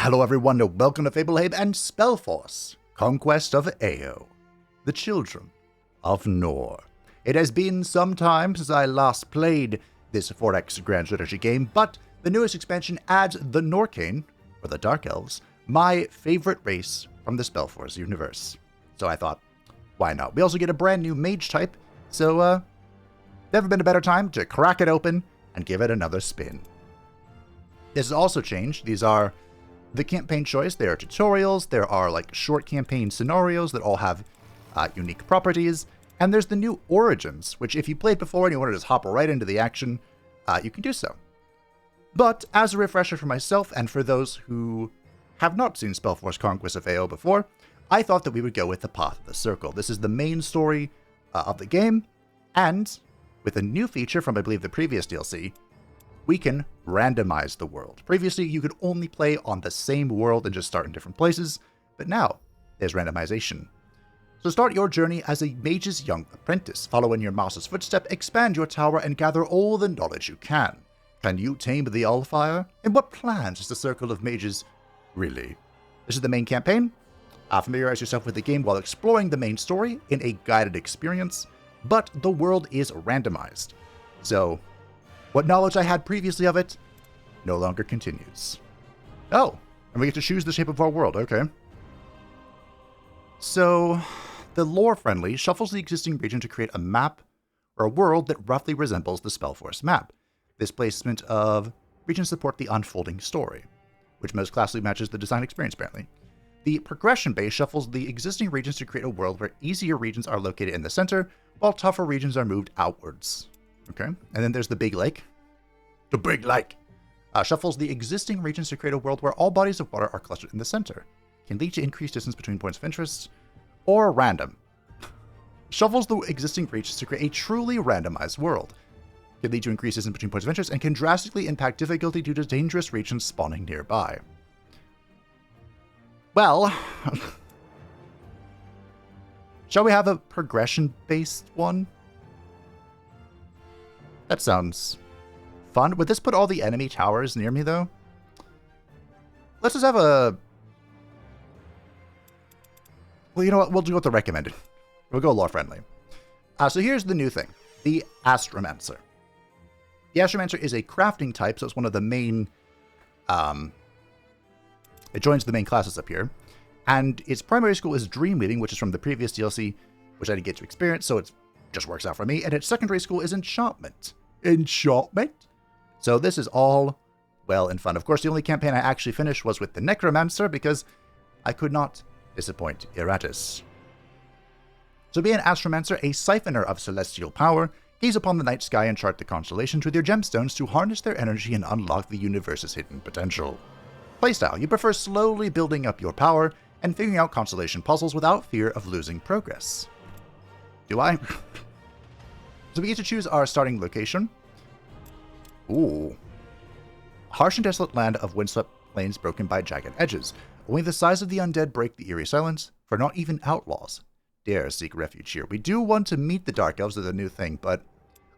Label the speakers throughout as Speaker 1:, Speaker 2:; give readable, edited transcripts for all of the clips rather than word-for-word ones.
Speaker 1: Hello everyone, and welcome to Fablehaven and Spellforce, Conquest of Eo, the Children of Nor. It has been some time since I last played this 4X Grand Strategy game, but the newest expansion adds the Norcane, or the Dark Elves, my favorite race from the Spellforce universe. So I thought, why not? We also get a brand new Mage type, so never been a better time to crack it open and give it another spin. This has also changed. These are the campaign choice. There are tutorials, there are like short campaign scenarios that all have unique properties, and there's the new Origins, which if you played before and you want to just hop right into the action, you can do so. But as a refresher for myself and for those who have not seen Spellforce Conquest of Eo before, I thought that we would go with the Path of the Circle. This is the main story of the game, and with a new feature from I believe the previous DLC, we can randomize the world. Previously, you could only play on the same world and just start in different places, but now there's randomization. So start your journey as a mage's young apprentice. Follow in your master's footstep, expand your tower, and gather all the knowledge you can. Can you tame the Allfire? And what plans is the Circle of Mages really? This is the main campaign. Familiarize yourself with the game while exploring the main story in a guided experience, but the world is randomized. So what knowledge I had previously of it no longer continues. Oh, and we get to choose the shape of our world, okay. So, the lore-friendly shuffles the existing region to create a map or a world that roughly resembles the Spellforce map. This placement of regions support the unfolding story, which most classically matches the design experience, apparently. The progression base shuffles the existing regions to create a world where easier regions are located in the center, while tougher regions are moved outwards. Okay, and then there's the Big Lake. The Big Lake shuffles the existing regions to create a world where all bodies of water are clustered in the center. Can lead to increased distance between points of interest, or random. Shuffles the existing regions to create a truly randomized world. Can lead to increased distance between points of interest and can drastically impact difficulty due to dangerous regions spawning nearby. Well, shall we have a progression-based one? That sounds fun. Would this put all the enemy towers near me, though? Let's just have a... Well, you know what? We'll do what the recommended. We'll go lore-friendly. So here's the new thing. The Astromancer. The Astromancer is a crafting type, so it's one of the main... It joins the main classes up here. And its primary school is Dreamweaving, which is from the previous DLC, which I didn't get to experience, so it just works out for me. And its secondary school is Enchantment. Enchantment? So this is all well and fun. Of course, the only campaign I actually finished was with the Necromancer, because I could not disappoint Iratus. So be an Astromancer, a siphoner of celestial power. Gaze upon the night sky and chart the constellations with your gemstones to harness their energy and unlock the universe's hidden potential. Playstyle. You prefer slowly building up your power and figuring out constellation puzzles without fear of losing progress. Do I? So we get to choose our starting location. Ooh. Harsh and desolate land of windswept plains broken by jagged edges. Only the sighs of the undead break the eerie silence, for not even outlaws dare seek refuge here. We do want to meet the Dark Elves as a new thing, but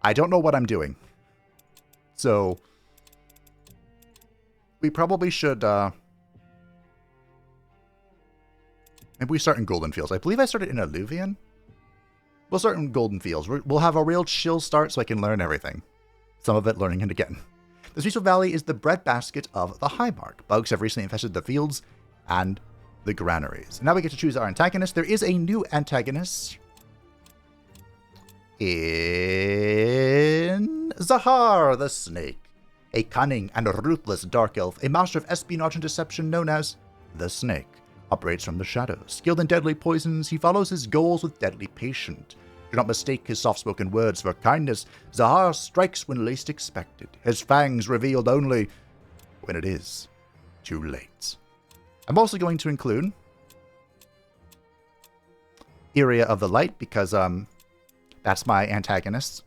Speaker 1: I don't know what I'm doing. So we probably should, maybe we start in Golden Fields. I believe I started in Alluvion. We'll start in Golden Fields. We'll have a real chill start so I can learn everything. Some of it learning it again. The Peaceful Valley is the breadbasket of the Highmark. Bugs have recently infested the fields and the granaries. Now we get to choose our antagonist. There is a new antagonist in Zahar the Snake. A cunning and ruthless dark elf, a master of espionage and deception known as the Snake. Operates from the shadows. Skilled in deadly poisons, he follows his goals with deadly patience. Do not mistake his soft-spoken words for kindness. Zahar strikes when least expected, his fangs revealed only when it is too late. I'm also going to include Area of the Light, because that's my antagonist.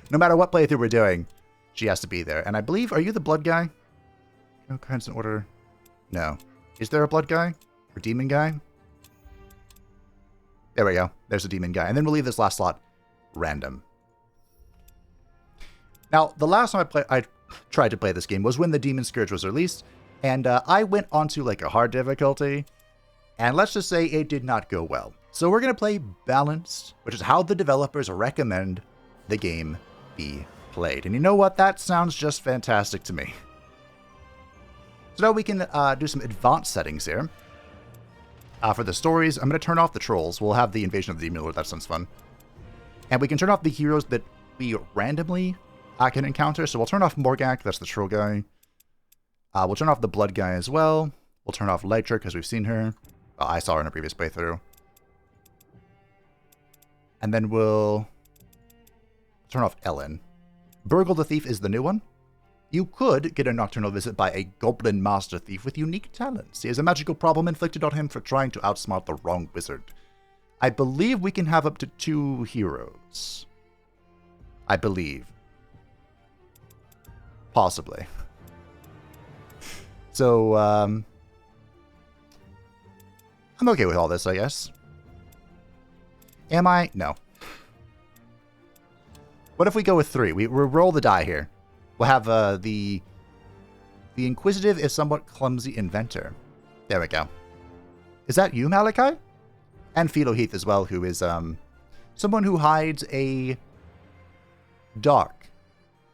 Speaker 1: No matter what playthrough we're doing, she has to be there. And I believe, are you the blood guy? No kinds in order. No. Is there a blood guy? Or demon guy? There we go. There's a demon guy. And then we'll leave this last slot random. Now, the last time I tried to play this game was when the Demon Scourge was released. And I went onto like a hard difficulty, and let's just say it did not go well. So we're going to play balanced, which is how the developers recommend the game be played. And you know what? That sounds just fantastic to me. So now we can do some advanced settings here. For the stories, I'm going to turn off the trolls. We'll have the invasion of the Demon Lord. That sounds fun. And we can turn off the heroes that we randomly can encounter. So we'll turn off Morgak. That's the troll guy. We'll turn off the blood guy as well. We'll turn off Lytra because we've seen her. I saw her in a previous playthrough. And then we'll turn off Ellen. Burgle the Thief is the new one. You could get a nocturnal visit by a goblin master thief with unique talents. He has a magical problem inflicted on him for trying to outsmart the wrong wizard. I believe we can have up to 2 heroes. I believe. Possibly. So, I'm okay with all this, I guess. Am I? No. What if we go with 3? We roll the die here. We'll have the inquisitive if somewhat clumsy inventor. There we go. Is that you, Malachi? And Philo Heath as well, who is someone who hides a dark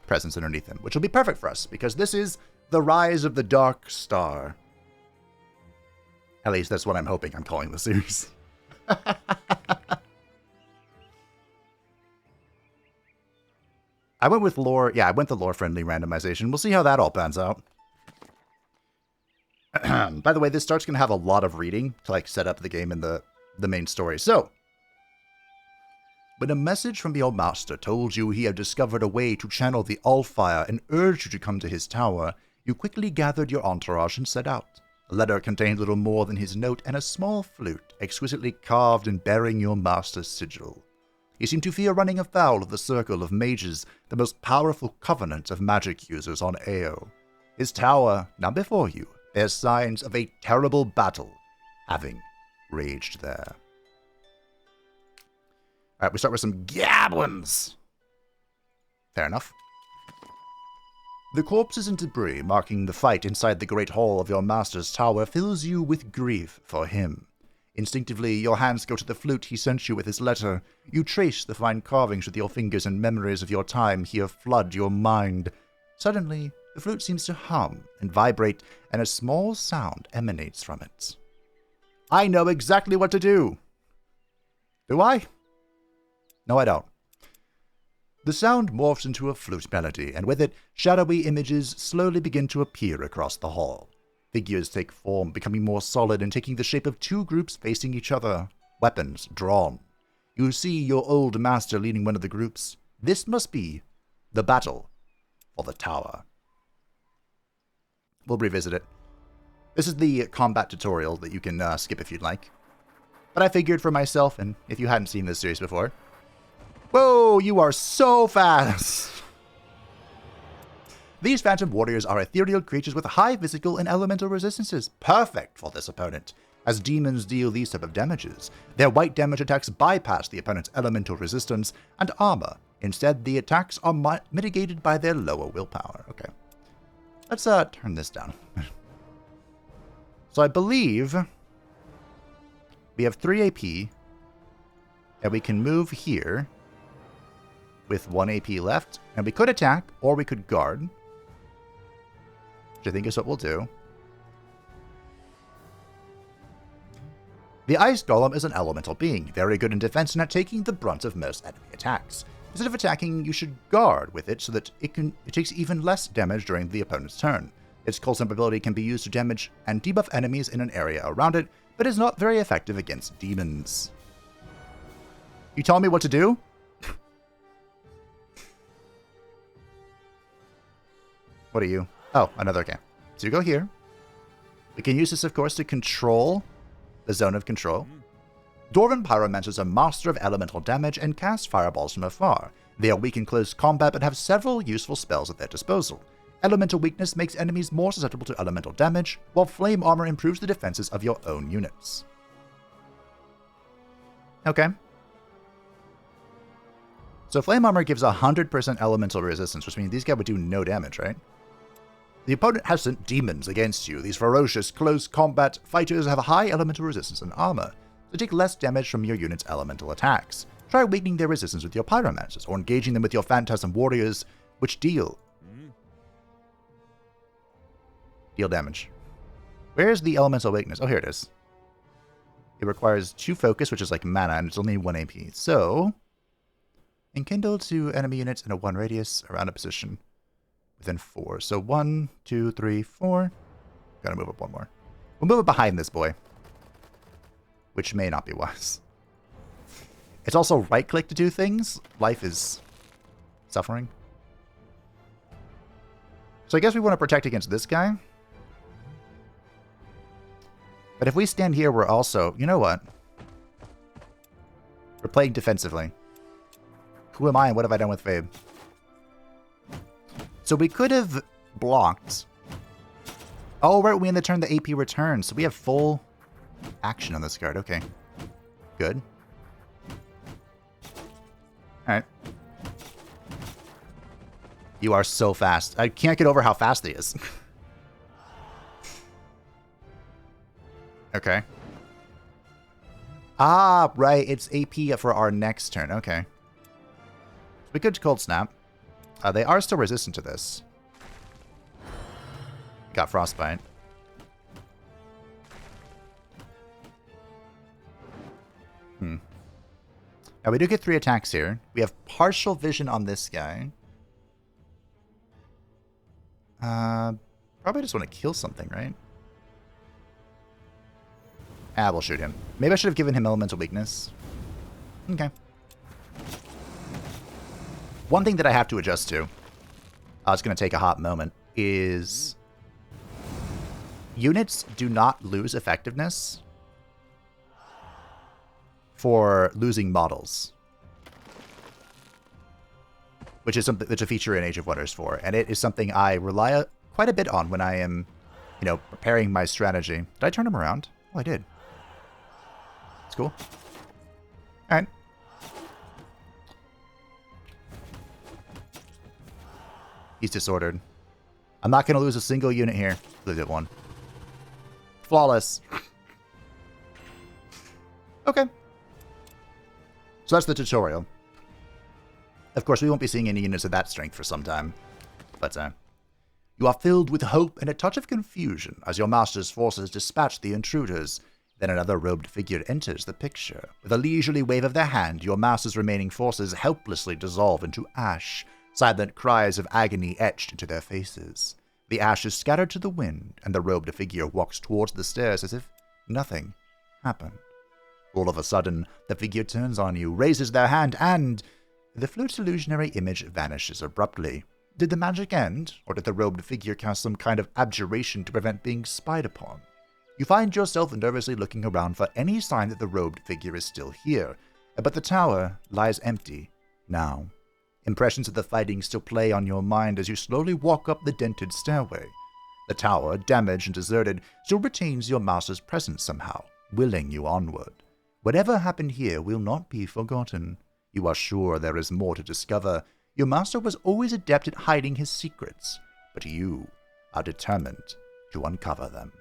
Speaker 1: presence underneath him, which will be perfect for us because this is the rise of the Dark Star. At least that's what I'm hoping I'm calling the series. I went with lore. Yeah, I went the lore-friendly randomization. We'll see how that all pans out. By the way, this start's going to have a lot of reading to like set up the game and the main story. So, when a message from your master told you he had discovered a way to channel the Allfire and urged you to come to his tower, you quickly gathered your entourage and set out. The letter contained little more than his note and a small flute, exquisitely carved and bearing your master's sigil. You seem to fear running afoul of the circle of mages, the most powerful covenant of magic users on Eo. His tower, now before you, bears signs of a terrible battle having raged there. Alright, we start with some goblins. Fair enough. The corpses and debris marking the fight inside the great hall of your master's tower fills you with grief for him. Instinctively, your hands go to the flute he sent you with his letter. You trace the fine carvings with your fingers and memories of your time here flood your mind. Suddenly, the flute seems to hum and vibrate, and a small sound emanates from it. I know exactly what to do! Do I? No, I don't. The sound morphs into a flute melody, and with it, shadowy images slowly begin to appear across the hall. Figures take form, becoming more solid and taking the shape of 2 groups facing each other, weapons drawn. You see your old master leading one of the groups. This must be the battle for the tower. We'll revisit it. This is the combat tutorial that you can skip if you'd like. But I figured for myself, and if you hadn't seen this series before... Whoa, you are so fast! These Phantom Warriors are ethereal creatures with high physical and elemental resistances, perfect for this opponent, as demons deal these type of damages. Their white damage attacks bypass the opponent's elemental resistance and armor. Instead, the attacks are mitigated by their lower willpower. Okay. Let's turn this down. So I believe we have 3 AP, and we can move here with 1 AP left, and we could attack, or we could guard, which I think is what we'll do. The Ice Golem is an elemental being, very good in defense and at taking the brunt of most enemy attacks. Instead of attacking, you should guard with it so that it takes even less damage during the opponent's turn. Its cold snap ability can be used to damage and debuff enemies in an area around it, but is not very effective against demons. You telling me what to do? What are you? Oh, another game. So you go here. We can use this, of course, to control the zone of control. Dwarven Pyromancers are master of elemental damage and cast fireballs from afar. They are weak in close combat but have several useful spells at their disposal. Elemental weakness makes enemies more susceptible to elemental damage, while flame armor improves the defenses of your own units. Okay. So flame armor gives 100% elemental resistance, which means these guys would do no damage, right? The opponent has sent demons against you. These ferocious, close combat fighters have a high elemental resistance and armor, so take less damage from your unit's elemental attacks. Try weakening their resistance with your pyromancers, or engaging them with your phantasm warriors, which deal damage. Where's the elemental weakness? Oh, here it is. It requires 2 focus, which is like mana, and it's only 1 AP. So, enkindle to enemy units in a 1 radius around a position within 4. So 1, 2, 3, 4. Gotta move up 1 more. We'll move it behind this boy, which may not be wise. It's also right-click to do things. Life is suffering. So I guess we want to protect against this guy. But if we stand here, we're also... You know what? We're playing defensively. Who am I and what have I done with Fabe? So we could have blocked. Oh, right, we in the turn the AP returns. So we have full action on this card. Okay. Good. Alright. You are so fast. I can't get over how fast he is. Okay. Ah, right. It's AP for our next turn. Okay. We could Cold Snap. They are still resistant to this. Got Frostbite. Now we do get 3 attacks here. We have partial vision on this guy. Probably just want to kill something, right? Ah, we'll shoot him. Maybe I should have given him elemental weakness. Okay. One thing that I have to adjust to, it's going to take a hot moment, is units do not lose effectiveness for losing models, which is something that's a feature in Age of Wonders 4, and it is something I rely quite a bit on when I am, preparing my strategy. Did I turn him around? Oh, I did. That's cool. All right. He's disordered. I'm not going to lose a single unit here. Lose it 1. Flawless. Okay. So that's the tutorial. Of course, we won't be seeing any units of that strength for some time. But, you are filled with hope and a touch of confusion as your master's forces dispatch the intruders. Then another robed figure enters the picture. With a leisurely wave of their hand, your master's remaining forces helplessly dissolve into ash. Silent cries of agony etched into their faces. The ash is scattered to the wind, and the robed figure walks towards the stairs as if nothing happened. All of a sudden, the figure turns on you, raises their hand, and the flute's illusionary image vanishes abruptly. Did the magic end, or did the robed figure cast some kind of abjuration to prevent being spied upon? You find yourself nervously looking around for any sign that the robed figure is still here, but the tower lies empty now. Impressions of the fighting still play on your mind as you slowly walk up the dented stairway. The tower, damaged and deserted, still retains your master's presence somehow, willing you onward. Whatever happened here will not be forgotten. You are sure there is more to discover. Your master was always adept at hiding his secrets, but you are determined to uncover them.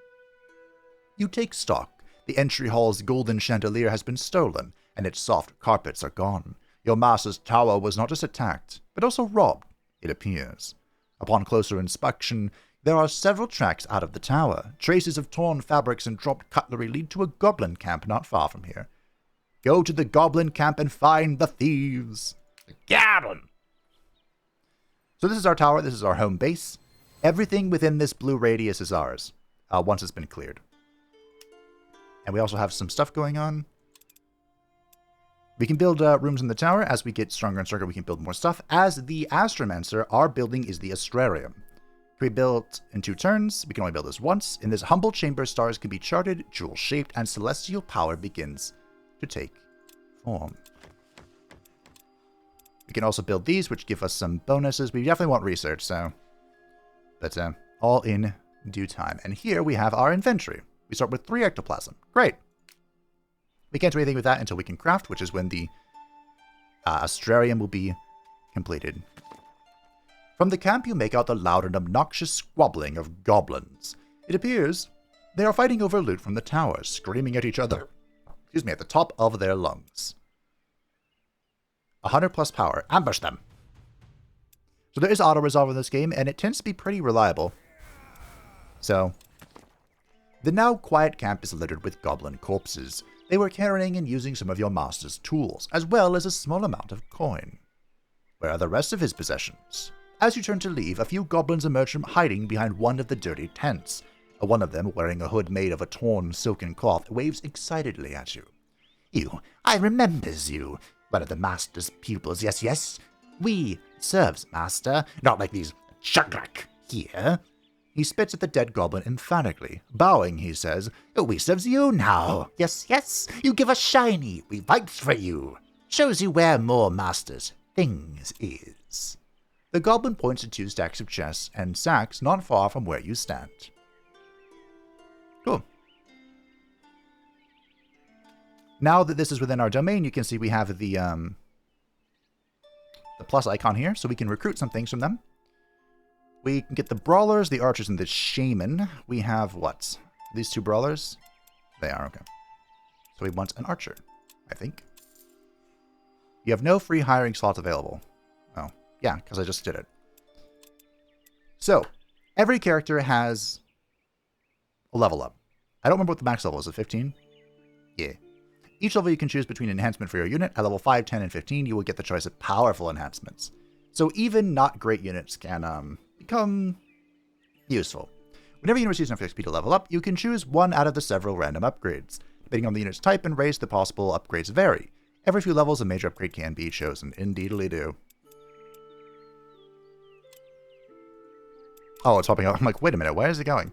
Speaker 1: You take stock. The entry hall's golden chandelier has been stolen, and its soft carpets are gone. Your master's tower was not just attacked, but also robbed, it appears. Upon closer inspection, there are several tracks out of the tower. Traces of torn fabrics and dropped cutlery lead to a goblin camp not far from here. Go to the goblin camp and find the thieves. The goblin! So this is our tower, this is our home base. Everything within this blue radius is ours, once it's been cleared. And we also have some stuff going on. We can build rooms in the tower. As we get stronger and stronger, we can build more stuff. As the Astromancer, our building is the Astrarium. Can be built in 2 turns. We can only build this once. In this humble chamber, stars can be charted, jewel-shaped, and celestial power begins to take form. We can also build these, which give us some bonuses. We definitely want research, so... But all in due time. And here we have our inventory. We start with 3 ectoplasm. Great. We can't do anything with that until we can craft, which is when the Astrarium will be completed. From the camp, you make out the loud and obnoxious squabbling of goblins. It appears they are fighting over loot from the tower, screaming at each other. Excuse me, at the top of their lungs. 100 plus power. Ambush them. So there is auto-resolve in this game, and it tends to be pretty reliable. So, the now quiet camp is littered with goblin corpses. They were carrying and using some of your master's tools, as well as a small amount of coin. Where are the rest of his possessions? As you turn to leave, a few goblins emerge from hiding behind one of the dirty tents. One of them, wearing a hood made of a torn silken cloth, waves excitedly at you. I remembers you. One of the master's pupils, yes. We serves, master, not like these chugrak here. He spits at the dead goblin emphatically. Bowing, he says, we serves you now. Yes, you give us shiny. We fights for you. Shows you where more masters things is. The goblin points to 2 stacks of chests and sacks not far from where you stand. Cool. Now that this is within our domain, you can see we have the plus icon here, so we can recruit some things from them. We can get the brawlers, the archers, and the shaman. We have what? These 2 brawlers? They are, okay. So we want an archer, I think. You have no free hiring slots available. Oh, yeah, because I just did it. So, every character has a level up. I don't remember what the max level is. 15? Yeah. Each level you can choose between enhancement for your unit. At level 5, 10, and 15, you will get the choice of powerful enhancements. So even not great units can become useful. Whenever you receive enough XP to level up, you can choose one out of the several random upgrades. Depending on the unit's type and race, the possible upgrades vary. Every few levels, a major upgrade can be chosen. Indeedly do. Oh, it's popping up. I'm like, wait a minute, where is it going?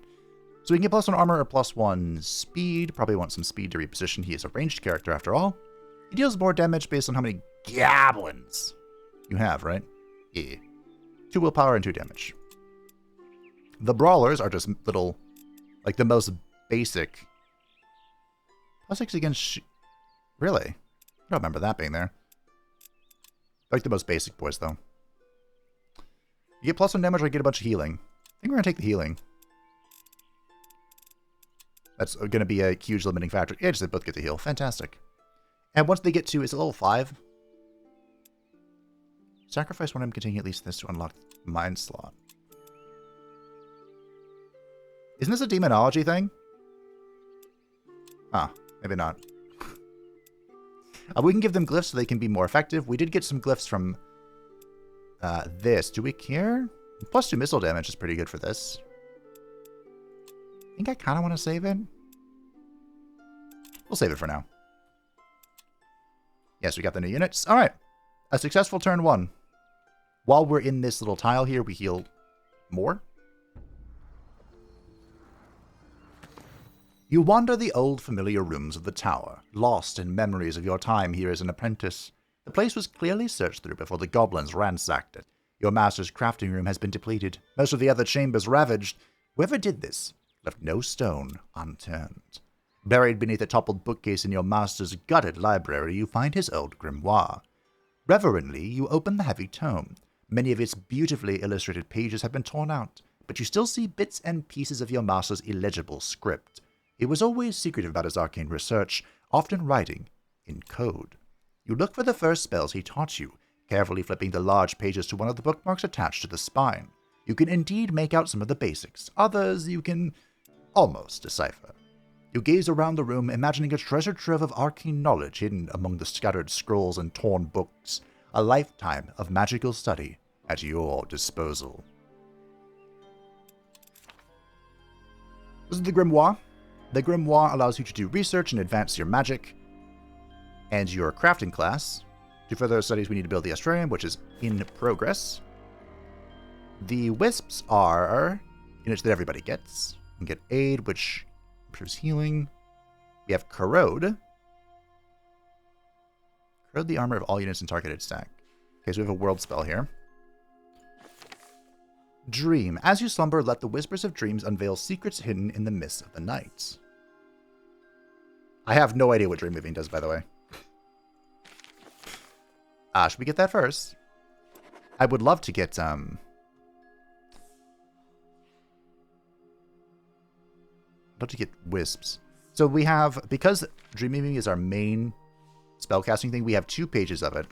Speaker 1: So we can get +1 armor or +1 speed. Probably want some speed to reposition. He is a ranged character after all. He deals more damage based on how many goblins you have, right? Yeah. 2 willpower and 2 damage. The brawlers are just little, like the most basic. +6 against really? I don't remember that being there. Like the most basic boys, though. You get +1 damage or you get a bunch of healing. I think we're going to take the healing. That's going to be a huge limiting factor. Yeah, just they both get to heal. Fantastic. And once they get to, is it level 5? Sacrifice one of them containing at least this to unlock mind slot. Isn't this a demonology thing? Huh, maybe not. We can give them glyphs so they can be more effective. We did get some glyphs from this. Do we care? +2 missile damage is pretty good for this. I think I kind of want to save it. We'll save it for now. Yes, we got the new units. All right. A successful turn 1. While we're in this little tile here, we heal more. You wander the old familiar rooms of the tower, lost in memories of your time here as an apprentice. The place was clearly searched through before the goblins ransacked it. Your master's crafting room has been depleted, most of the other chambers ravaged. Whoever did this left no stone unturned. Buried beneath a toppled bookcase in your master's gutted library, you find his old grimoire. Reverently, you open the heavy tome. Many of its beautifully illustrated pages have been torn out, but you still see bits and pieces of your master's illegible script. He was always secretive about his arcane research, often writing in code. You look for the first spells he taught you, carefully flipping the large pages to one of the bookmarks attached to the spine. You can indeed make out some of the basics. Others you can almost decipher. You gaze around the room, imagining a treasure trove of arcane knowledge hidden among the scattered scrolls and torn books. A lifetime of magical study at your disposal. This is the grimoire. The grimoire allows you to do research and advance your magic and your crafting class. To further studies, we need to build the Astrarium, which is in progress. The wisps are units that everybody gets. You can get aid, which improves healing. We have corrode. Corrode the armor of all units in targeted stack. Okay, so we have a world spell here. Dream. As you slumber, let the whispers of dreams unveil secrets hidden in the mists of the night. I have no idea what dream moving does, by the way. Should we get that first? I would love to get How to get wisps. So we have, because Dreamweaving is our main spellcasting thing, we have 2 pages of it.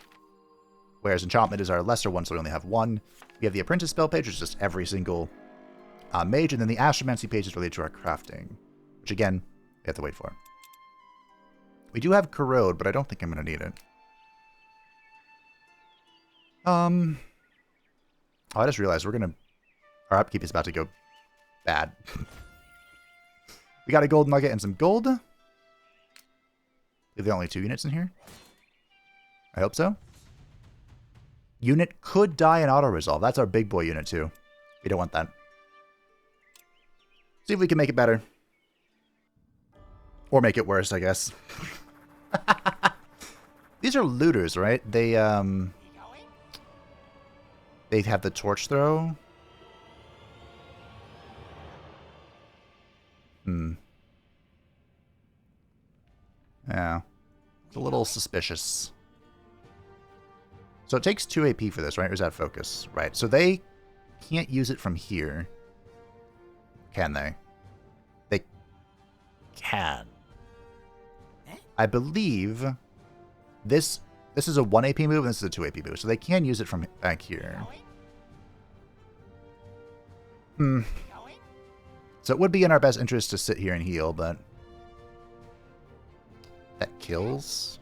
Speaker 1: Whereas Enchantment is our lesser one, so we only have 1. We have the Apprentice spell page, which is just every single mage, and then the Astromancy page is related to our crafting, which again, we have to wait for. We do have Corrode, but I don't think I'm going to need it. Oh, I just realized our upkeep is about to go bad. We got a gold nugget and some gold. Are there only 2 units in here? I hope so. Unit could die in auto-resolve. That's our big boy unit, too. We don't want that. See if we can make it better. Or make it worse, I guess. These are looters, right? They have the torch throw. Yeah. It's a little suspicious. So it takes 2 AP for this, right? Or is that focus? Right. So they can't use it from here. Can they? They can. I believe this is a 1 AP move and this is a 2 AP move. So they can use it from back here. So it would be in our best interest to sit here and heal, but that kills.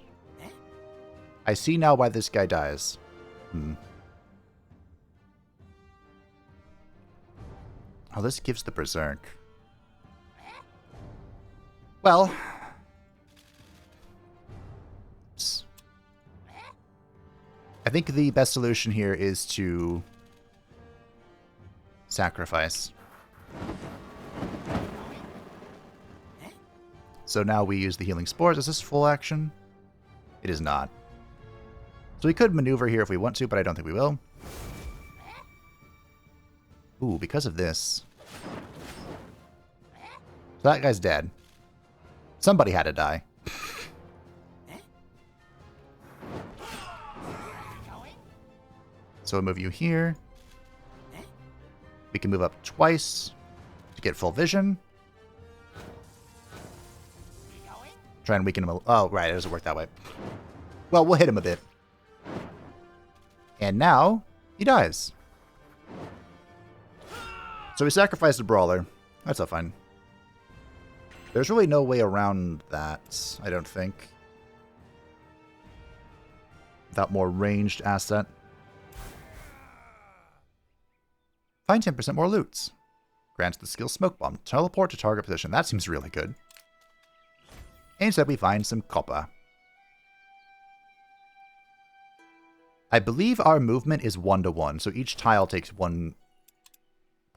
Speaker 1: I see now why this guy dies. Oh, this gives the Berserk. Well. I think the best solution here is to sacrifice. So now we use the Healing Spores. Is this full action? It is not. So we could maneuver here if we want to, but I don't think we will. Ooh, because of this. So that guy's dead. Somebody had to die. So we'll move you here. We can move up twice to get full vision. Try and weaken him. Oh, right. It doesn't work that way. Well, we'll hit him a bit. And now he dies. So we sacrificed a brawler. That's not fine. There's really no way around that, I don't think. Without more ranged asset. Find 10% more loots. Grants the skill Smoke Bomb. Teleport to target position. That seems really good. And instead we find some copper. I believe our movement is 1-to-1, so each tile takes 1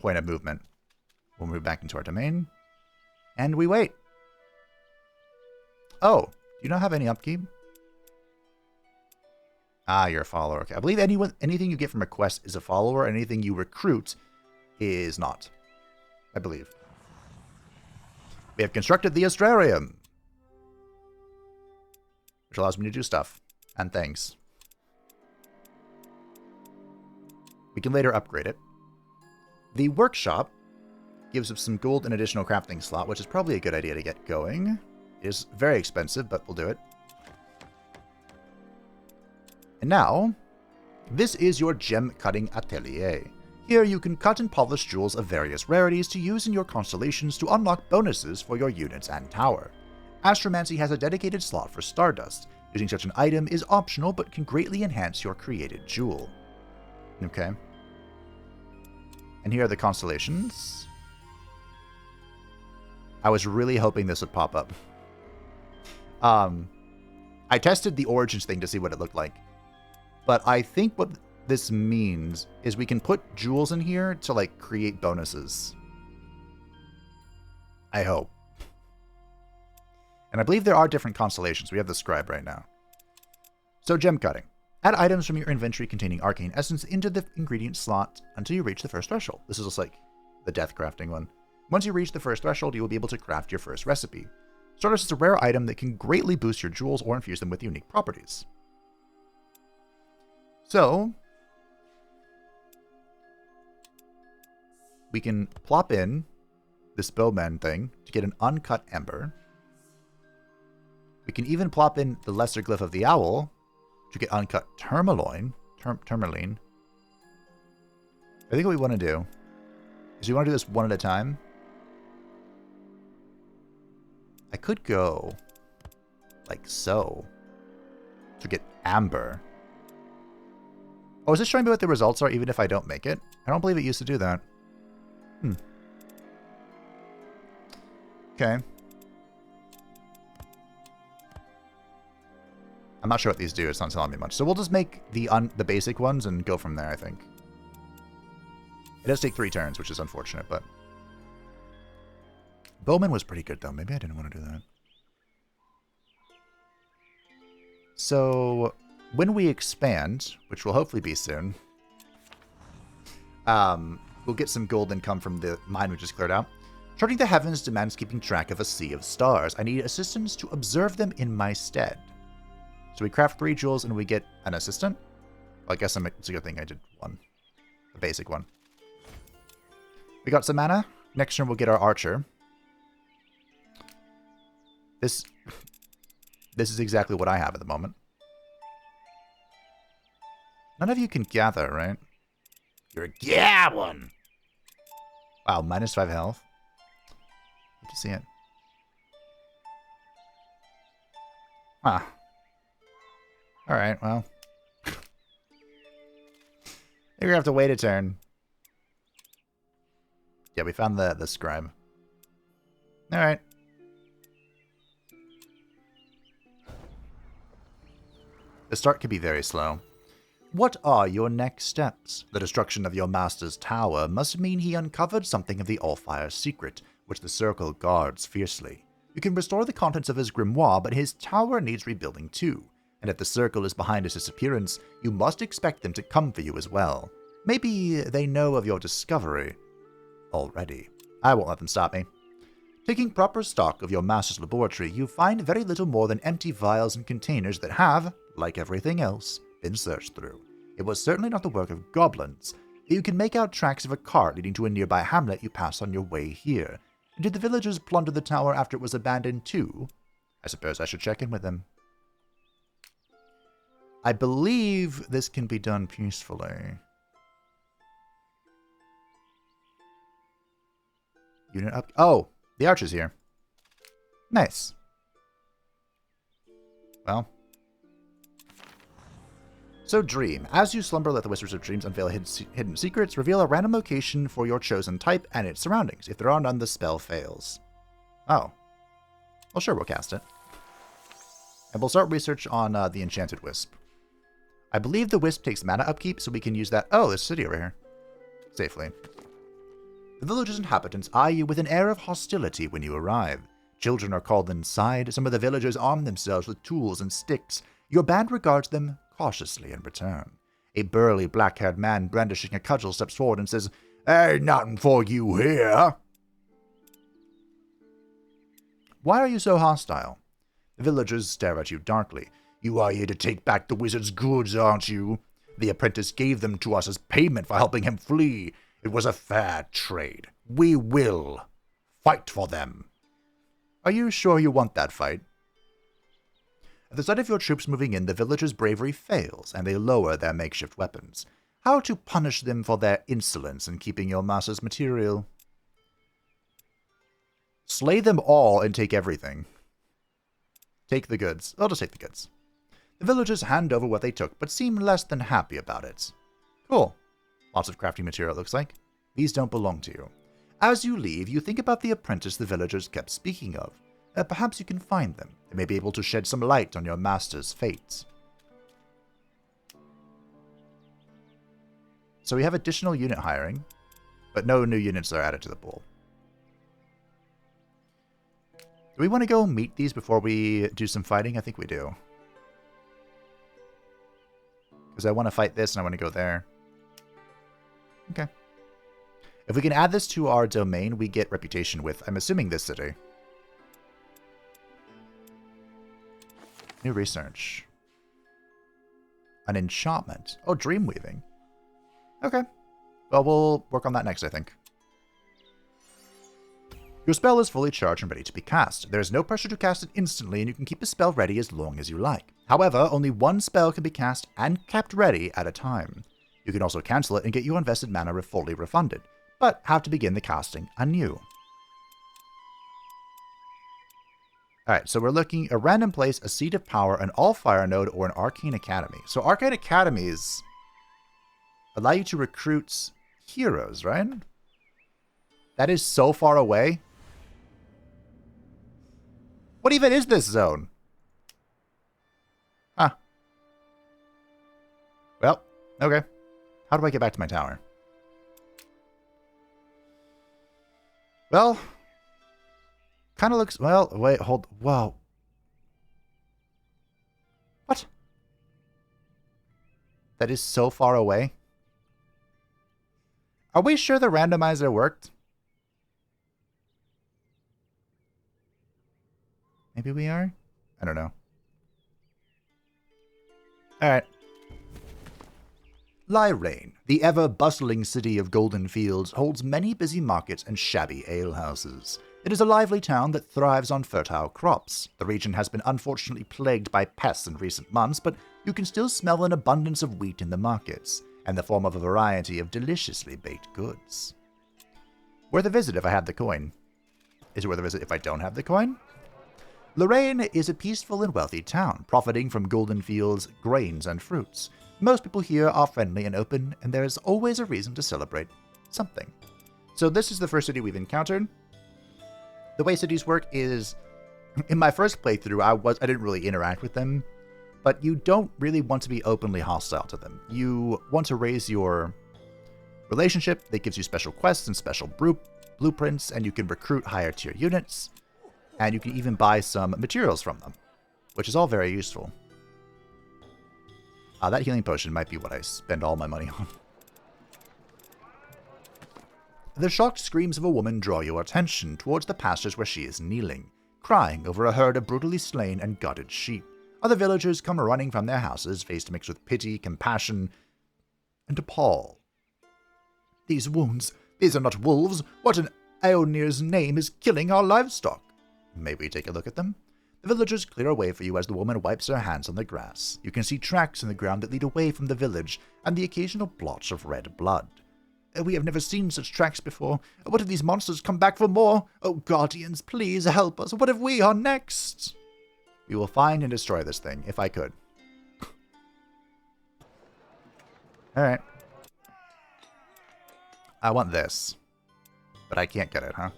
Speaker 1: point of movement. We'll move back into our domain. And we wait. Oh, do you not have any upkeep? Ah, you're a follower. Okay. I believe anything you get from a quest is a follower, and anything you recruit is not. I believe. We have constructed the Astrarium, which allows me to do stuff and things. We can later upgrade it. The workshop gives us some gold and additional crafting slot, which is probably a good idea to get going. It is very expensive, but we'll do it. And now, this is your gem cutting atelier. Here you can cut and polish jewels of various rarities to use in your constellations to unlock bonuses for your units and tower. Astromancy has a dedicated slot for Stardust. Using such an item is optional, but can greatly enhance your created jewel. Okay. And here are the constellations. I was really hoping this would pop up. I tested the Origins thing to see what it looked like. But I think what this means is we can put jewels in here to, like, create bonuses. I hope. And I believe there are different constellations. We have the scribe right now. So, gem cutting. Add items from your inventory containing arcane essence into the ingredient slot until you reach the first threshold. This is just like the death crafting one. Once you reach the first threshold, you will be able to craft your first recipe. Stardust is a rare item that can greatly boost your jewels or infuse them with unique properties. So, we can plop in this bowman thing to get an uncut ember. We can even plop in the lesser glyph of the owl to get uncut tourmaline. Tourmaline. I think what we want to do is we want to do this one at a time. I could go like so to get amber. Oh, is this showing me what the results are even if I don't make it? I don't believe it used to do that. Okay. I'm not sure what these do. It's not telling me much. So we'll just make the basic ones and go from there, I think. It does take 3 turns, which is unfortunate, but... Bowman was pretty good, though. Maybe I didn't want to do that. So, when we expand, which will hopefully be soon, we'll get some gold income from the mine we just cleared out. Charting the heavens demands keeping track of a sea of stars. I need assistants to observe them in my stead. So we craft 3 jewels and we get an assistant. Well, I guess it's a good thing I did one. A basic one. We got some mana. Next turn we'll get our archer. This is exactly what I have at the moment. None of you can gather, right? You're a gabbon! Wow, -5 health. Good to see it. Huh. Alright, well. You're gonna have to wait a turn. Yeah, we found the scribe. Alright. The start could be very slow. What are your next steps? The destruction of your master's tower must mean he uncovered something of the Allfire's secret, which the Circle guards fiercely. You can restore the contents of his grimoire, but his tower needs rebuilding too. And if the Circle is behind his disappearance, you must expect them to come for you as well. Maybe they know of your discovery already. I won't let them stop me. Taking proper stock of your master's laboratory, you find very little more than empty vials and containers that have, like everything else, been searched through. It was certainly not the work of goblins. You can make out tracks of a cart leading to a nearby hamlet you pass on your way here. Did the villagers plunder the tower after it was abandoned too? I suppose I should check in with them. I believe this can be done peacefully. Unit up. Oh, the archer's here. Nice. Well. So dream. As you slumber, let the whispers of dreams unveil hidden secrets. Reveal a random location for your chosen type and its surroundings. If there are none, the spell fails. Oh. Well, sure, we'll cast it. And we'll start research on the enchanted wisp. I believe the wisp takes mana upkeep, so we can use that. Oh, there's a city over here. Safely. The village's inhabitants eye you with an air of hostility when you arrive. Children are called inside. Some of the villagers arm themselves with tools and sticks. Your band regards them cautiously in return. A burly, black-haired man brandishing a cudgel steps forward and says, "Ain't nothing for you here." Why are you so hostile? The villagers stare at you darkly. You are here to take back the wizard's goods, aren't you? The apprentice gave them to us as payment for helping him flee. It was a fair trade. We will fight for them. Are you sure you want that fight? At the sight of your troops moving in, the villagers' bravery fails, and they lower their makeshift weapons. How to punish them for their insolence in keeping your master's material? Slay them all and take everything. Take the goods. I'll just take the goods. The villagers hand over what they took, but seem less than happy about it. Cool. Lots of crafting material, it looks like. These don't belong to you. As you leave, you think about the apprentice the villagers kept speaking of. Perhaps you can find them. They may be able to shed some light on your master's fate. So we have additional unit hiring, but no new units are added to the pool. Do we want to go meet these before we do some fighting? I think we do. Because I want to fight this and I want to go there. Okay. If we can add this to our domain, we get reputation with, I'm assuming, this city. New research. An enchantment. Oh, dream weaving. Okay. Well, we'll work on that next, I think. Your spell is fully charged and ready to be cast. There is no pressure to cast it instantly, and you can keep the spell ready as long as you like. However, only one spell can be cast and kept ready at a time. You can also cancel it and get your invested mana fully refunded, but have to begin the casting anew. Alright, so we're looking a random place, a seat of power, an all-fire node, or an arcane academy. So arcane academies allow you to recruit heroes, right? That is so far away. What even is this zone? Huh. Well, okay. How do I get back to my tower? Well, kind of looks... Well, wait, hold... Whoa. What? That is so far away. Are we sure the randomizer worked? Maybe we are? I don't know. Alright. Lyrane, the ever-bustling city of golden fields, holds many busy markets and shabby alehouses. It is a lively town that thrives on fertile crops. The region has been unfortunately plagued by pests in recent months, but you can still smell an abundance of wheat in the markets, and the form of a variety of deliciously baked goods. Worth a visit if I have the coin. Is it worth a visit if I don't have the coin? Lyrane is a peaceful and wealthy town, profiting from golden fields, grains, and fruits. Most people here are friendly and open, and there is always a reason to celebrate something. So this is the first city we've encountered. The way cities work is, in my first playthrough, I didn't really interact with them, but you don't really want to be openly hostile to them. You want to raise your relationship that gives you special quests and special blueprints, and you can recruit higher tier units, and you can even buy some materials from them, which is all very useful. That healing potion might be what I spend all my money on. The shocked screams of a woman draw your attention towards the pastures where she is kneeling, crying over a herd of brutally slain and gutted sheep. Other villagers come running from their houses, faced mixed with pity, compassion, and appall. These wounds, these are not wolves. What in Aeonir's name is killing our livestock? May we take a look at them? The villagers clear a way for you as the woman wipes her hands on the grass. You can see tracks in the ground that lead away from the village, and the occasional blotch of red blood. We have never seen such tracks before. What if these monsters come back for more? Oh, guardians, please help us. What if we are next? We will find and destroy this thing, if I could. Alright. I want this. But I can't get it, huh?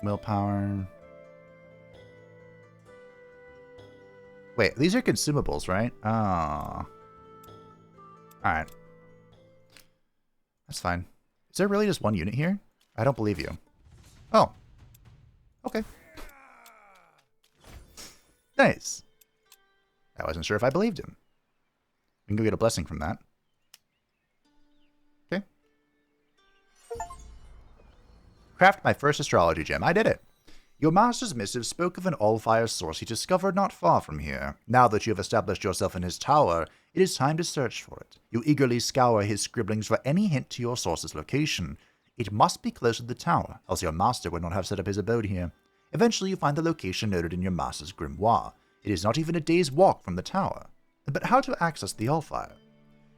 Speaker 1: Willpower. Wait, these are consumables, right? Oh. Alright. That's fine. Is there really just one unit here? I don't believe you. Oh. Okay. Nice. I wasn't sure if I believed him. We can go get a blessing from that. Okay. Craft my first astrology gem. I did it. Your master's missive spoke of an all-fire source he discovered not far from here. Now that you have established yourself in his tower, it is time to search for it. You eagerly scour his scribblings for any hint to your source's location. It must be close to the tower, else your master would not have set up his abode here. Eventually you find the location noted in your master's grimoire. It is not even a day's walk from the tower. But how to access the Allfire?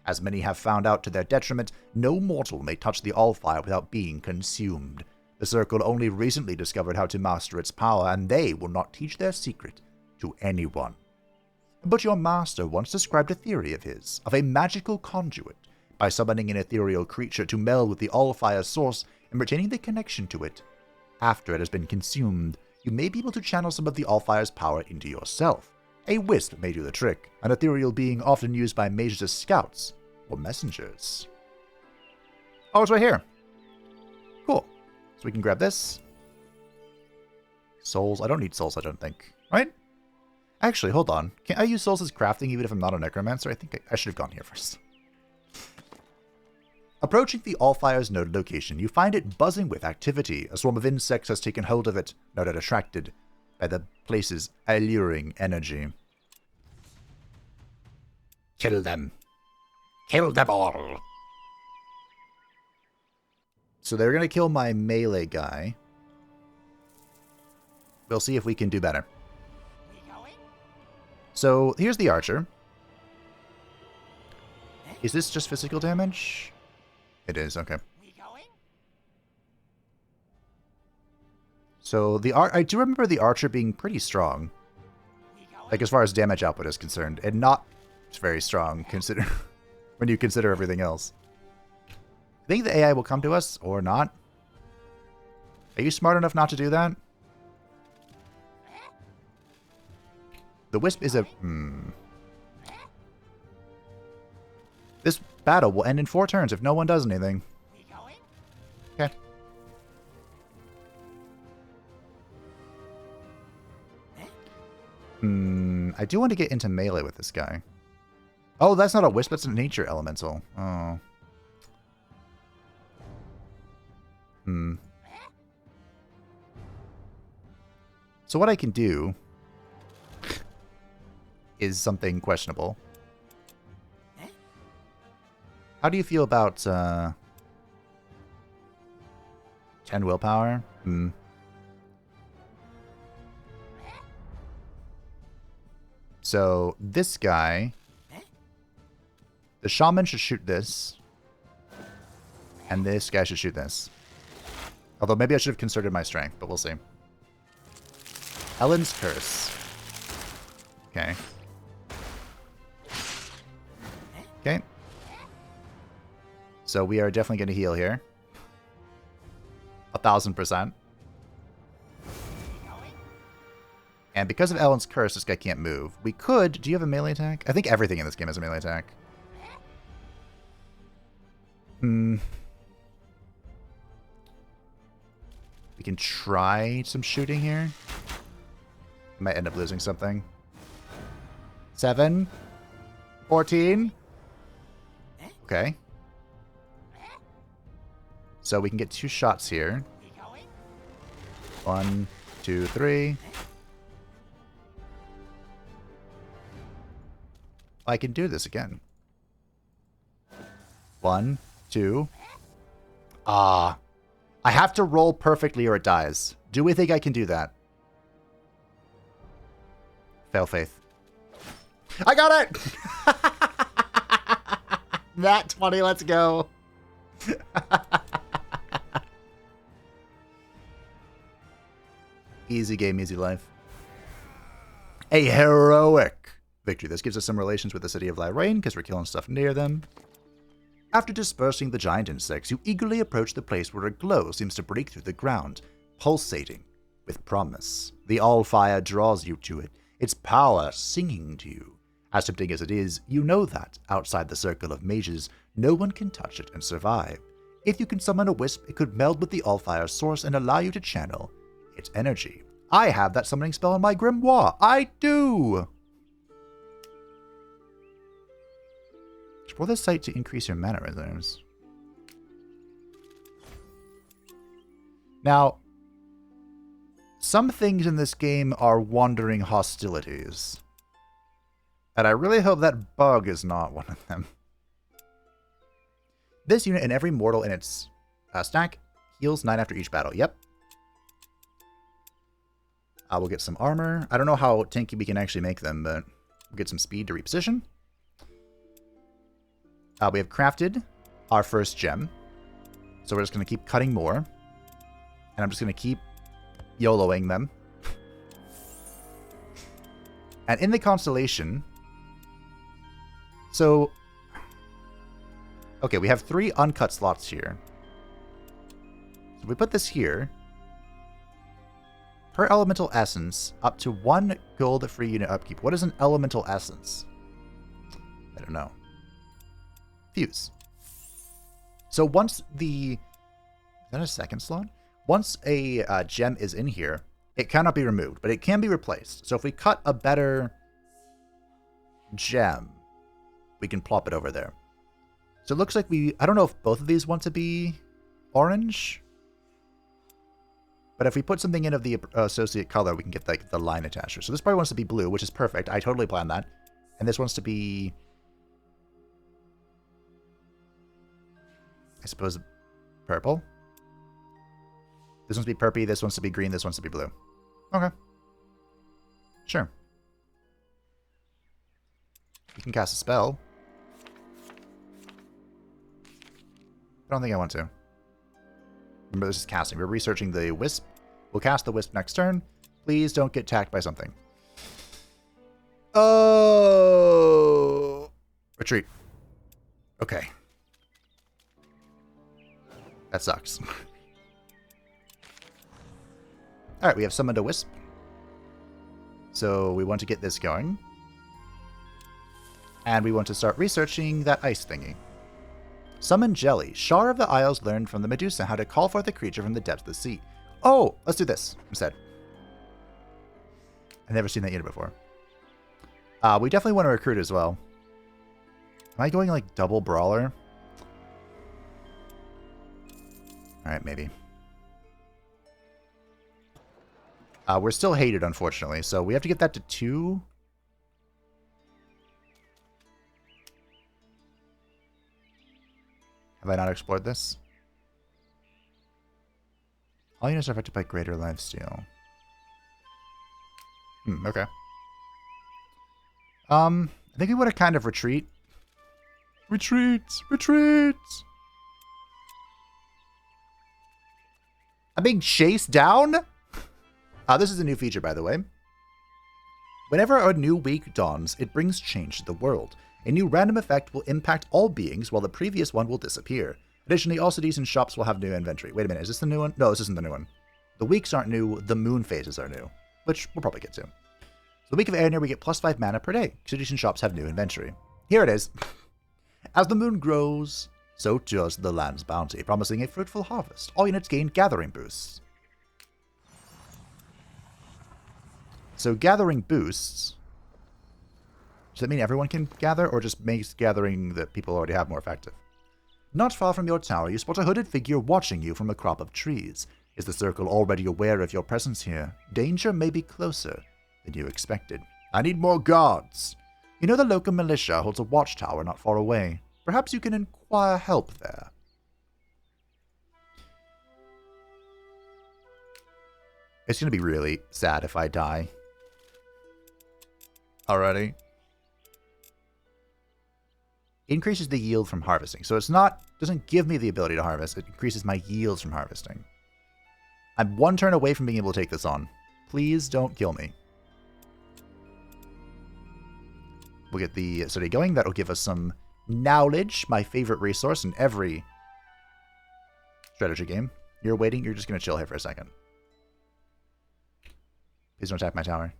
Speaker 1: As many have found out to their detriment, no mortal may touch the Allfire without being consumed. The Circle only recently discovered how to master its power, and they will not teach their secret to anyone. But your master once described a theory of his, of a magical conduit. By summoning an ethereal creature to meld with the Allfire source and retaining the connection to it, after it has been consumed, you may be able to channel some of the Allfire's power into yourself. A wisp may do the trick, an ethereal being often used by mages as scouts or messengers. Oh, it's right here. Cool. So we can grab this. Souls. I don't need souls, I don't think. Right? Actually, hold on. Can I use souls as crafting even if I'm not a necromancer? I think I should have gone here first. Approaching the Allfire's noted location, you find it buzzing with activity. A swarm of insects has taken hold of it, no doubt attracted by the place's alluring energy. Kill them. Kill them all. So they're going to kill my melee guy. We'll see if we can do better. So here's the archer. Is this just physical damage? It is, okay. So I do remember the archer being pretty strong. Like as far as damage output is concerned. And not very strong when you consider everything else. I think the AI will come to us or not. Are you smart enough not to do that? The Wisp is a... This battle will end in 4 turns if no one does anything. Okay. I do want to get into melee with this guy. Oh, that's not a Wisp, that's a nature elemental. Oh. So what I can do is something questionable. How do you feel about 10 willpower? So this guy, the shaman should shoot this, and this guy should shoot this. Although maybe I should have concerted my strength, but we'll see. Ellen's Curse. Okay. Okay. So we are definitely going to heal here. 1000%. And because of Ellen's Curse, this guy can't move. We could... Do you have a melee attack? I think everything in this game has a melee attack. We can try some shooting here. Might end up losing something. 7. 14. Okay. So we can get 2 shots here. 1, 2, 3. I can do this again. 1, 2. I have to roll perfectly or it dies. Do we think I can do that? Fail faith. I got it! Nat 20, let's go. Easy game, easy life. A heroic victory. This gives us some relations with the city of Lyrane, because we're killing stuff near them. After dispersing the giant insects, you eagerly approach the place where a glow seems to break through the ground, pulsating with promise. The all-fire draws you to it, its power singing to you. As tempting as it is, you know that, outside the circle of mages, no one can touch it and survive. If you can summon a wisp, it could meld with the all-fire source and allow you to channel its energy. I have that summoning spell in my grimoire. I do! Explore the site to increase your mana reserves. Now, some things in this game are wandering hostilities. And I really hope that bug is not one of them. This unit and every mortal in its stack heals 9 after each battle. Yep. We'll get some armor. I don't know how tanky we can actually make them, but we'll get some speed to reposition. We have crafted our first gem. So we're just going to keep cutting more. And I'm just going to keep YOLOing them. And in the constellation... So... Okay, we have 3 uncut slots here. So we put this here. Per elemental essence, up to 1 gold free unit upkeep. What is an elemental essence? I don't know. Fuse. So once the... Is that a second slot? Once a gem is in here, it cannot be removed, but it can be replaced. So if we cut a better gem, we can plop it over there. So it looks like we... I don't know if both of these want to be orange. But if we put something in of the associate color, we can get like the line attacher. So this probably wants to be blue, which is perfect. I totally planned that. And this wants to be I suppose purple. This one's to be purpy, this one's to be green, this one's to be blue. Okay. Sure. You can cast a spell. I don't think I want to. Remember, this is casting. We're researching the Wisp. We'll cast the Wisp next turn. Please don't get attacked by something. Oh! Retreat. Okay. That sucks. Alright, we have summoned a Wisp. So we want to get this going. And we want to start researching that ice thingy. Summon Jelly. Shar of the Isles learned from the Medusa how to call forth a creature from the depths of the sea. Oh, let's do this instead. I've never seen that unit before. We definitely want to recruit as well. Am I going like double brawler? Alright, maybe. We're still hated, unfortunately, so we have to get that to 2. Have I not explored this? All units are affected by greater lifesteal. Okay. I think we want to kind of retreat. Retreat! Retreat! I'm being chased down? This is a new feature, by the way. Whenever a new week dawns, it brings change to the world. A new random effect will impact all beings, while the previous one will disappear. Additionally, all cities and shops will have new inventory. Wait a minute, is this the new one? No, this isn't the new one. The weeks aren't new, the moon phases are new, which we'll probably get to. So the week of Airnir, we get +5 mana per day. Cities and shops have new inventory. Here it is. As the moon grows, so does the land's bounty, promising a fruitful harvest. All units gain gathering boosts. So gathering boosts. Does that mean everyone can gather, or just makes gathering that people already have more effective? Not far from your tower, you spot a hooded figure watching you from a crop of trees. Is the circle already aware of your presence here? Danger may be closer than you expected. I need more guards. You know the local militia holds a watchtower not far away. Perhaps you can inquire help there. It's going to be really sad if I die. Already. Increases the yield from harvesting. So it's not, doesn't give me the ability to harvest. It increases my yields from harvesting. I'm 1 turn away from being able to take this on. Please don't kill me. We'll get the study going. That'll give us some knowledge, my favorite resource in every strategy game. You're waiting. You're just going to chill here for a second. Please don't attack my tower.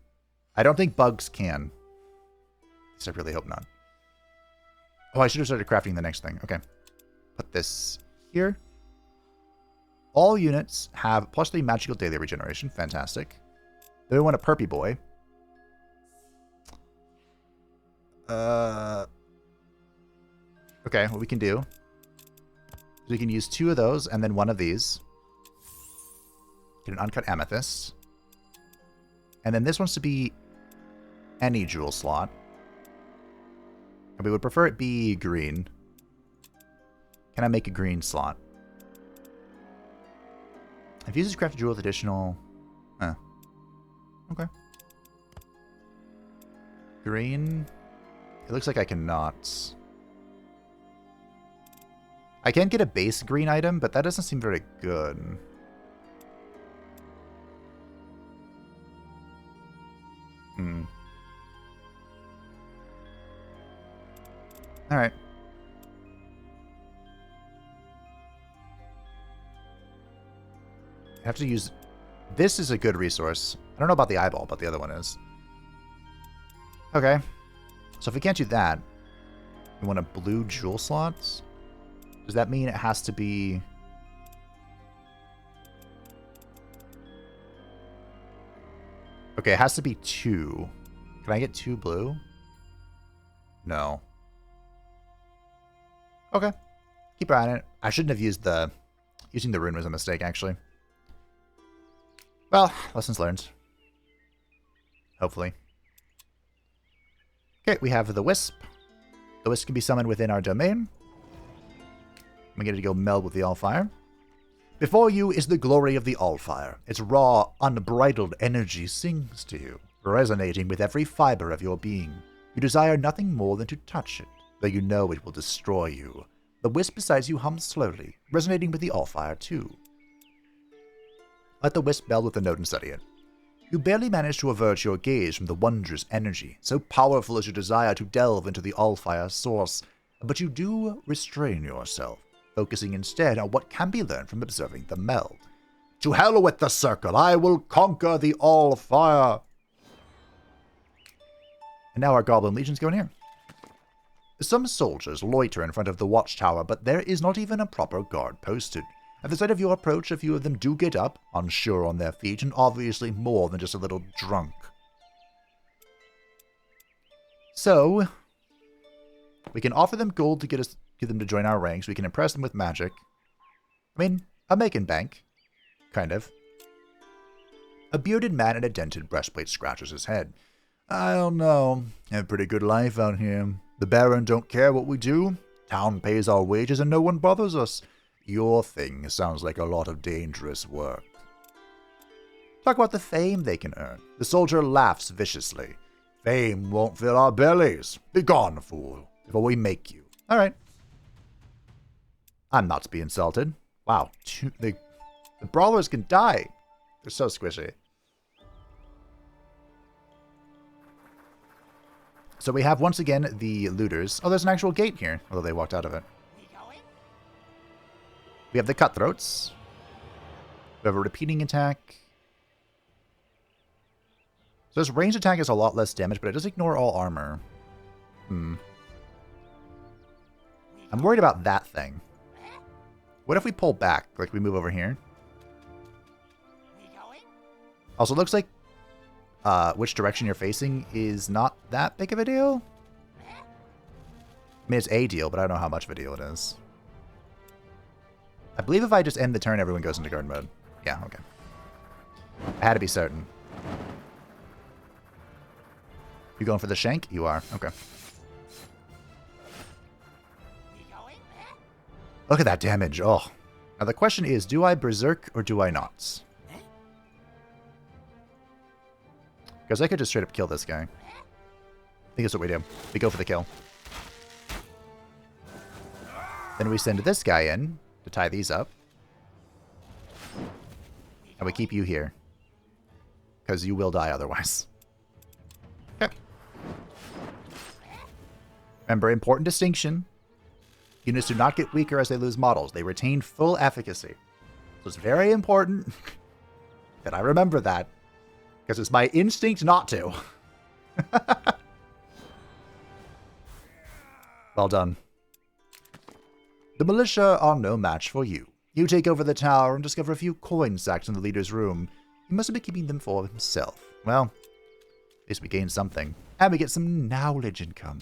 Speaker 1: I don't think bugs can. At least I really hope not. Oh, I should have started crafting the next thing. Okay. Put this here. All units have +3 magical daily regeneration. Fantastic. Then we want a perpy boy. Okay, what we can do is we can use 2 of those and then 1 of these. Get an uncut amethyst. And then this wants to be any jewel slot. We would prefer it be green. Can I make a green slot? If uses crafted jewel with additional... Okay. Green. It looks like I cannot. I can get a base green item, but that doesn't seem very good. Alright. I have to use... This is a good resource. I don't know about the eyeball, but the other one is. Okay. So if we can't do that, we want a blue jewel slots. Does that mean it has to be... Okay, it has to be 2. Can I get 2 blue? No. Okay. Keep an eye on it. I shouldn't have used the... Using the rune was a mistake, actually. Well, lessons learned. Hopefully. Okay, we have the Wisp. The Wisp can be summoned within our domain. I'm going to go meld with the Allfire. Before you is the glory of the Allfire. Its raw, unbridled energy sings to you, resonating with every fiber of your being. You desire nothing more than to touch it, though you know it will destroy you. The wisp beside you hums slowly, resonating with the Allfire too. Let the wisp meld with the note and study it. You barely manage to avert your gaze from the wondrous energy, so powerful is your desire to delve into the Allfire's source, but you do restrain yourself, focusing instead on what can be learned from observing the meld. To hell with the circle! I will conquer the Allfire! And now our Goblin Legion's going here. Some soldiers loiter in front of the watchtower, but there is not even a proper guard posted. At the sight of your approach, a few of them do get up, unsure on their feet, and obviously more than just a little drunk. So, we can offer them gold to get them to join our ranks. We can impress them with magic. I mean, I'm making bank. Kind of. A bearded man in a dented breastplate scratches his head. I don't know. Have a pretty good life out here. The Baron don't care what we do. Town pays our wages and no one bothers us. Your thing sounds like a lot of dangerous work. Talk about the fame they can earn. The soldier laughs viciously. Fame won't fill our bellies. Begone, fool, before we make you. All right. I'm not to be insulted. Wow. The brawlers can die. They're so squishy. So we have, once again, the looters. Oh, there's an actual gate here, although they walked out of it. We have the cutthroats. We have a repeating attack. So this ranged attack is a lot less damage, but it does ignore all armor. I'm worried about that thing. What if we pull back? Like we move over here? Also, it looks like which direction you're facing is not that big of a deal. I mean, it's a deal, but I don't know how much of a deal it is. I believe if I just end the turn, everyone goes into guard mode. Yeah, okay. I had to be certain. You going for the shank? You are. Okay. Look at that damage. Oh. Now the question is, do I berserk or do I not? Because I could just straight up kill this guy. I think that's what we do. We go for the kill. Then we send this guy in to tie these up. And we keep you here. Because you will die otherwise. Okay. Remember, important distinction. Units do not get weaker as they lose models. They retain full efficacy. So it's very important that I remember that. Because it's my instinct not to. Well done. The militia are no match for you. You take over the tower and discover a few coin sacks in the leader's room. He must have been keeping them for himself. Well, at least we gain something. And we get some knowledge income.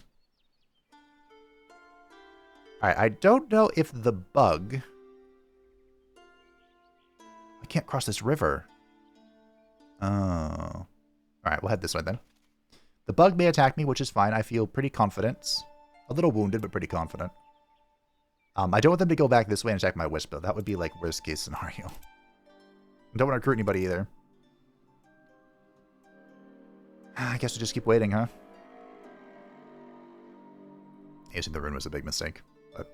Speaker 1: Alright, I don't know if the bug... I can't cross this river. Oh. Alright, we'll head this way then. The bug may attack me, which is fine. I feel pretty confident. A little wounded, but pretty confident. I don't want them to go back this way and attack my wisp, though. That would be, like, worst case scenario. I don't want to recruit anybody either. I guess we just keep waiting, huh? Using the rune was a big mistake, but...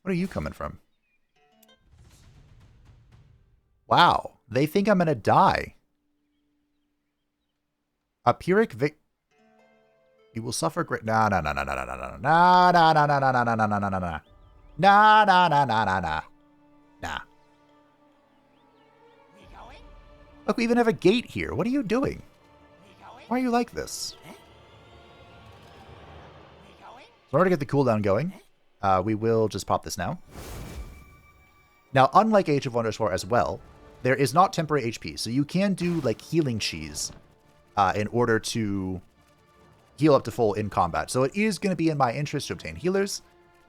Speaker 1: What are you coming from? Wow, they think I'm gonna die. A Pyrrhic Vic... You will suffer great... Nah. Look, we even have a gate here. What are you doing? Why are you like this? So in order to get the cooldown going, we will just pop this now. Now, unlike Age of Wonders 4 as well, there is not temporary HP. So you can do, like, healing cheese in order to heal up to full in combat. So it is going to be in my interest to obtain healers.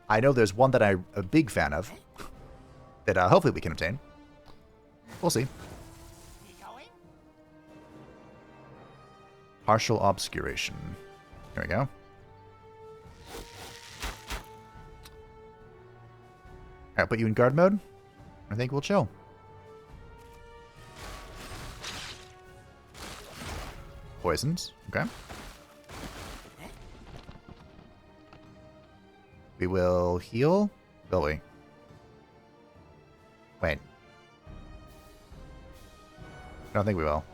Speaker 1: I know there's one that I'm a big fan of that hopefully we can obtain. We'll see. Partial obscuration. Here we go. Alright, put you in guard mode. I think we'll chill. Poisons. Okay. We will heal. Will we? Wait. I don't think we will.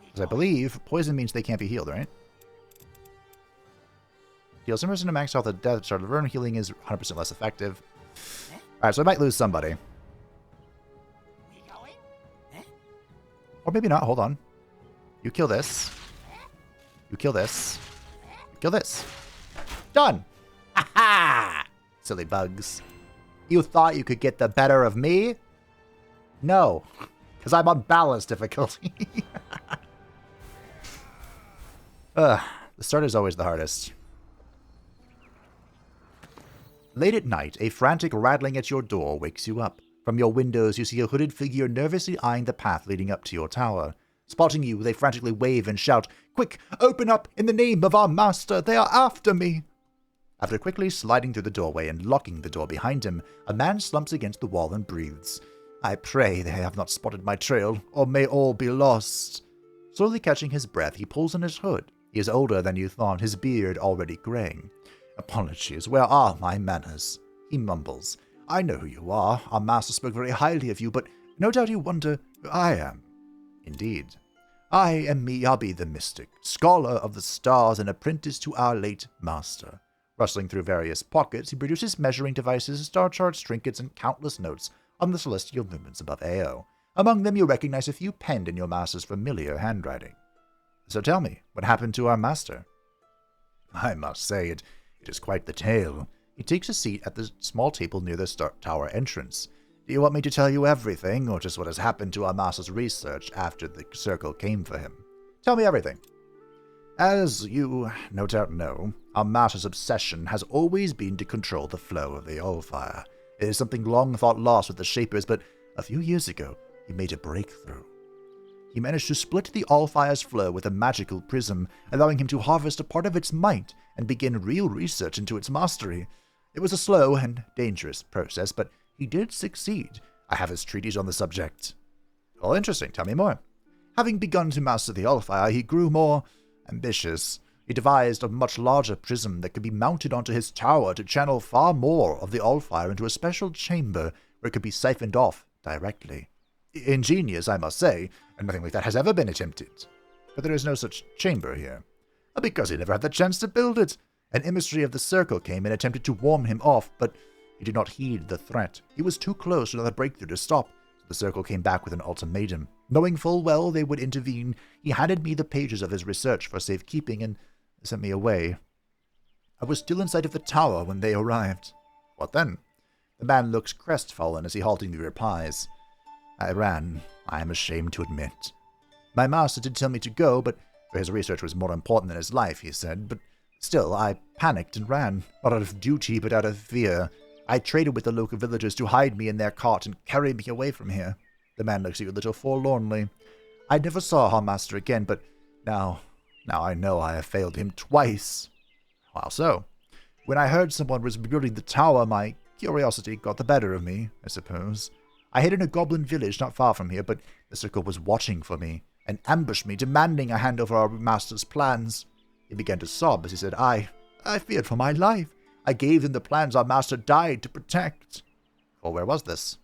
Speaker 1: Because I believe poison means they can't be healed, right? Deal 7% of max health at death at the start of the run. Healing is 100% less effective. Alright, so I might lose somebody. Or maybe not. Hold on. You kill this. You kill this. You kill this. Done! Ha-ha! Silly bugs. You thought you could get the better of me? No. Because I'm on balance difficulty. The start is always the hardest. Late at night, a frantic rattling at your door wakes you up. From your windows, you see a hooded figure nervously eyeing the path leading up to your tower. Spotting you, they frantically wave and shout, "Quick, open up in the name of our master! They are after me!" After quickly sliding through the doorway and locking the door behind him, a man slumps against the wall and breathes. "I pray they have not spotted my trail, or may all be lost." Slowly catching his breath, he pulls on his hood. He is older than you thought, his beard already graying. "Apologies, where are my manners?" he mumbles. "I know who you are. Our master spoke very highly of you, but no doubt you wonder who I am." "Indeed. I am Miyabi the Mystic, scholar of the stars and apprentice to our late master." Rustling through various pockets, he produces measuring devices, star charts, trinkets, and countless notes on the celestial movements above Eo. Among them you recognize a few penned in your master's familiar handwriting. "So tell me, what happened to our master?" "I must say, it is quite the tale." He takes a seat at the small table near the tower entrance. "Do you want me to tell you everything, or just what has happened to our master's research after the circle came for him?" "Tell me everything." "As you no doubt know, our master's obsession has always been to control the flow of the Allfire. It is something long thought lost with the Shapers, but a few years ago he made a breakthrough. He managed to split the Allfire's flow with a magical prism, allowing him to harvest a part of its might and begin real research into its mastery. It was a slow and dangerous process, but he did succeed. I have his treatise on the subject." "Well, interesting. Tell me more." "Having begun to master the Allfire, he grew more ambitious. He devised a much larger prism that could be mounted onto his tower to channel far more of the Allfire into a special chamber where it could be siphoned off directly. Ingenious, I must say, and nothing like that has ever been attempted. But there is no such chamber here." "Because he never had the chance to build it. An emissary of the Circle came and attempted to warn him off, but he did not heed the threat. He was too close to another breakthrough to stop, so the Circle came back with an ultimatum. Knowing full well they would intervene, he handed me the pages of his research for safekeeping and sent me away. I was still in sight of the tower when they arrived." "What then?" The man looks crestfallen as he haltingly replies, "I ran, I am ashamed to admit. My master did tell me to go, but for his research was more important than his life, he said. But still, I panicked and ran, not out of duty, but out of fear. I traded with the local villagers to hide me in their cart and carry me away from here." The man looks at you a little forlornly. "I never saw our master again, but now I know I have failed him twice." "How so?" "When I heard someone was rebuilding the tower, my curiosity got the better of me, I suppose. I hid in a goblin village not far from here, but the Circle was watching for me and ambushed me, demanding a hand over our master's plans." He began to sob as he said, I feared for my life. I gave them the plans our master died to protect." "Well, where was this?"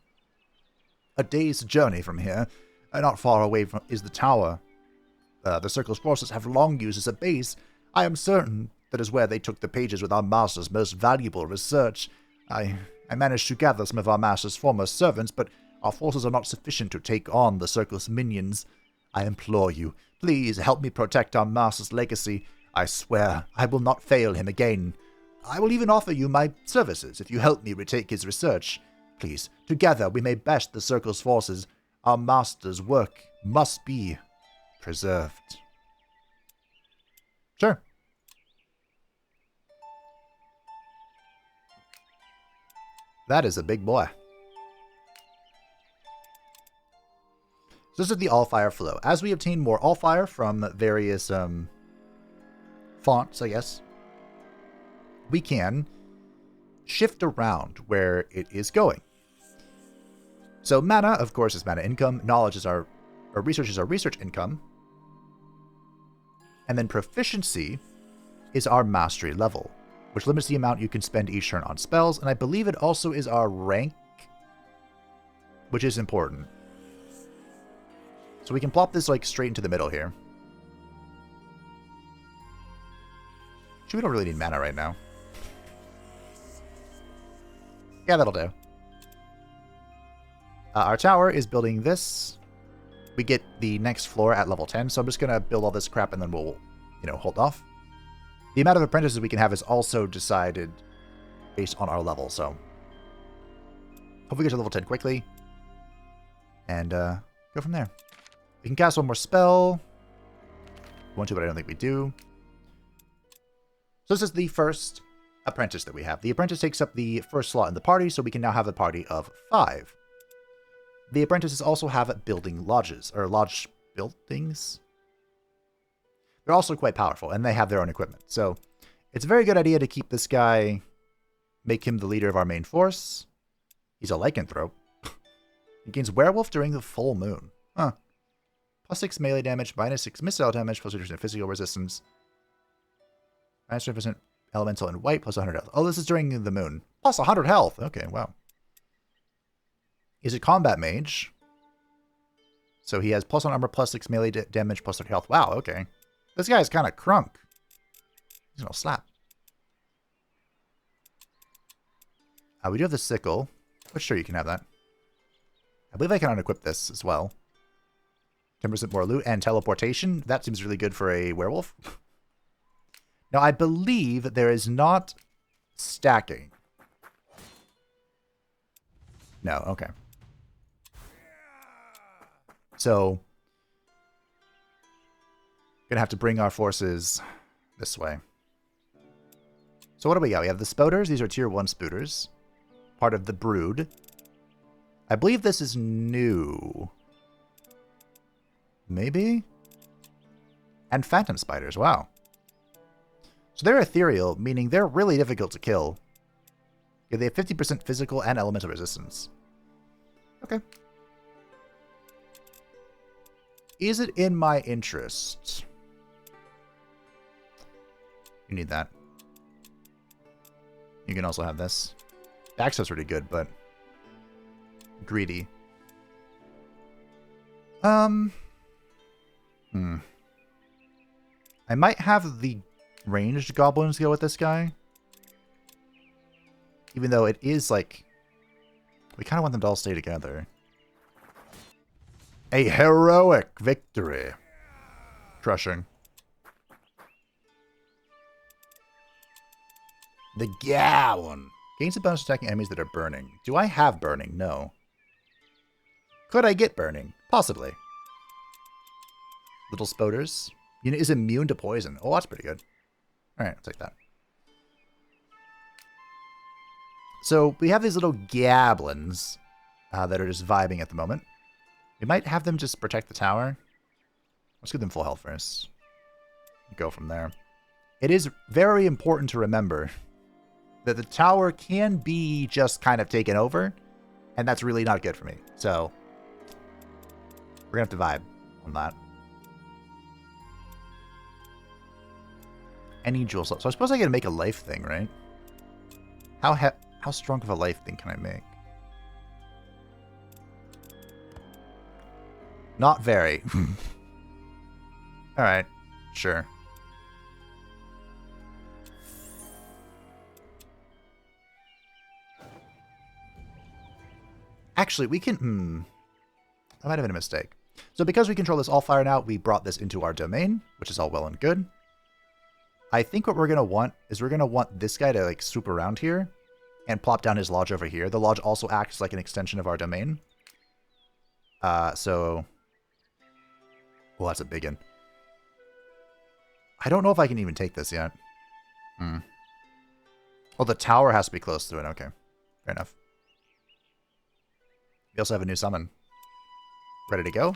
Speaker 1: "A day's journey from here. Not far away is the tower. The Circle's forces have long used as a base. I am certain that is where they took the pages with our master's most valuable research. I managed to gather some of our master's former servants, but our forces are not sufficient to take on the Circle's minions. I implore you, please help me protect our master's legacy. I swear I will not fail him again. I will even offer you my services if you help me retake his research. Please, together we may best the Circle's forces. Our master's work must be preserved." Sure. That is a big boy. So this is the Allfire flow. As we obtain more Allfire from various fonts, I guess, we can shift around where it is going. So mana, of course, is mana income. Knowledge is or research is our research income. And then proficiency is our mastery level, which limits the amount you can spend each turn on spells. And I believe it also is our rank, which is important. So we can plop this like straight into the middle here. We don't really need mana right now. Yeah, that'll do. Our tower is building this. We get the next floor at level 10, so I'm just going to build all this crap and then we'll, hold off. The amount of apprentices we can have is also decided based on our level, so hope we get to level 10 quickly. And go from there. We can cast one more spell. We want to, but I don't think we do. So this is the first apprentice that we have. The apprentice takes up the first slot in the party, so we can now have a party of 5. The apprentices also have building lodges, or lodge buildings. They're also quite powerful, and they have their own equipment. So it's a very good idea to keep this guy, make him the leader of our main force. He's a lycanthrope. He gains werewolf during the full moon. Huh. +6 melee damage, -6 missile damage, +2% physical resistance. -3% elemental and white, +100 health. Oh, this is during the moon. +100 health. Okay, wow. He's a combat mage. So he has +1 armor, +6 melee damage, +30 health. Wow, okay. This guy is kind of crunk. He's gonna slap. We do have the sickle. But sure, you can have that. I believe I can unequip this as well. 10% more loot and teleportation. That seems really good for a werewolf. Now, I believe there is not stacking. No, okay. So, gonna have to bring our forces this way. So what do we got? We have the Spouters. These are tier 1 Spouters. Part of the Brood. I believe this is new. Maybe? And Phantom Spiders. Wow. So they're ethereal, meaning they're really difficult to kill. Yeah, they have 50% physical and elemental resistance. Okay. Is it in my interest? You need that. You can also have this. Access pretty good, but greedy. I might have the ranged goblins go with this guy. Even though it is like, we kind of want them to all stay together. A heroic victory. Crushing. The Gowan. Gains a bonus attacking enemies that are burning. Do I have burning? No. Could I get burning? Possibly. Little Spouters. Unit is immune to poison. Oh, that's pretty good. Alright, I'll take that. So, we have these little goblins that are just vibing at the moment. We might have them just protect the tower. Let's give them full health first. Go from there. It is very important to remember that the tower can be just kind of taken over, and that's really not good for me. So, we're going to have to vibe on that. Any jewel slot. So I suppose I can make a life thing, right? How strong of a life thing can I make? Not very. Alright, sure. Actually, we can... that might have been a mistake. So because we control this all fire now, we brought this into our domain, which is all well and good. I think what we're going to want is we're going to want this guy to like swoop around here and plop down his lodge over here. The lodge also acts like an extension of our domain. So... well, that's a big one. I don't know if I can even take this yet. Well, the tower has to be close to it. Okay. Fair enough. We also have a new summon. Ready to go?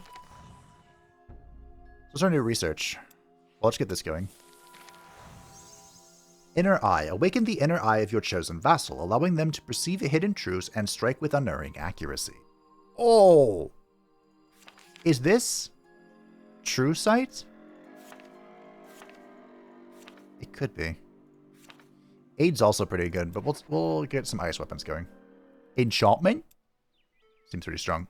Speaker 1: What's our new research? Well, let's get this going. Inner Eye. Awaken the inner eye of your chosen vassal, allowing them to perceive hidden truths and strike with unerring accuracy. Oh! Is this True Sight? It could be. Aid's also pretty good, but we'll get some ice weapons going. Enchantment? Seems pretty strong.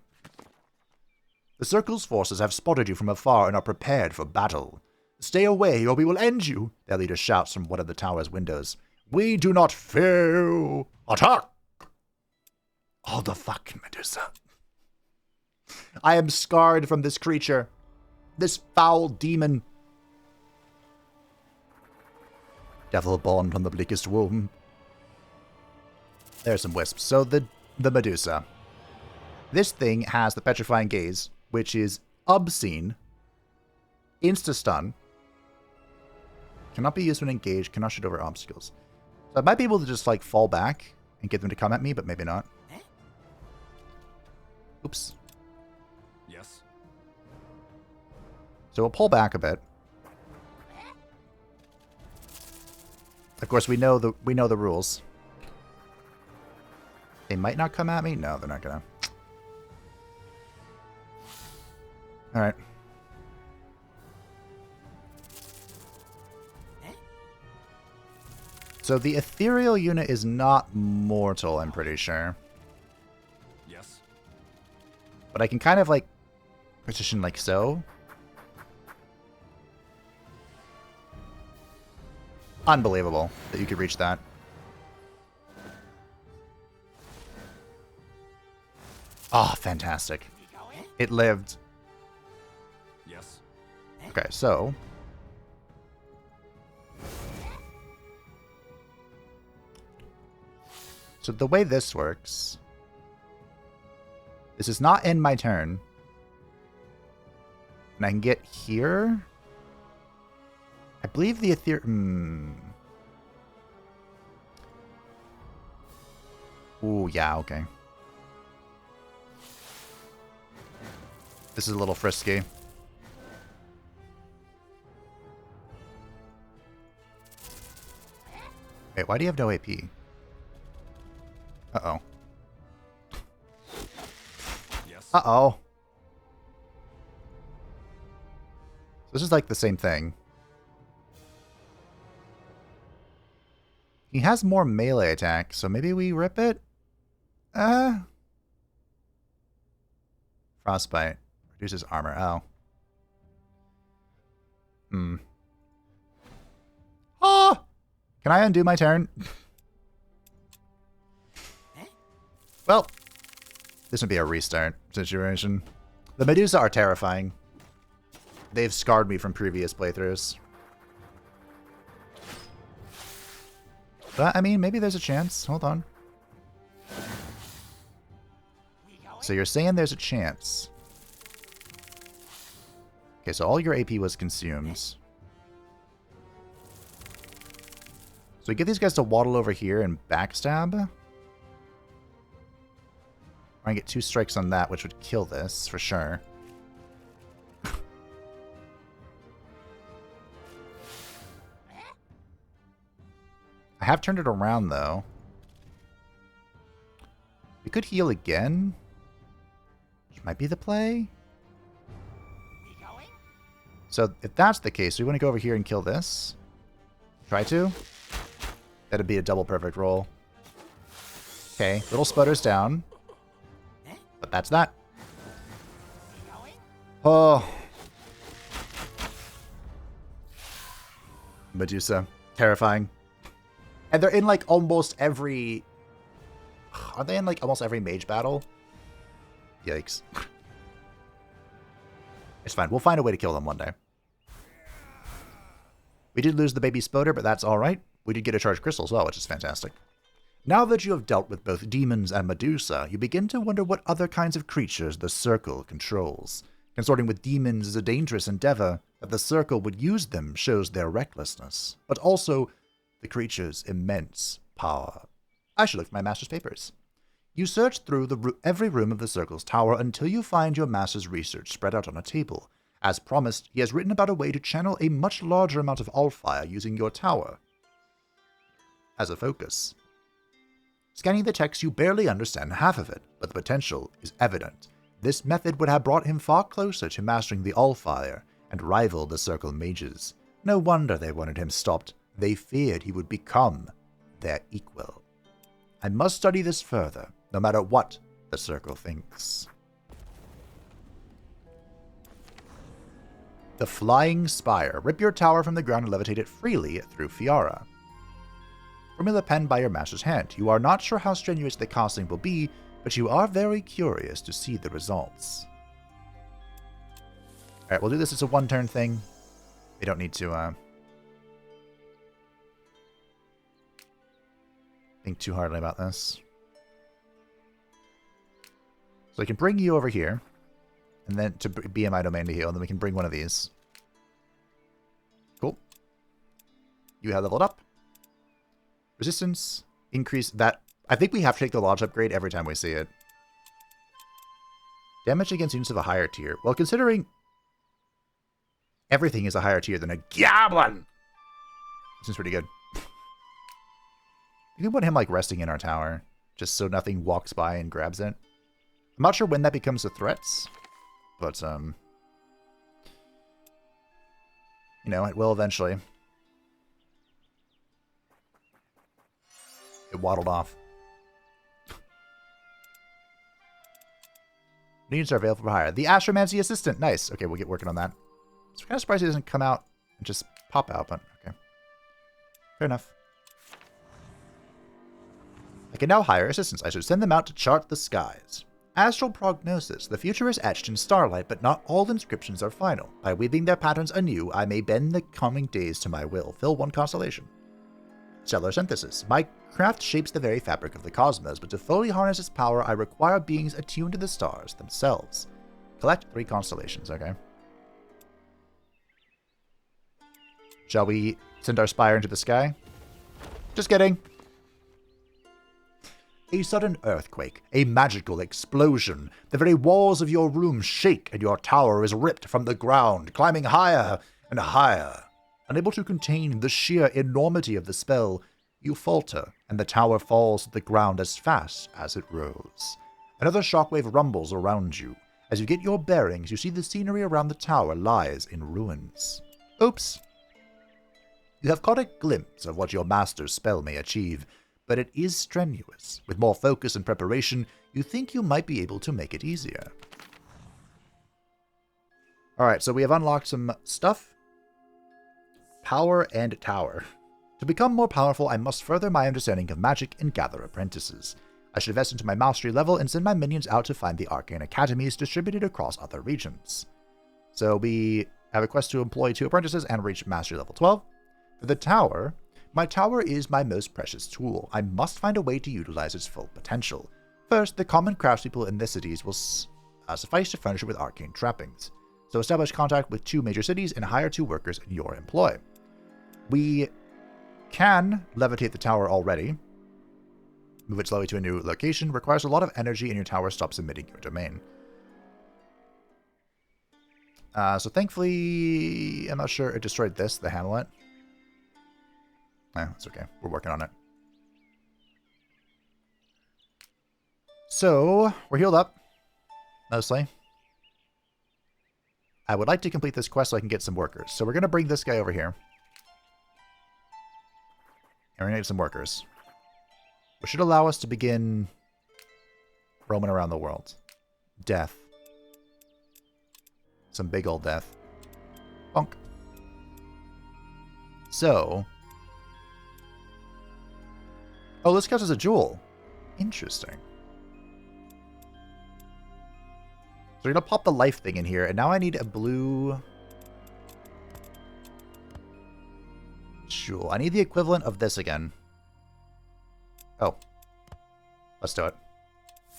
Speaker 1: The Circle's forces have spotted you from afar and are prepared for battle. Stay away or we will end you, their leader shouts from one of the tower's windows. We do not fear you. Attack! Oh, the fucking Medusa. I am scarred from this creature. This foul demon. Devil born from the bleakest womb. There's some wisps. So the Medusa. This thing has the Petrifying Gaze, which is obscene. Insta-stun. Cannot be used when engaged. Cannot shoot over obstacles. So I might be able to just, like, fall back and get them to come at me, but maybe not. Oops.
Speaker 2: Yes.
Speaker 1: So we'll pull back a bit. Of course, we know the rules. They might not come at me. No, they're not gonna. All right. So the ethereal unit is not mortal, I'm pretty sure.
Speaker 2: Yes.
Speaker 1: But I can kind of, like, position like so. Unbelievable that you could reach that. Oh, fantastic. It lived.
Speaker 2: Yes.
Speaker 1: Okay, so... So the way this works... This is not in my turn. And I can get here... I believe the Ethereum... Ooh, yeah, okay. This is a little frisky. Wait, why do you have no AP? Uh-oh.
Speaker 2: Yes.
Speaker 1: Uh-oh. This is like the same thing. He has more melee attack, so maybe we rip it? Frostbite. Reduces armor. Oh. Hmm. Ah! Can I undo my turn? Well, this would be a restart situation. The Medusa are terrifying. They've scarred me from previous playthroughs. But, I mean, maybe there's a chance. Hold on. So you're saying there's a chance. Okay, so all your AP was consumed. So we get these guys to waddle over here and backstab. I get 2 strikes on that, which would kill this, for sure. I have turned it around, though. We could heal again. Which might be the play. So, if that's the case, we want to go over here and kill this. Try to. That'd be a double perfect roll. Okay, little sputters down. But that's that. Oh. Medusa. Terrifying. And they're in, like, almost every... Are they in, like, almost every mage battle? Yikes. It's fine. We'll find a way to kill them one day. We did lose the baby Spoder, but that's alright. We did get a charged crystal as well, which is fantastic. Now that you have dealt with both demons and Medusa, you begin to wonder what other kinds of creatures the Circle controls. Consorting with demons is a dangerous endeavor. That the Circle would use them shows their recklessness, but also the creature's immense power. I should look for my master's papers. You search through every room of the Circle's tower until you find your master's research spread out on a table. As promised, he has written about a way to channel a much larger amount of Allfire using your tower. as a focus. Scanning the text, you barely understand half of it, but the potential is evident. This method would have brought him far closer to mastering the Allfire and rival the Circle mages. No wonder they wanted him stopped. They feared he would become their equal. I must study this further, no matter what the Circle thinks. The Flying Spire. Rip your tower from the ground and levitate it freely through Fiara. Formula penned by your master's hand. You are not sure how strenuous the casting will be, but you are very curious to see the results. Alright, we'll do this as a one-turn thing. We don't need to think too hardly about this. So I can bring you over here, and then to be in my domain to heal, and then we can bring one of these. Cool. You have leveled up. Resistance, increase that. I think we have to take the Lodge upgrade every time we see it. Damage against units of a higher tier. Well, considering everything is a higher tier than a goblin, seems pretty good. You can put him like resting in our tower, just so nothing walks by and grabs it. I'm not sure when that becomes a threat, but you know, it will eventually. It waddled off. Needs are available for hire. The Astromancer assistant. Nice. Okay, we'll get working on that. So I'm kind of surprised he doesn't come out and just pop out, but okay. Fair enough. I can now hire assistants. I should send them out to chart the skies. Astral prognosis. The future is etched in starlight, but not all inscriptions are final. By weaving their patterns anew, I may bend the coming days to my will. Fill one constellation. Stellar synthesis. My craft shapes the very fabric of the cosmos, but to fully harness its power, I require beings attuned to the stars themselves. Collect 3 constellations, okay? Shall we send our spire into the sky? Just kidding. A sudden earthquake, a magical explosion. The very walls of your room shake, and your tower is ripped from the ground, climbing higher and higher. Unable to contain the sheer enormity of the spell, you falter, and the tower falls to the ground as fast as it rose. Another shockwave rumbles around you. As you get your bearings, you see the scenery around the tower lies in ruins. Oops. You have caught a glimpse of what your master's spell may achieve, but it is strenuous. With more focus and preparation, you think you might be able to make it easier. Alright, so we have unlocked some stuff. Power and tower. To become more powerful, I must further my understanding of magic and gather apprentices. I should invest into my mastery level and send my minions out to find the arcane academies distributed across other regions. So we have a quest to employ 2 apprentices and reach mastery level 12. For the tower, my tower is my most precious tool. I must find a way to utilize its full potential. First, the common craftspeople in the cities will suffice to furnish it with arcane trappings. So establish contact with 2 major cities and hire 2 workers in your employ. We can levitate the tower already. Move it slowly to a new location. Requires a lot of energy and your tower stops emitting your domain. So thankfully, I'm not sure it destroyed this, the hamlet. That's okay. We're working on it. So, we're healed up. Mostly. I would like to complete this quest so I can get some workers. So we're going to bring this guy over here. And we're going to get some workers. Which should allow us to begin roaming around the world. Death. Some big old death. Bonk. So... oh, this counts as a jewel. Interesting. So we're going to pop the life thing in here, and now I need a blue jewel. I need the equivalent of this again. Oh. Let's do it.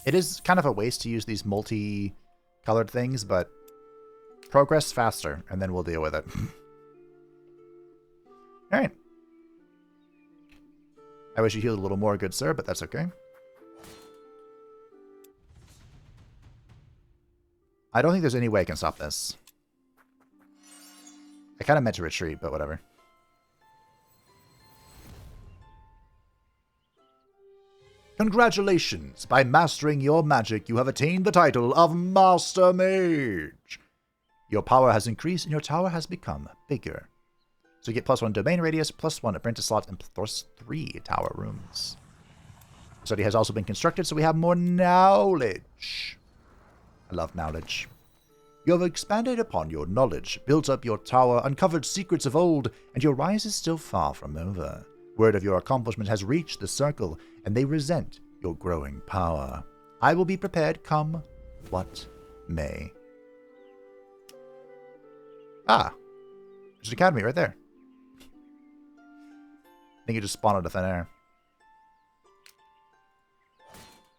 Speaker 1: It is kind of a waste to use these multi-colored things, but progress faster, and then we'll deal with it. Alright. I wish you healed a little more, good sir, but that's okay. I don't think there's any way I can stop this. I kind of meant to retreat, but whatever. Congratulations! By mastering your magic, you have attained the title of Master Mage. Your power has increased and your tower has become bigger. So you get +1 domain radius, +1 apprentice slots, and +3 tower rooms. The study has also been constructed, so we have more knowledge. I love knowledge. You have expanded upon your knowledge, built up your tower, uncovered secrets of old, and your rise is still far from over. Word of your accomplishment has reached the circle, and they resent your growing power. I will be prepared come what may. Ah, there's an academy right there. I think it just spawned out of thin air.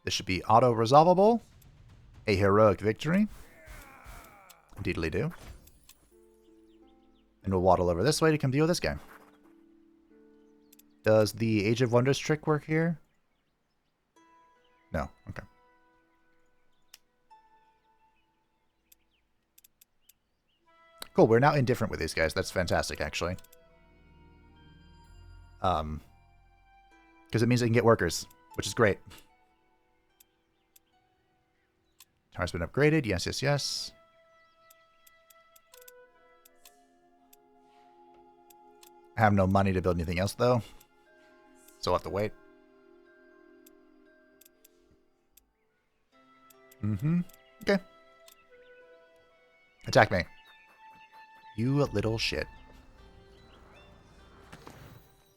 Speaker 1: This should be auto-resolvable. A heroic victory. Indeedly do. And we'll waddle over this way to come deal with this guy. Does the Age of Wonders trick work here? No. Okay. Cool, we're now indifferent with these guys. That's fantastic, actually. Because it means I can get workers, which is great. Tower's been upgraded. Yes, yes, yes. I have no money to build anything else, though. So I'll have to wait. Okay. Attack me. You little shit.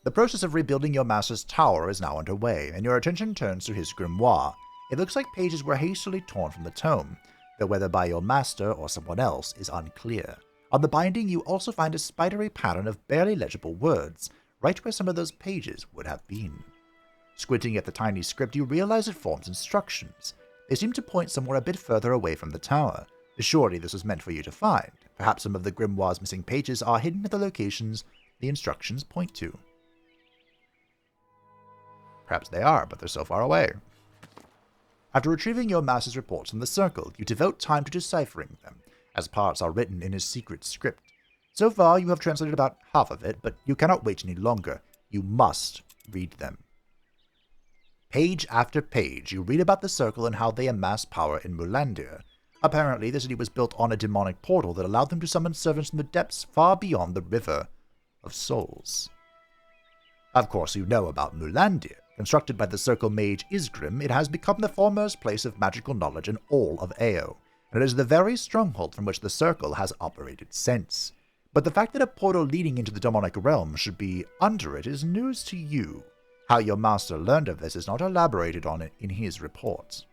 Speaker 1: The process of rebuilding your master's tower is now underway, and your attention turns to his grimoire. It looks like pages were hastily torn from the tome, though whether by your master or someone else is unclear. On the binding, you also find a spidery pattern of barely legible words, right where some of those pages would have been. Squinting at the tiny script, you realize it forms instructions. They seem to point somewhere a bit further away from the tower. Surely this was meant for you to find. Perhaps some of the grimoire's missing pages are hidden at the locations the instructions point to. Perhaps they are, but they're so far away. After retrieving your master's reports from the circle, you devote time to deciphering them, as parts are written in his secret script. So far, you have translated about half of it, but you cannot wait any longer. You must read them. Page after page, you read about the circle and how they amass power in Mulandir. Apparently, the city was built on a demonic portal that allowed them to summon servants from the depths far beyond the River of Souls. Of course, you know about Mulandir. Constructed by the Circle Mage Isgrim, it has become the foremost place of magical knowledge in all of Eo, and it is the very stronghold from which the Circle has operated since. But the fact that a portal leading into the demonic realm should be under it is news to you. How your master learned of this is not elaborated on it in his report.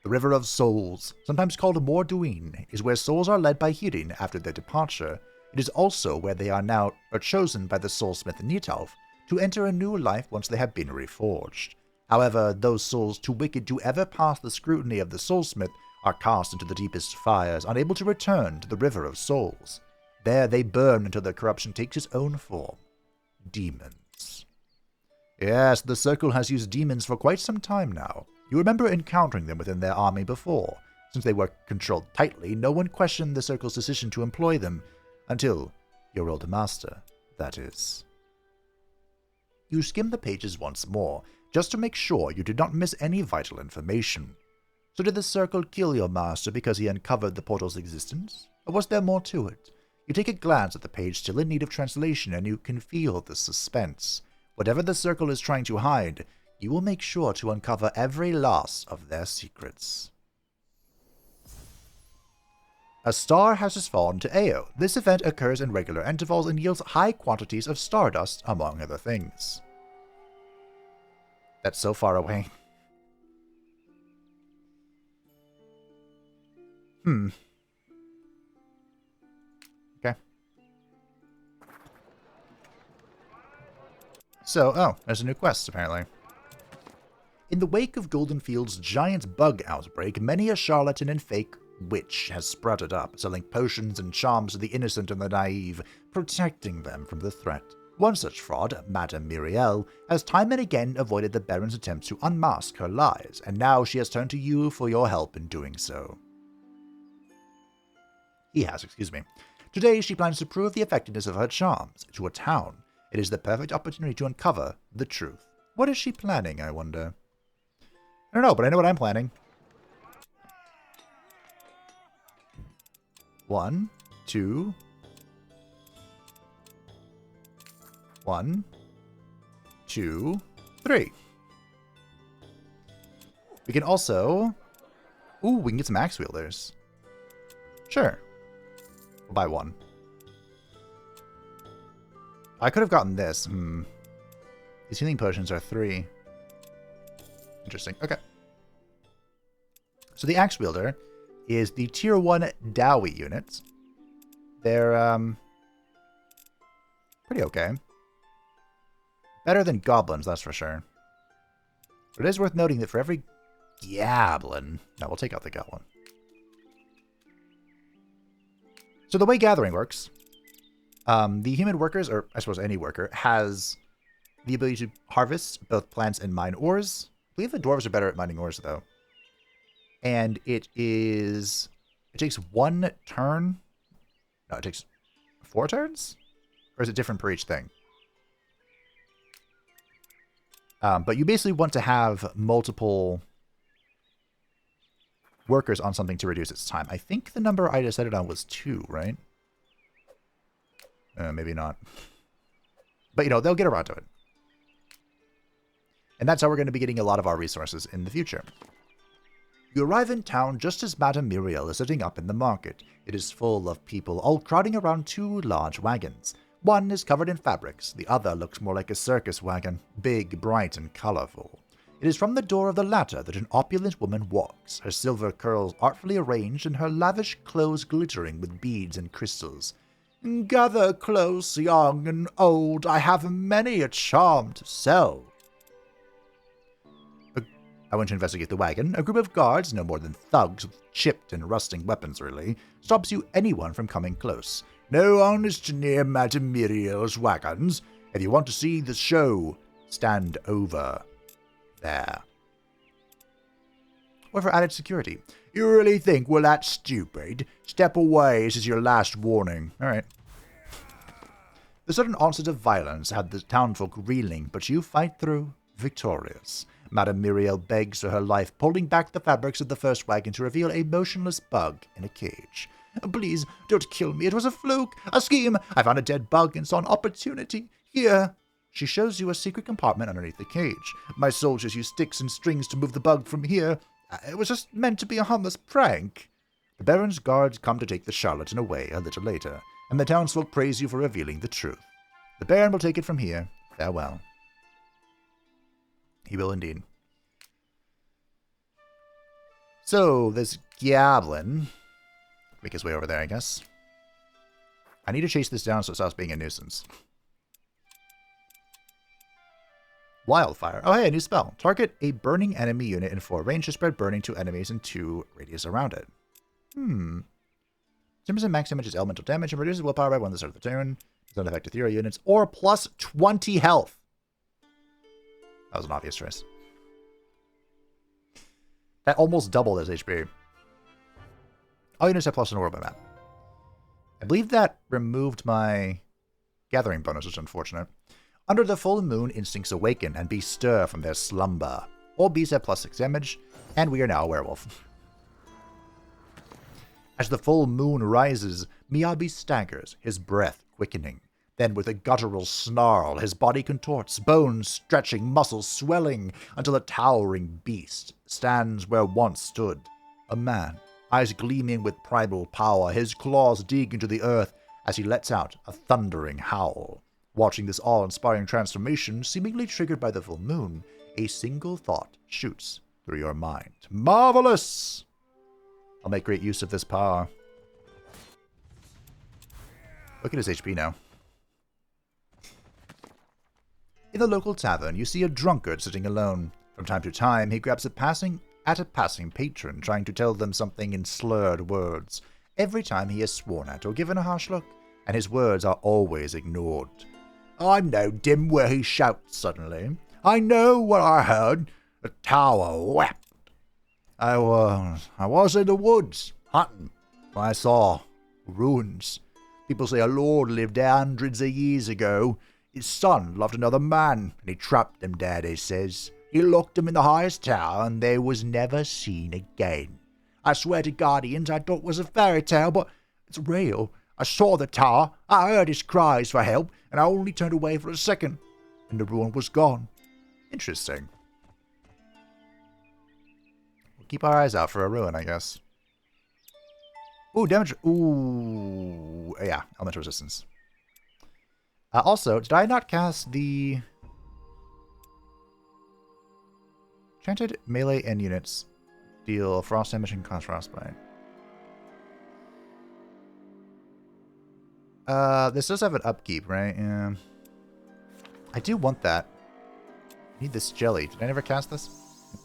Speaker 1: The River of Souls, sometimes called Morduin, is where souls are led by Hirin after their departure. It is also where they are chosen by the soulsmith Nitalf to enter a new life once they have been reforged. However, those souls too wicked to ever pass the scrutiny of the soulsmith are cast into the deepest fires, unable to return to the River of Souls. There they burn until their corruption takes its own form. Demons. Yes, the Circle has used demons for quite some time now. You remember encountering them within their army before. Since they were controlled tightly, no one questioned the Circle's decision to employ them. Until your older master, that is. You skim the pages once more, just to make sure you did not miss any vital information. So did the Circle kill your master because he uncovered the portal's existence? Or was there more to it? You take a glance at the page still in need of translation, and you can feel the suspense. Whatever the Circle is trying to hide, you will make sure to uncover every last of their secrets. A star has just fallen to Eo. This event occurs in regular intervals and yields high quantities of stardust, among other things. That's so far away. Okay. So, there's a new quest, apparently. In the wake of Goldenfield's giant bug outbreak, many a charlatan and fake witch has sprouted up, selling potions and charms to the innocent and the naive, protecting them from the threat. One such fraud, Madame Muriel, has time and again avoided the Baron's attempts to unmask her lies, and now she has turned to you for your help in doing so. Today she plans to prove the effectiveness of her charms to a town. It is the perfect opportunity to uncover the truth. What is she planning, I wonder? I don't know, but I know what I'm planning. 1, 2. 1, 2, 3. We can also... Ooh, we can get some axe wielders. Sure. We'll buy 1. I could have gotten this. These healing potions are 3. Interesting. Okay. So the axe wielder is the tier 1 Dowie unit. They're pretty okay. Better than goblins, that's for sure. But it is worth noting that for every goblin... No, we'll take out the goblin. So the way gathering works, the human workers, or I suppose any worker, has the ability to harvest both plants and mine ores. I believe the dwarves are better at mining ores, though. And it takes 1 turn. No, it takes 4 turns? Or is it different for each thing? But you basically want to have multiple workers on something to reduce its time. I think the number I decided on was 2, right? Maybe not. But, you know, they'll get around to it. And that's how we're going to be getting a lot of our resources in the future. You arrive in town just as Madame Muriel is setting up in the market. It is full of people, all crowding around 2 large wagons. One is covered in fabrics, the other looks more like a circus wagon, big, bright, and colorful. It is from the door of the latter that an opulent woman walks, her silver curls artfully arranged and her lavish clothes glittering with beads and crystals. Gather close, young and old, I have many a charm to sell. I went to investigate the wagon. A group of guards, no more than thugs with chipped and rusting weapons really, stops anyone from coming close. No one is too near Madame Muriel's wagons. If you want to see the show, stand over there. Or for added security. You really think we're that stupid? Step away, this is your last warning. Alright. The sudden onset of violence had the townfolk reeling, but you fight through, victorious. Madame Muriel begs for her life, pulling back the fabrics of the first wagon to reveal a motionless bug in a cage. Please, don't kill me. It was a fluke, a scheme. I found a dead bug and saw an opportunity. Here. She shows you a secret compartment underneath the cage. My soldiers use sticks and strings to move the bug from here. It was just meant to be a harmless prank. The Baron's guards come to take the charlatan away a little later, and the townsfolk praise you for revealing the truth. The Baron will take it from here. Farewell. He will indeed. So, this goblin... make his way over there, I guess. I need to chase this down so it stops being a nuisance. Wildfire. Oh, hey, a new spell. Target a burning enemy unit in 4 range to spread burning to enemies in 2 radius around it. 10% max damage is elemental damage and reduces willpower by 1 at the start of the turn. Does not affect ethereal units or plus 20 health. That was an obvious choice. That almost doubled his HP. All units have plus an orb map. I believe that removed my gathering bonus, which is unfortunate. Under the full moon, instincts awaken and beasts stir from their slumber. All beasts have plus 6 damage, and we are now a werewolf. As the full moon rises, Miyabi staggers, his breath quickening. Then with a guttural snarl, his body contorts, bones stretching, muscles swelling, until a towering beast stands where once stood a man. Eyes gleaming with primal power, his claws dig into the earth as he lets out a thundering howl. Watching this awe-inspiring transformation, seemingly triggered by the full moon, a single thought shoots through your mind. Marvelous! I'll make great use of this power. Look at his HP now. In the local tavern, you see a drunkard sitting alone. From time to time, he grabs at a passing patron, trying to tell them something in slurred words. Every time he is sworn at or given a harsh look, and his words are always ignored. I'm no dim where he shouts suddenly. I know what I heard. The tower wept. I was in the woods, hunting. I saw ruins. People say a lord lived there hundreds of years ago. His son loved another man, and he trapped them there, they says. He locked them in the highest tower, and they was never seen again. I swear to Guardians, I thought it was a fairy tale, but it's real. I saw the tower, I heard his cries for help, and I only turned away for a second, and the ruin was gone. Interesting. We'll keep our eyes out for a ruin, I guess. Ooh, damage. Ooh, yeah, elemental resistance. Also, did I not cast the enchanted melee and units deal frost damage and cause frostbite? This does have an upkeep, right? Yeah. I do want that. I need this jelly. Did I never cast this?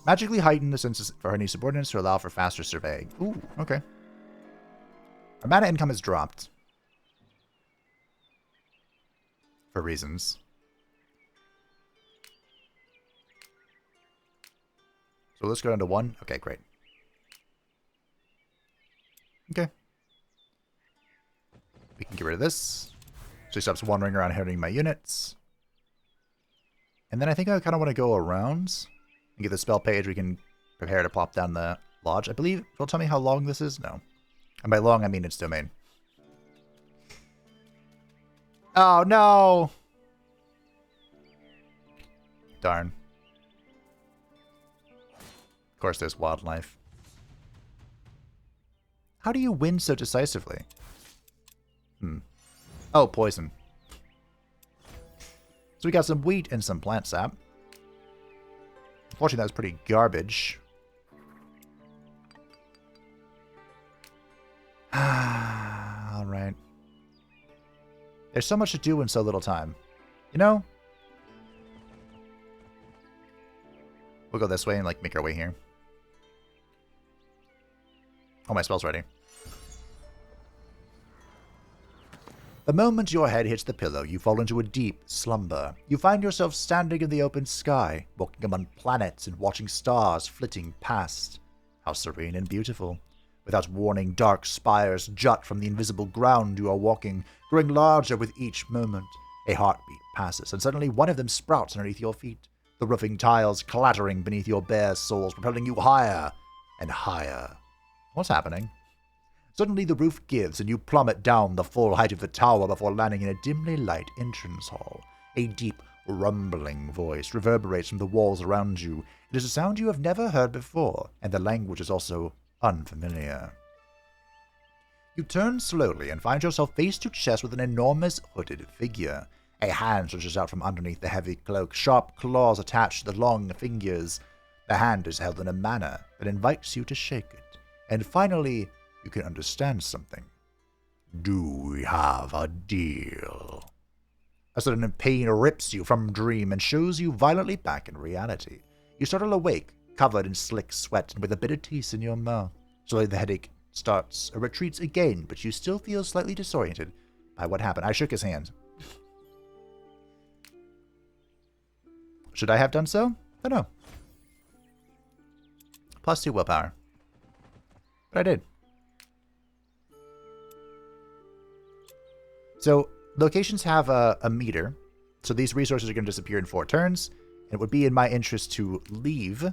Speaker 1: Magically heighten the senses for any subordinates to allow for faster surveying. Ooh, okay. Our mana income has dropped. For reasons. So let's go down to 1. Okay, great. Okay. We can get rid of this. So he stops wandering around hurting my units. And then I think I kind of want to go around and get the spell page. We can prepare to plop down the lodge. I believe, will tell me how long this is? No. And by long, I mean its domain. Oh, no! Darn. Of course, there's wildlife. How do you win so decisively? Oh, poison. So we got some wheat and some plant sap. Unfortunately, that was pretty garbage. Alright. There's so much to do in so little time. You know? We'll go this way and, like, make our way here. Oh, my spell's ready. The moment your head hits the pillow, you fall into a deep slumber. You find yourself standing in the open sky, walking among planets and watching stars flitting past. How serene and beautiful. Without warning, dark spires jut from the invisible ground you are walking, growing larger with each moment. A heartbeat passes, and suddenly one of them sprouts underneath your feet, the roofing tiles clattering beneath your bare soles, propelling you higher and higher. What's happening? Suddenly the roof gives, and you plummet down the full height of the tower before landing in a dimly lit entrance hall. A deep, rumbling voice reverberates from the walls around you. It is a sound you have never heard before, and the language is also unfamiliar. You turn slowly and find yourself face to chest with an enormous hooded figure. A hand stretches out from underneath the heavy cloak, sharp claws attached to the long fingers. The hand is held in a manner that invites you to shake it. And finally, you can understand something. Do we have a deal? A sudden pain rips you from dream and shows you violently back in reality. You startle awake, covered in slick sweat and with a bitter taste in your mouth. Slowly the headache starts, or retreats again, but you still feel slightly disoriented by what happened. I shook his hand. Should I have done so? I don't know. +2 willpower. But I did. So, locations have a meter, so these resources are going to disappear in 4 turns, and it would be in my interest to leave.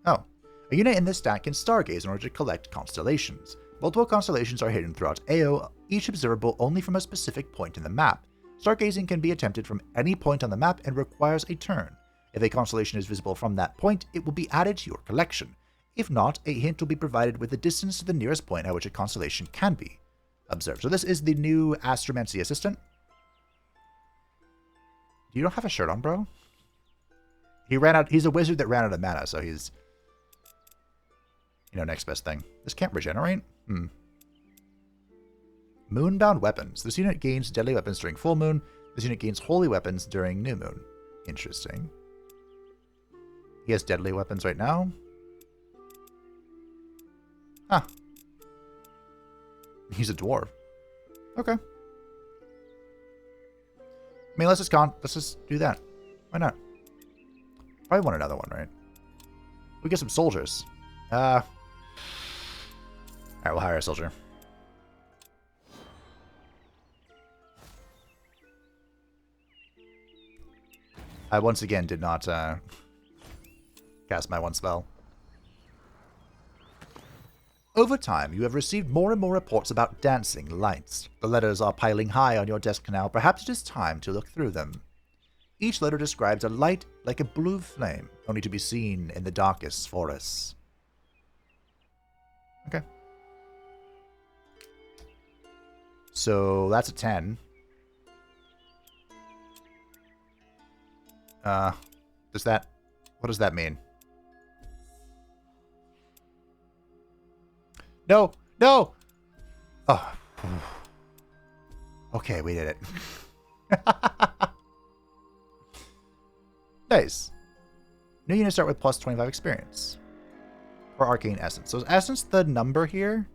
Speaker 1: Oh. A unit in this stack can stargaze in order to collect constellations. Multiple constellations are hidden throughout Eo, each observable only from a specific point in the map. Stargazing can be attempted from any point on the map and requires a turn. If a constellation is visible from that point, it will be added to your collection. If not, a hint will be provided with the distance to the nearest point at which a constellation can be observed. So this is the new Astromancer assistant. You don't have a shirt on, bro? He ran out. He's a wizard that ran out of mana, so he's, you know, next best thing. This can't regenerate? Moonbound weapons. This unit gains deadly weapons during full moon. This unit gains holy weapons during new moon. Interesting. He has deadly weapons right now. Huh. He's a dwarf. Okay. I mean, let's just do that. Why not? Probably want another one, right? We get some soldiers. Alright, we'll hire a soldier. I once again did not cast my one spell. Over time, you have received more and more reports about dancing lights. The letters are piling high on your desk now. Perhaps it is time to look through them. Each letter describes a light like a blue flame, only to be seen in the darkest forests. Okay. So that's a 10. What does that mean? No! No! Oh. Okay, we did it. Nice. New units start with plus 25 experience. For Arcane Essence. So is Essence the number here?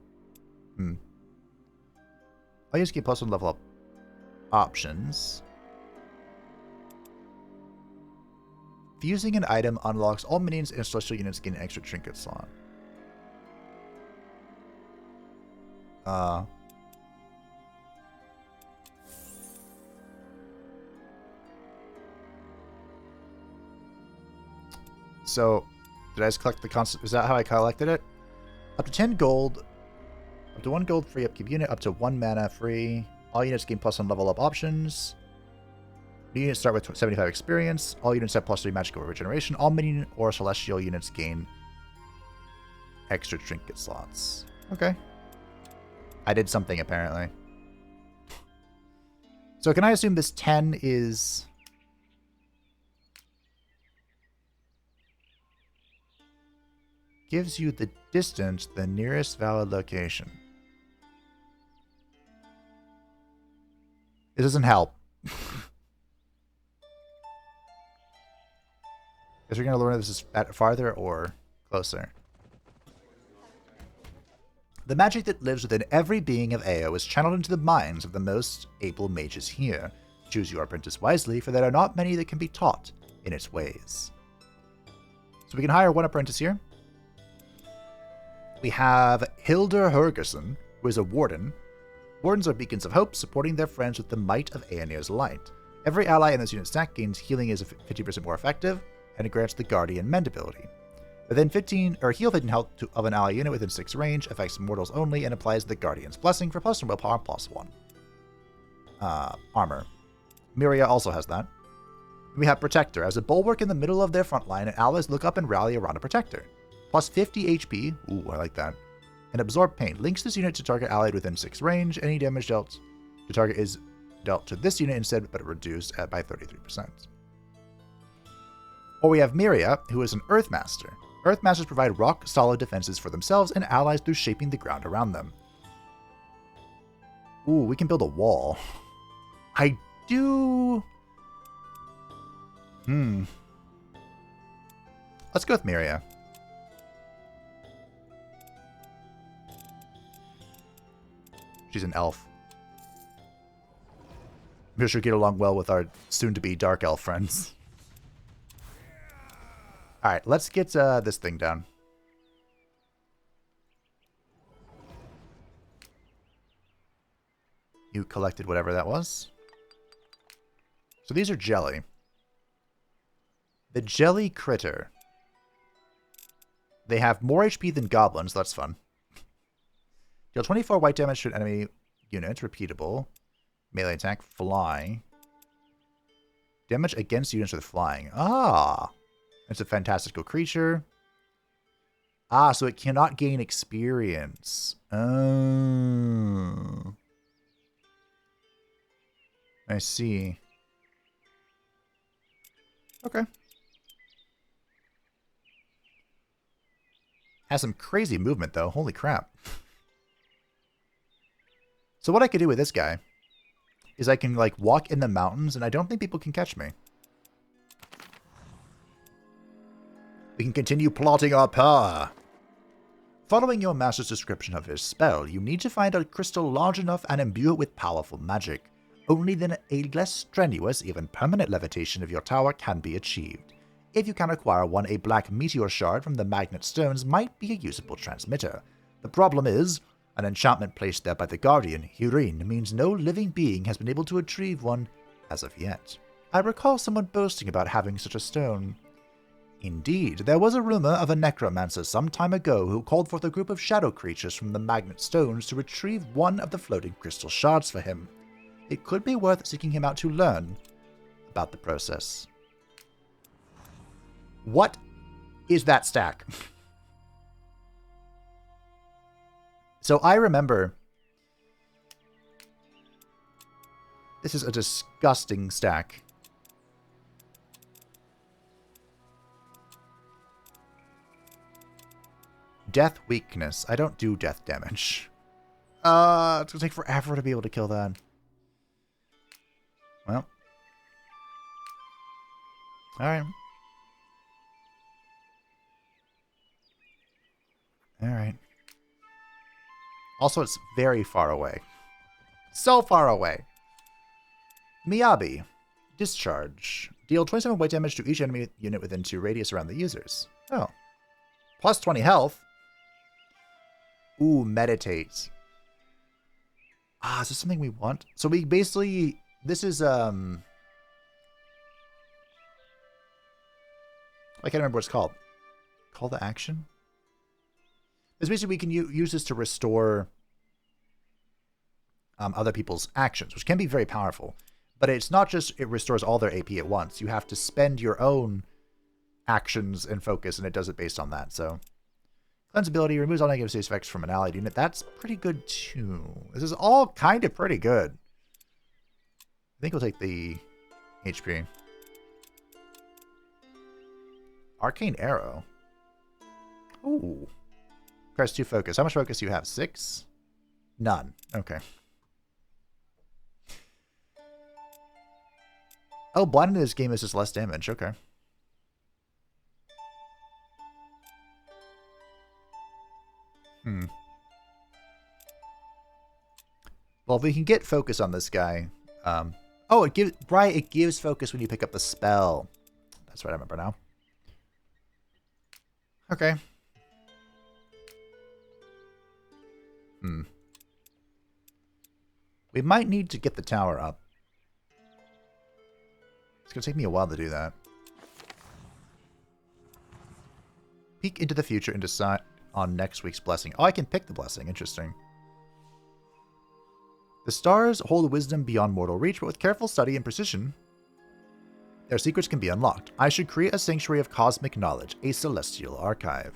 Speaker 1: I'll just get plus 1 level up options. Fusing an item unlocks all minions and celestial units gain an extra trinket slot. So, did I just collect the constant? Is that how I collected it? Up to 10 gold. Up to 1 gold free upkeep unit. Up to 1 mana free. All units gain plus 1 level up options. New units start with 75 experience. All units have plus 3 magical regeneration. All minion or celestial units gain extra trinket slots. Okay. I did something, apparently. So can I assume this 10 is... gives you the distance to the nearest valid location. It doesn't help. Guess we're going to learn if this is farther or closer. The magic that lives within every being of Eo is channeled into the minds of the most able mages here. Choose your apprentice wisely, for there are not many that can be taught in its ways. So we can hire 1 apprentice here. We have Hildur Hergerson, who is a warden. Wardens are beacons of hope, supporting their friends with the might of Aeonir's light. Every ally in this unit stack gains healing is 50% more effective, and it grants the Guardian Mend ability. Within 15, or heal 15 health of an ally unit within 6 range, affects mortals only, and applies the Guardian's Blessing for plus 1 willpower plus 1. Armor. Miria also has that. We have Protector. As a bulwark in the middle of their front line, and allies look up and rally around a Protector. Plus 50 HP. Ooh, I like that. And Absorb Pain. Links this unit to target allied within 6 range. Any damage dealt to target is dealt to this unit instead, but reduced by 33%. Or we have Miria, who is an Earthmaster. Earthmasters provide rock-solid defenses for themselves and allies through shaping the ground around them. Ooh, we can build a wall. I do... Let's go with Miria. She's an elf. I'm sure she'll get along well with our soon-to-be dark elf friends. Alright, let's get this thing down. You collected whatever that was. So these are jelly. The jelly critter. They have more HP than goblins, that's fun. Deal 24 white damage to an enemy unit, repeatable. Melee attack, fly. Damage against units with flying. Ah! It's a fantastical creature. Ah, so it cannot gain experience. Oh. I see. Okay. Has some crazy movement, though. Holy crap. So what I could do with this guy is I can, like, walk in the mountains, and I don't think people can catch me. We can continue plotting our power. Following your master's description of his spell, you need to find a crystal large enough and imbue it with powerful magic. Only then a less strenuous, even permanent levitation of your tower can be achieved. If you can acquire one, a black meteor shard from the magnet stones might be a usable transmitter. The problem is, an enchantment placed there by the Guardian, Hurin, means no living being has been able to retrieve one as of yet. I recall someone boasting about having such a stone. Indeed, there was a rumor of a necromancer some time ago who called forth a group of shadow creatures from the magnet stones to retrieve one of the floating crystal shards for him. It could be worth seeking him out to learn about the process. What is that stack? So I remember... This is a disgusting stack. Death weakness. I don't do death damage. It's gonna take forever to be able to kill that. Well. Alright. Alright. Also, it's very far away. So far away. Miyabi. Discharge. Deal 27 weight damage to each enemy unit within 2 radius around the users. Oh. Plus 20 health. Ooh, meditate. Is this something we want? So we basically... This is, I can't remember what it's called. Call to action? It's basically we can use this to restore other people's actions, which can be very powerful. But it's not just it restores all their AP at once. You have to spend your own actions and focus, and it does it based on that. So, cleanse ability removes all negative state effects from an allied unit. That's pretty good too. This is all kind of pretty good. I think we'll take the HP. Arcane Arrow. Ooh. Press 2 focus. How much focus do you have? 6? None. Okay. Oh, blinding in this game is just less damage. Okay. Well, if we can get focus on this guy. Oh, it gives it gives focus when you pick up the spell. That's what I remember now. Okay. We might need to get the tower up. It's going to take me a while to do that. Peek into the future and decide on next week's blessing. Oh, I can pick the blessing. Interesting. The stars hold wisdom beyond mortal reach, but with careful study and precision, their secrets can be unlocked. I should create a sanctuary of cosmic knowledge, a celestial archive.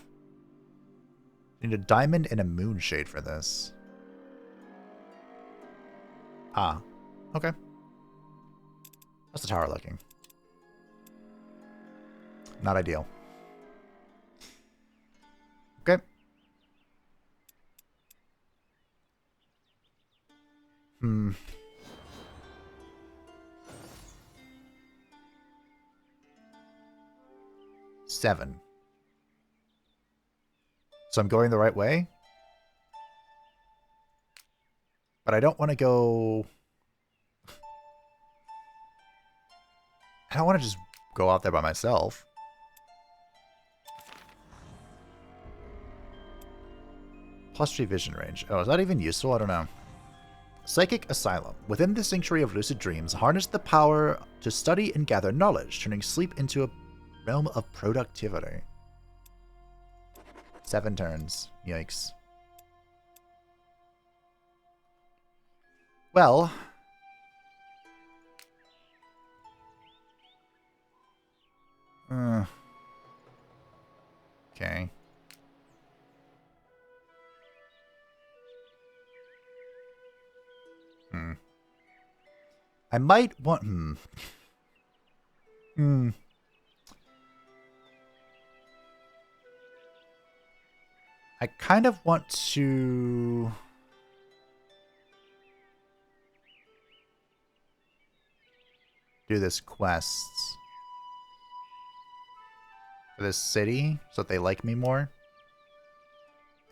Speaker 1: I need a diamond and a moonshade for this. Ah, okay. How's the tower looking? Not ideal. Okay. Seven. So I'm going the right way? But I don't want to go... I don't want to just go out there by myself. +3 vision range. Oh, is that even useful? I don't know. Psychic Asylum. Within the Sanctuary of Lucid Dreams, harness the power to study and gather knowledge, turning sleep into a realm of productivity. 7 turns. Yikes. Well... okay. I might want... I kind of want to... do this quest for this city so that they like me more. And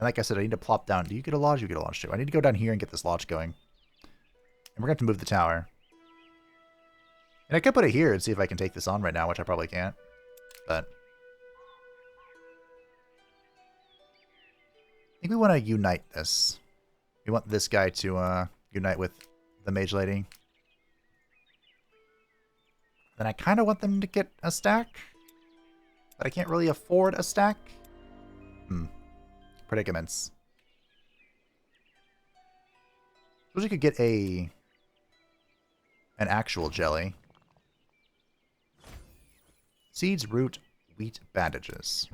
Speaker 1: like I said, I need to plop down. Do you get a lodge? You get a lodge too. I need to go down here and get this lodge going. And we're going to have to move the tower. And I could put it here and see if I can take this on right now, which I probably can't. But I think we want to unite this. We want this guy to unite with the mage lady. Then I kind of want them to get a stack. But I can't really afford a stack. Predicaments. Suppose we could get an actual jelly. Seeds, root, wheat, bandages.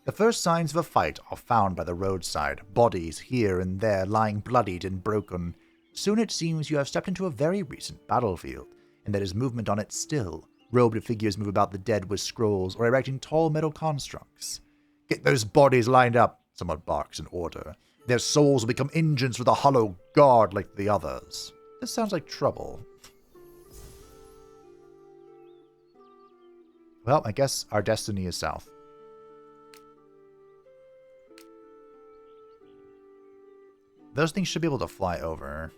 Speaker 1: The first signs of a fight are found by the roadside, bodies here and there lying bloodied and broken. Soon it seems you have stepped into a very recent battlefield, and there is movement on it still. Robed figures move about the dead with scrolls or erecting tall metal constructs. Get those bodies lined up, someone barks in order. Their souls will become engines with a hollow guard like the others. This sounds like trouble. Well, I guess our destiny is south. Those things should be able to fly over.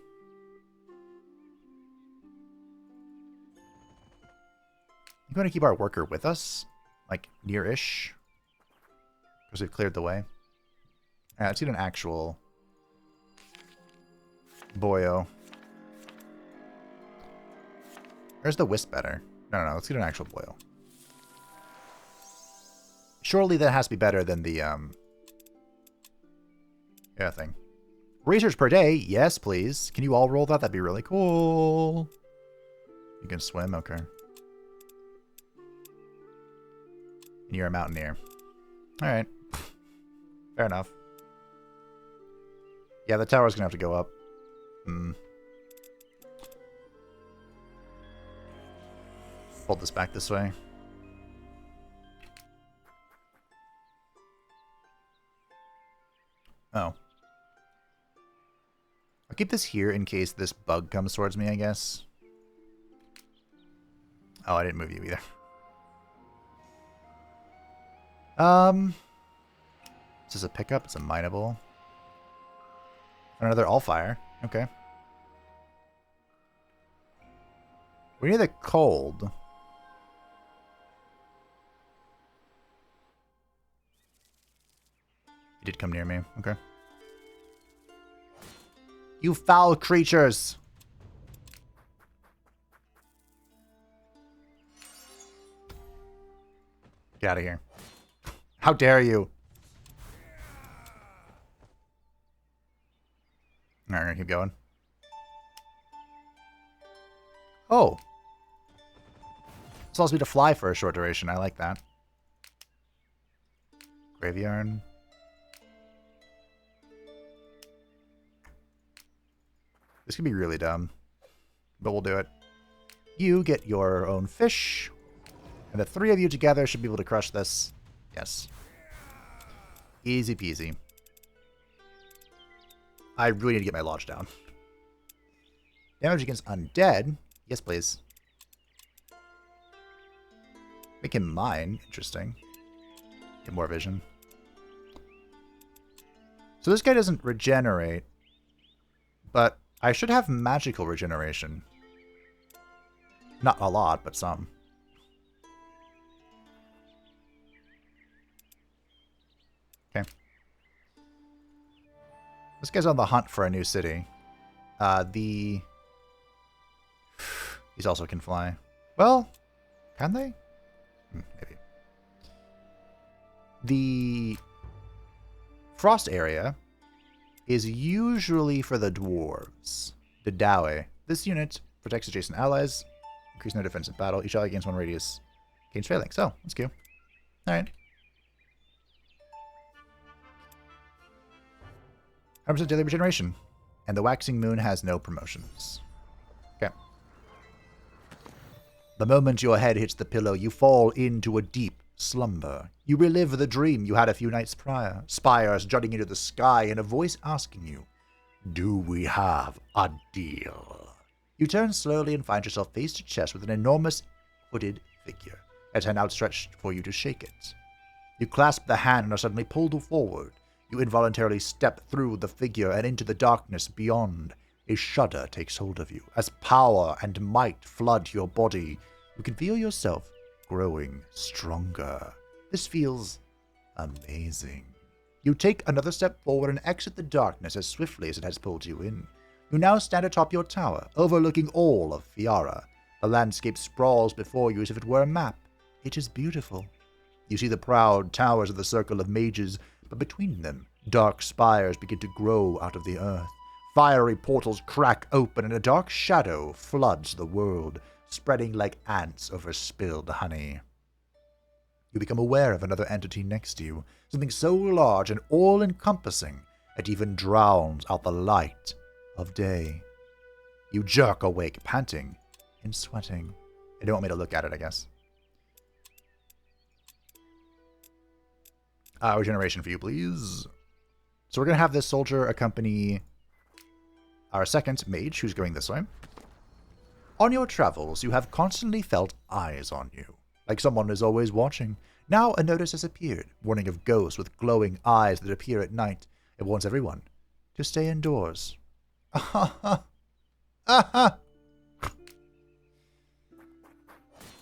Speaker 1: You going to keep our worker with us? Like, near-ish? Because we've cleared the way. Alright, let's get an actual boyo. Where's the wisp better? No, let's get an actual boyo. Surely that has to be better than the, yeah, thing. Research per day? Yes, please. Can you all roll that? That'd be really cool. You can swim? Okay. And you're a mountaineer. Alright. Fair enough. Yeah, the tower's gonna have to go up. Fold this back this way. Oh. I'll keep this here in case this bug comes towards me, I guess. Oh, I didn't move you either. Is this a pickup? It's a mineable. Another all-fire. Okay. We need the cold. He did come near me. Okay. You foul creatures! Get out of here. How dare you? Alright, we're gonna keep going. Oh. This allows me to fly for a short duration. I like that. Graveyard. This could be really dumb, but we'll do it. You get your own fish, and the three of you together should be able to crush this. Yes. Easy peasy. I really need to get my lodge down. Damage against undead. Yes, please. Make him mine. Interesting. Get more vision. So this guy doesn't regenerate, but I should have magical regeneration. Not a lot, but some. Okay. This guy's on the hunt for a new city. These also can fly. Well, can they? Maybe. The frost area is usually for the dwarves. The Dawe. This unit protects adjacent allies, increasing their defense in battle. Each ally gains one radius, gains phalanx. Oh, that's cute. Alright. 100% daily regeneration. And the waxing moon has no promotions. Okay. The moment your head hits the pillow, you fall into a deep slumber. You relive the dream you had a few nights prior. Spires jutting into the sky and a voice asking you, "Do we have a deal?" You turn slowly and find yourself face to chest with an enormous hooded figure, its hand outstretched for you to shake it. You clasp the hand and are suddenly pulled forward. You involuntarily step through the figure and into the darkness beyond. A shudder takes hold of you. As power and might flood your body, you can feel yourself growing stronger. This feels amazing. You take another step forward and exit the darkness as swiftly as it has pulled you in. You now stand atop your tower, overlooking all of Fiara. The landscape sprawls before you as if it were a map. It is beautiful. You see the proud towers of the Circle of Mages, but between them, dark spires begin to grow out of the earth. Fiery portals crack open and a dark shadow floods the world, spreading like ants over spilled honey. You become aware of another entity next to you, something so large and all-encompassing it even drowns out the light of day. You jerk awake, panting and sweating. They don't want me to look at it, I guess. Regeneration for you, please. So we're going to have this soldier accompany our second mage, who's going this way. On your travels, you have constantly felt eyes on you, like someone is always watching. Now a notice has appeared, warning of ghosts with glowing eyes that appear at night. It warns everyone to stay indoors. Now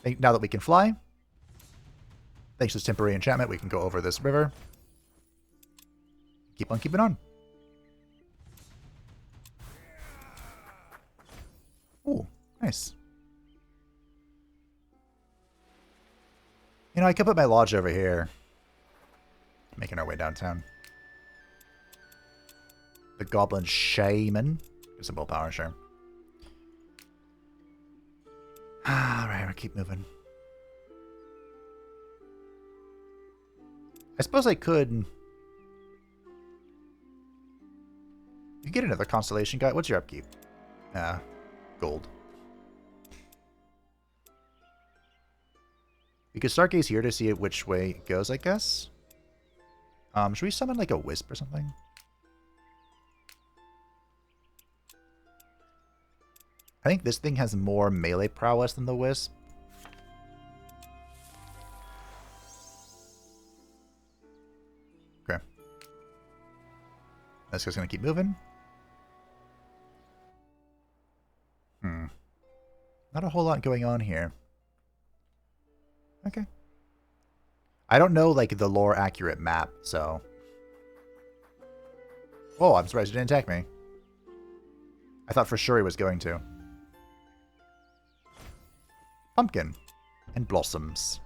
Speaker 1: that we can fly, thanks to this temporary enchantment, we can go over this river. Keep on keeping on. Ooh, nice. You know, I could put my lodge over here. Making our way downtown. The Goblin Shaman. Get some willpower, sure. Alright, we'll keep moving. I suppose I could... You get another constellation guy. What's your upkeep? Gold. We could Stargaze here to see which way it goes, I guess. Should we summon like a wisp or something? I think this thing has more melee prowess than the wisp. Okay. This guy's gonna keep moving. Not a whole lot going on here. Okay. I don't know, like, the lore accurate map, so... Oh, I'm surprised he didn't attack me. I thought for sure he was going to. Pumpkin. And blossoms.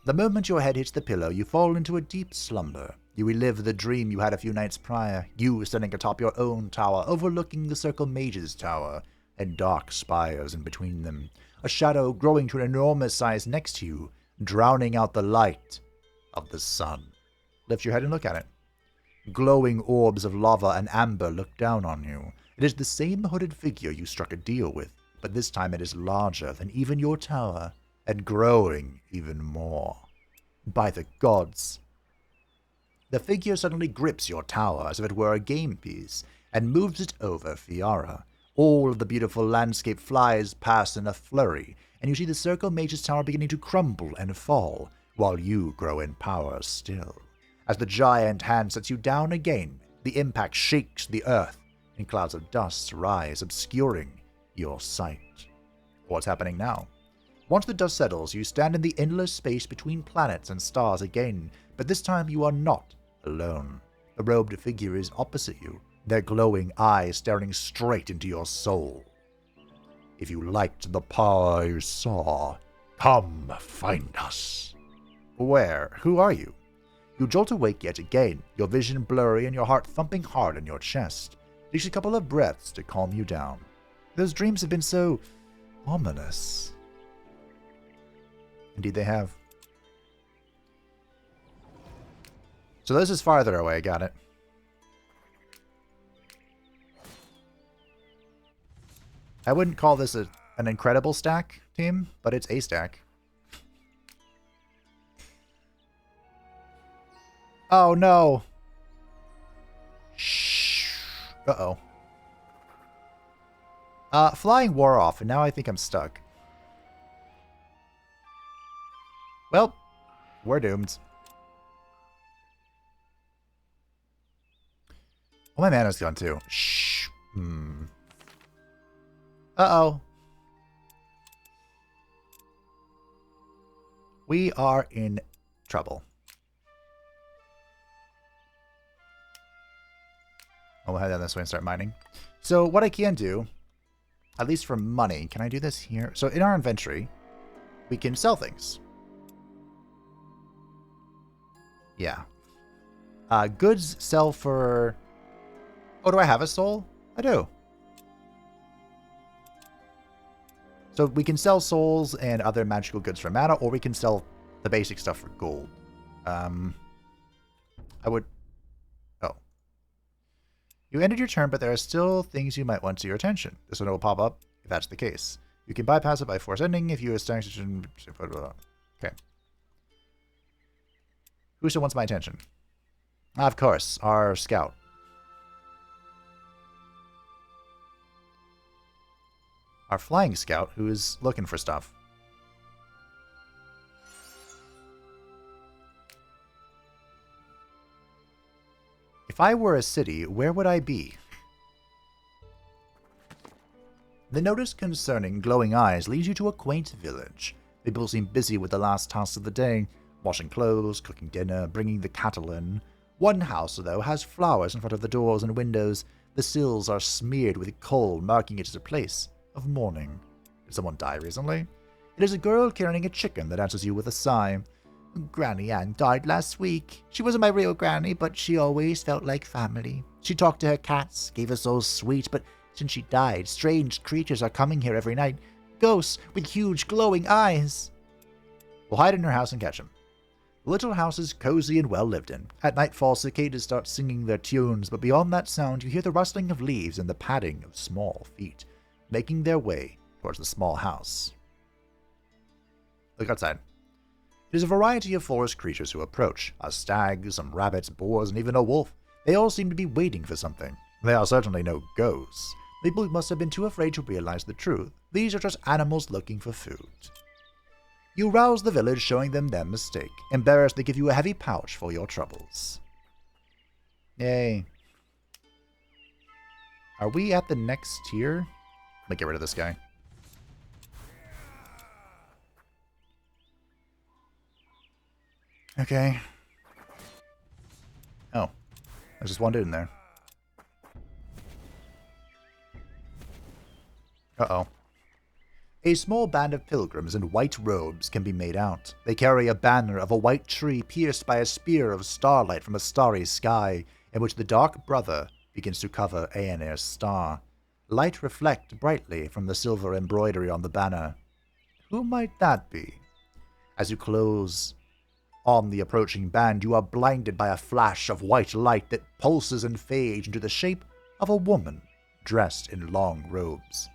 Speaker 1: The moment your head hits the pillow, you fall into a deep slumber. You relive the dream you had a few nights prior. You standing atop your own tower, overlooking the Circle Mage's tower, and dark spires in between them. A shadow growing to an enormous size next to you, drowning out the light of the sun. Lift your head and look at it. Glowing orbs of lava and amber look down on you. It is the same hooded figure you struck a deal with, but this time it is larger than even your tower, and growing even more. By the gods. The figure suddenly grips your tower as if it were a game piece, and moves it over Fiara. All of the beautiful landscape flies past in a flurry, and you see the Circle Mage's tower beginning to crumble and fall, while you grow in power still. As the giant hand sets you down again, the impact shakes the earth, and clouds of dust rise, obscuring your sight. What's happening now? Once the dust settles, you stand in the endless space between planets and stars again, but this time you are not alone. The robed figure is opposite you, their glowing eyes staring straight into your soul. If you liked the power you saw, come find us. Where? Who are you? You jolt awake yet again, your vision blurry and your heart thumping hard in your chest. It takes a couple of breaths to calm you down. Those dreams have been so ominous. Indeed they have. So this is farther away, got it. I wouldn't call this an incredible stack team, but it's a stack. Oh no. Shh. Uh-oh. Flying wore off, and now I think I'm stuck. Well, we're doomed. Oh, my mana's gone too. Shh. Uh-oh. We are in trouble. I'll head down this way and start mining. So what I can do, at least for money, can I do this here? So in our inventory, we can sell things. Yeah. Goods sell for... Oh, do I have a soul? I do. So we can sell souls and other magical goods for mana, or we can sell the basic stuff for gold. I would... Oh. You ended your turn, but there are still things you might want to your attention. This one will pop up if that's the case. You can bypass it by force ending if you establish... Okay. Who still wants my attention? Of course, our scout. Our flying scout, who is looking for stuff. If I were a city, where would I be? The notice concerning glowing eyes leads you to a quaint village. People seem busy with the last tasks of the day, washing clothes, cooking dinner, bringing the cattle in. One house, though, has flowers in front of the doors and windows. The sills are smeared with coal, marking it as a place of mourning. Did someone die recently? It is a girl carrying a chicken that answers you with a sigh. Granny Ann died last week. She wasn't my real granny, but she always felt like family. She talked to her cats, gave us all sweets, but since she died, strange creatures are coming here every night. Ghosts with huge glowing eyes. We'll hide in her house and catch them. The little house is cozy and well lived in. At nightfall, cicadas start singing their tunes, but beyond that sound, you hear the rustling of leaves and the padding of small feet, making their way towards the small house. Look outside. There's a variety of forest creatures who approach. A stag, some rabbits, boars, and even a wolf. They all seem to be waiting for something. They are certainly no ghosts. People must have been too afraid to realize the truth. These are just animals looking for food. You rouse the village, showing them their mistake. Embarrassed, they give you a heavy pouch for your troubles. Yay. Are we at the next tier? Let me get rid of this guy. Okay. Oh. There's just one dude in there. Uh-oh. A small band of pilgrims in white robes can be made out. They carry a banner of a white tree pierced by a spear of starlight from a starry sky, in which the dark brother begins to cover Aeneir's star. Light reflect brightly from the silver embroidery on the banner. Who might that be? As you close on the approaching band, you are blinded by a flash of white light that pulses and fades into the shape of a woman dressed in long robes.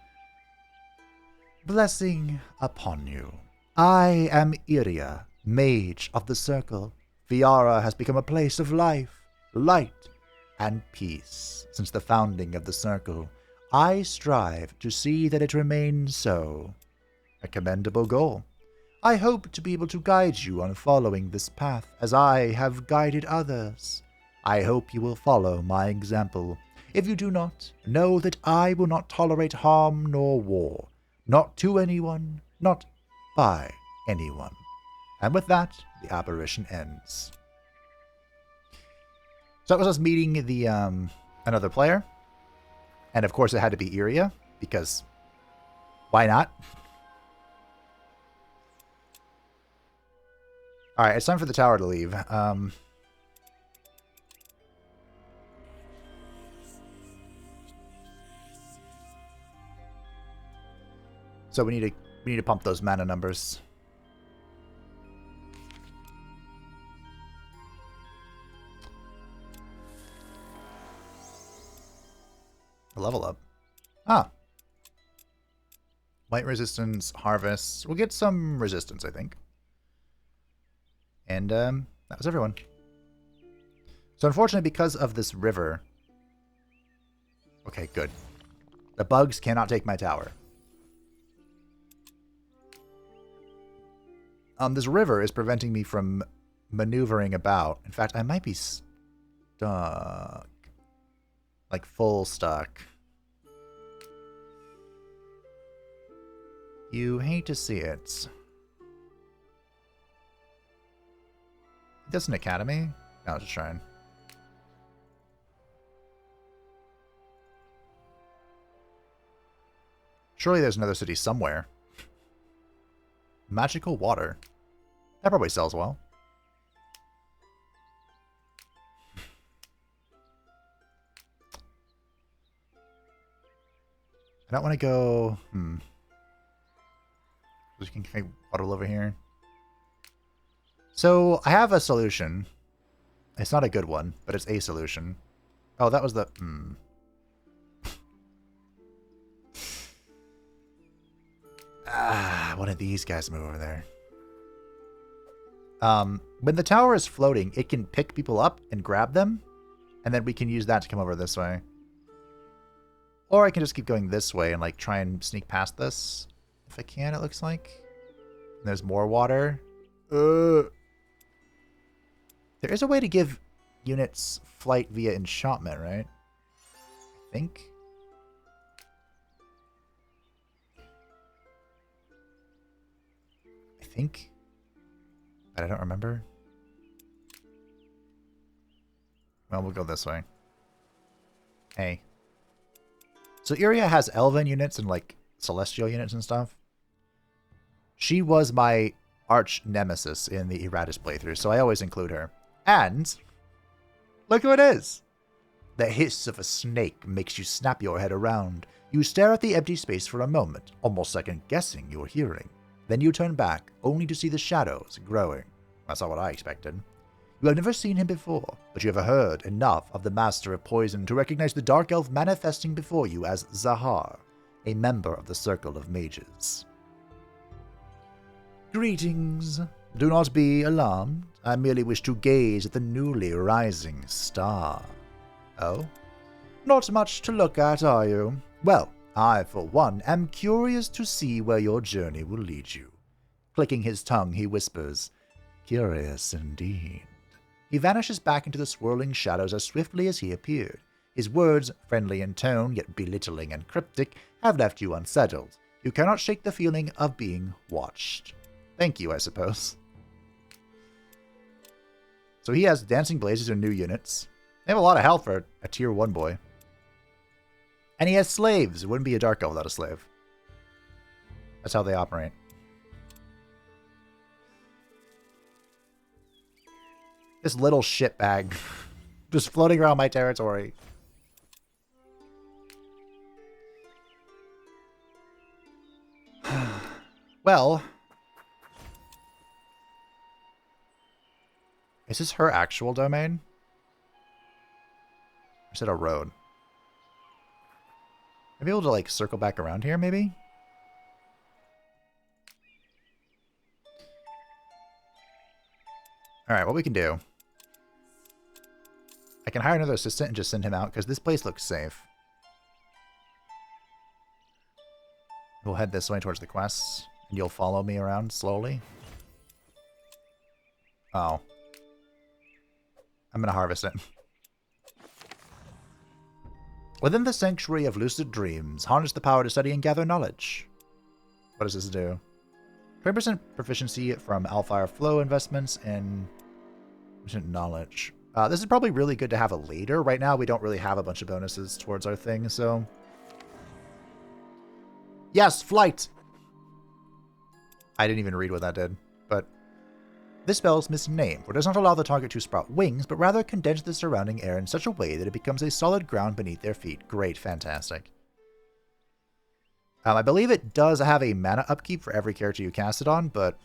Speaker 1: Blessing upon you. I am Iria, Mage of the Circle. Viara has become a place of life, light, and peace since the founding of the Circle. I strive to see that it remains so. A commendable goal. I hope to be able to guide you on following this path as I have guided others. I hope you will follow my example. If you do not, know that I will not tolerate harm nor war. Not to anyone, not by anyone. And with that, the apparition ends. So that was us meeting the another player. And of course it had to be Iria, because why not? Alright, it's time for the tower to leave. So we need to pump those mana numbers. A level up. Ah. Light resistance, harvest. We'll get some resistance, I think. And that was everyone. So unfortunately, because of this river... Okay, good. The bugs cannot take my tower. This river is preventing me from maneuvering about. In fact, I might be stuck. Like, full stuck. You hate to see it. That's an academy? No, I was just trying. Surely there's another city somewhere. Magical water. That probably sells well. I don't want to go... We can waddle over here. So, I have a solution. It's not a good one, but it's a solution. Oh, that was the... One of these guys move over there. When the tower is floating, it can pick people up and grab them, and then we can use that to come over this way. Or I can just keep going this way and like try and sneak past this. If I can, it looks like. And there's more water. There is a way to give units flight via enchantment, right? I think. But I don't remember. Well, we'll go this way. Hey. So Iria has elven units and like celestial units and stuff. She was my arch nemesis in the Eratus playthrough, so I always include her. And look who it is. The hiss of a snake makes you snap your head around. You stare at the empty space for a moment, almost second guessing your hearing. Then you turn back, only to see the shadows growing. That's not what I expected. You have never seen him before, but you have heard enough of the Master of Poison to recognize the Dark Elf manifesting before you as Zahar, a member of the Circle of Mages. Greetings. Do not be alarmed. I merely wish to gaze at the newly rising star. Oh? Not much to look at, are you? Well, I, for one, am curious to see where your journey will lead you. Clicking his tongue, he whispers, Curious indeed. He vanishes back into the swirling shadows as swiftly as he appeared. His words, friendly in tone, yet belittling and cryptic, have left you unsettled. You cannot shake the feeling of being watched. Thank you, I suppose. So he has Dancing Blazes and new units. They have a lot of health for a tier 1 boy. And he has slaves. It wouldn't be a Dark Elf without a slave. That's how they operate. This little shitbag. Just floating around my territory. Well. Is this her actual domain? Or is it a road? I'd be able to like circle back around here maybe? Alright, what we can do. I can hire another assistant and just send him out because this place looks safe. We'll head this way towards the quests and you'll follow me around slowly. Oh. I'm gonna harvest it. Within the Sanctuary of Lucid Dreams, harness the power to study and gather knowledge. What does this do? 20% proficiency from Alfire Flow investments and knowledge. This is probably really good to have a later. Right now, we don't really have a bunch of bonuses towards our thing, so... Yes, flight! I didn't even read what that did, but... This spell is misnamed, for it does not allow the target to sprout wings, but rather condense the surrounding air in such a way that it becomes a solid ground beneath their feet. Great, fantastic. I believe it does have a mana upkeep for every character you cast it on, but...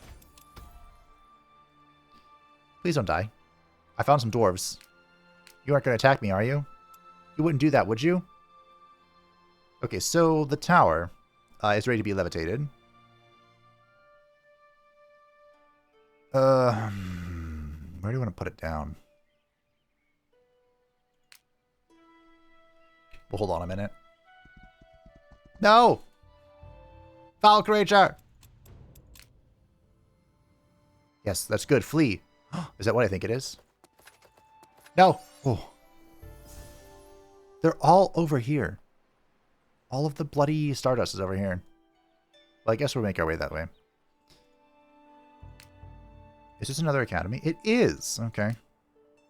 Speaker 1: Please don't die. I found some dwarves. You aren't going to attack me, are you? You wouldn't do that, would you? Okay, so the tower is ready to be levitated. Where do you want to put it down? Well, hold on a minute. No! Foul creature! Yes, that's good. Flee. Is that what I think it is? No! Oh. They're all over here. All of the bloody Stardust is over here. Well, I guess we'll make our way that way. Is this another academy? It is! Okay.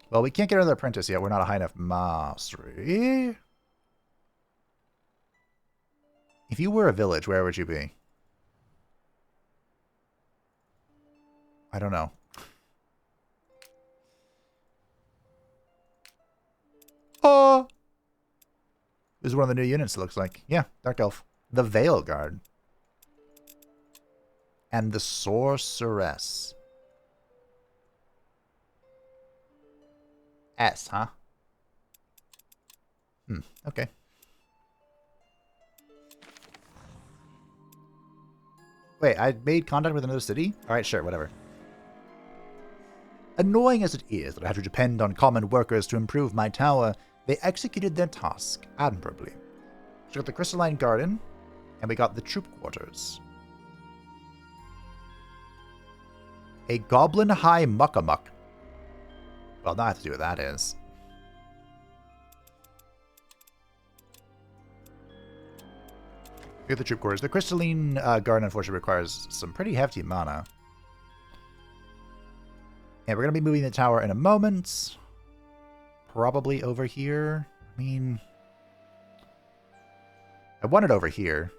Speaker 1: Well, we can't get another apprentice yet. We're not a high enough mastery. If you were a village, where would you be? I don't know. Oh! This is one of the new units, it looks like. Yeah, Dark Elf. The Veil Guard. And the Sorceress. S, huh? Okay. Wait, I made contact with another city? Alright, sure, whatever. Annoying as it is that I have to depend on common workers to improve my tower, they executed their task admirably. So we got the Crystalline Garden, and we got the troop quarters. A Goblin High Muckamuck. Well, now I have to see what that is. We got the troop quarters. The Crystalline Garden, unfortunately, requires some pretty hefty mana. And we're going to be moving the tower in a moment. Probably over here. I mean, I want it over here.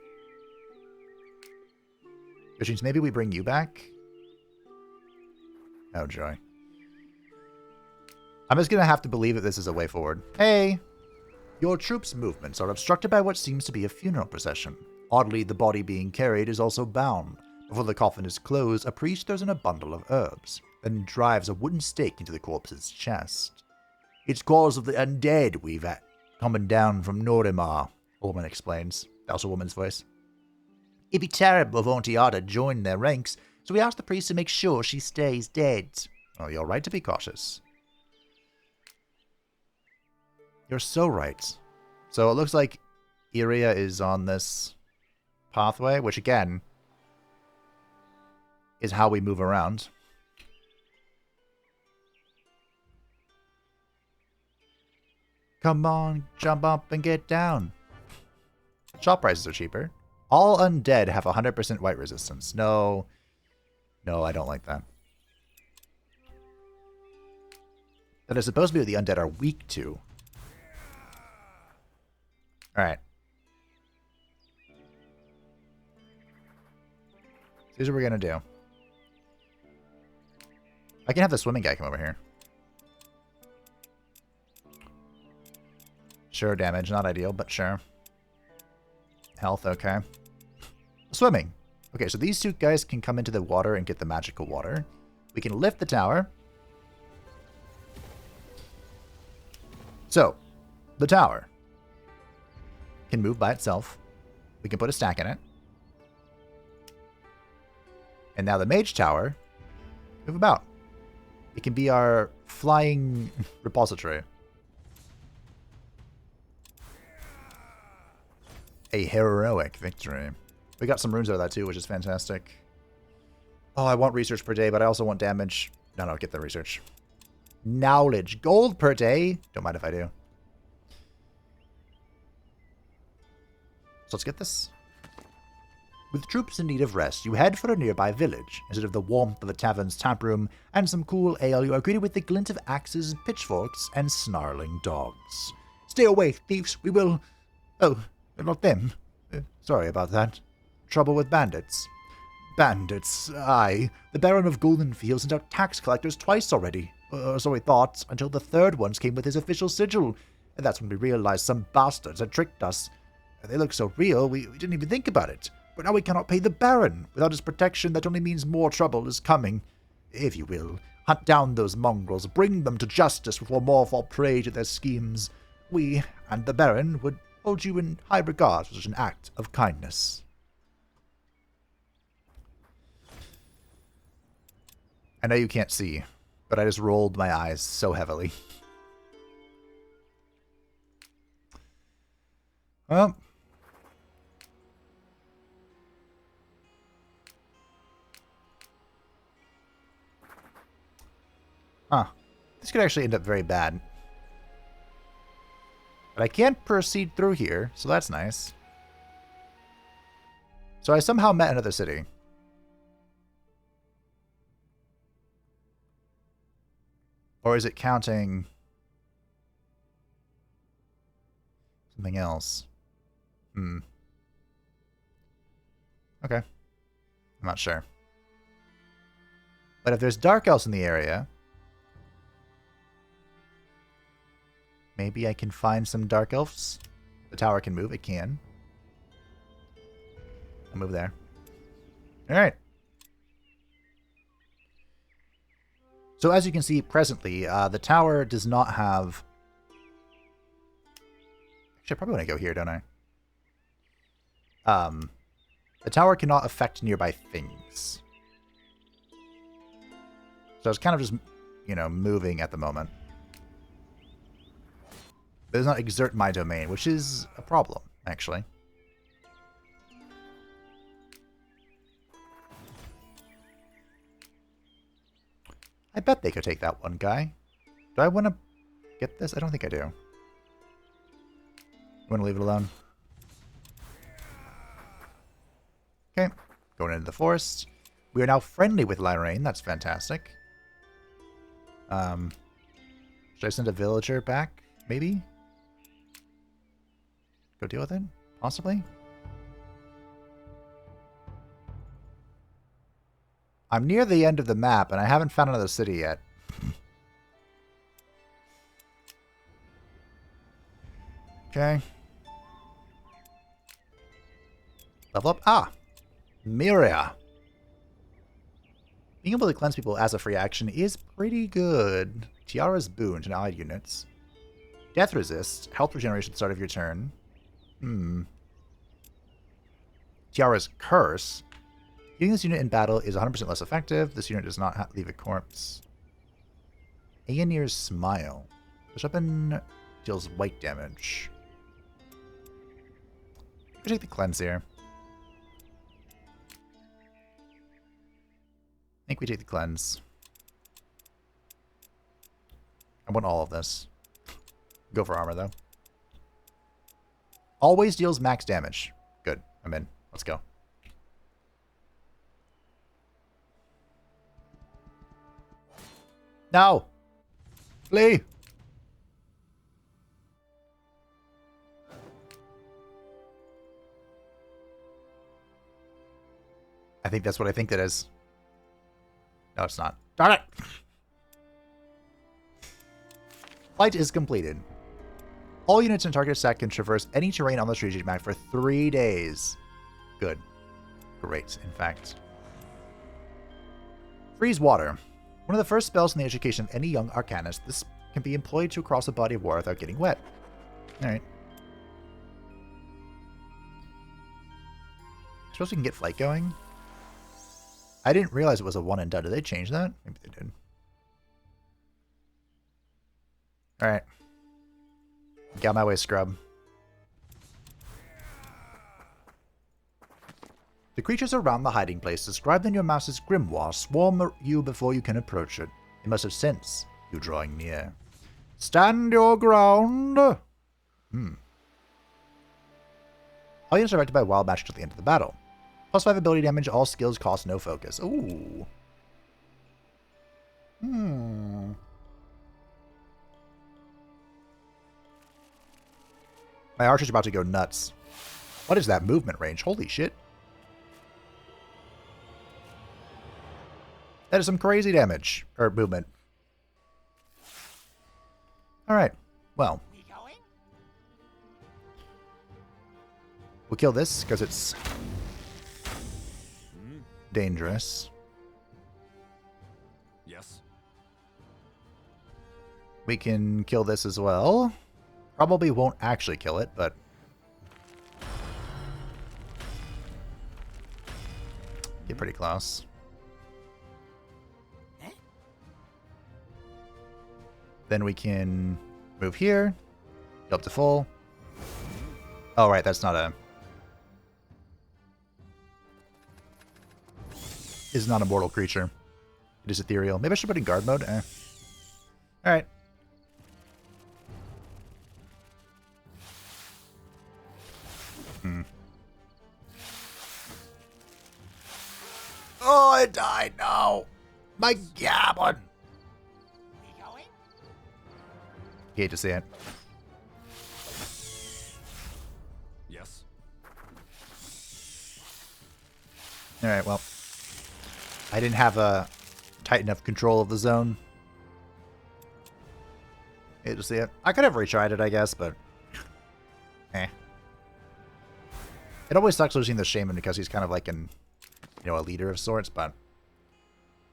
Speaker 1: Which means maybe we bring you back. Oh, joy. I'm just going to have to believe that this is a way forward. Hey! Your troops' movements are obstructed by what seems to be a funeral procession. Oddly, the body being carried is also bound. Before the coffin is closed, a priest throws in a bundle of herbs, then drives a wooden stake into the corpse's chest. It's cause of the undead we've at, coming down from Nordimar, a woman explains. That's a woman's voice. It'd be terrible if Ontiata joined their ranks, so we asked the priest to make sure she stays dead. Well, you're right to be cautious. You're so right. So it looks like Iria is on this pathway, which again is how we move around. Come on, jump up and get down. Shop prices are cheaper. All undead have 100% white resistance. No, I don't like that. That is supposed to be what the undead are weak to. Alright. Here's what we're going to do. I can have the swimming guy come over here. Sure, damage. Not ideal, but sure. Health, okay. Swimming. Okay, so these two guys can come into the water and get the magical water. We can lift the tower. So, the tower can move by itself. We can put a stack in it. And now the mage tower, move about. It can be our flying repository. A heroic victory. We got some runes out of that too, which is fantastic. Oh, I want research per day, but I also want damage. No, get the research. Knowledge. Gold per day. Don't mind if I do. So let's get this. With troops in need of rest, you head for a nearby village. Instead of the warmth of a tavern's taproom and some cool ale, you are greeted with the glint of axes, pitchforks, and snarling dogs. Stay away, thieves. We will... Oh, not them. Sorry about that. Trouble with bandits. Bandits, aye. The Baron of Goldenfield sent out tax collectors twice already. So we thought, until the third ones came with his official sigil. And that's when we realized some bastards had tricked us. They look so real, we didn't even think about it. But now we cannot pay the Baron. Without his protection, that only means more trouble is coming. If you will, hunt down those mongrels, bring them to justice before more fall prey to their schemes. We and the Baron would hold you in high regard for such an act of kindness. I know you can't see, but I just rolled my eyes so heavily. Well... Huh. This could actually end up very bad. But I can't proceed through here, so that's nice. So I somehow met another city. Or is it counting something else? Okay. I'm not sure. But if there's dark elves in the area, maybe I can find some dark elves. The tower can move. It can. I'll move there. Alright. So as you can see presently, the tower does not have... Actually, I probably want to go here, don't I? The tower cannot affect nearby things. So it's kind of just, you know, moving at the moment. It does not exert my domain, which is a problem, actually. I bet they could take that one guy. Do I want to get this? I don't think I do. I want to leave it alone. Okay. Going into the forest. We are now friendly with Lorraine. That's fantastic. Should I send a villager back? Maybe? Go deal with it? Possibly? I'm near the end of the map, and I haven't found another city yet. Okay. Level up. Ah! Miria. Being able to cleanse people as a free action is pretty good. Tiara's boon to allied units. Death resist. Health regeneration at the start of your turn. Tiara's curse. Healing this unit in battle is 100% less effective. This unit does not leave a corpse. Aenir's Smile. This weapon deals white damage. We'll take the cleanse here. I think we take the cleanse. I want all of this. Go for armor, though. Always deals max damage. Good. I'm in. Let's go. No! Flee! I think that's what I think that is. No, it's not. Darn it! Flight is completed. All units in target stack can traverse any terrain on the strategic map for 3 days. Good. Great, in fact. Freeze water. One of the first spells in the education of any young arcanist, this can be employed to cross a body of water without getting wet. Alright. I suppose we can get flight going. I didn't realize it was a one and done. Did they change that? Maybe they did. Alright. Get out my way, scrub. The creatures around the hiding place described in your master's grimoire swarm you before you can approach it. They must have sensed you drawing near. Stand your ground! All units are affected by wild magic at the end of the battle. +5 ability damage, all skills cost no focus. Ooh. My archer's about to go nuts. What is that movement range? Holy shit. That is some crazy damage. Or movement. Alright. Well. We'll kill this, because it's dangerous.
Speaker 2: Yes.
Speaker 1: We can kill this as well. Probably won't actually kill it, but... get pretty close. Then we can move here. Go up to full. Oh, right, that's not a... is not a mortal creature. It is ethereal. Maybe I should put it in guard mode? Alright. Oh, I died! No! My gammon! Hate to see it.
Speaker 2: Yes.
Speaker 1: Alright, well. I didn't have a tight enough control of the zone. Hate to see it. I could have retried it, I guess, but... eh. It always sucks losing the Shaman because he's kind of like an, a leader of sorts, but...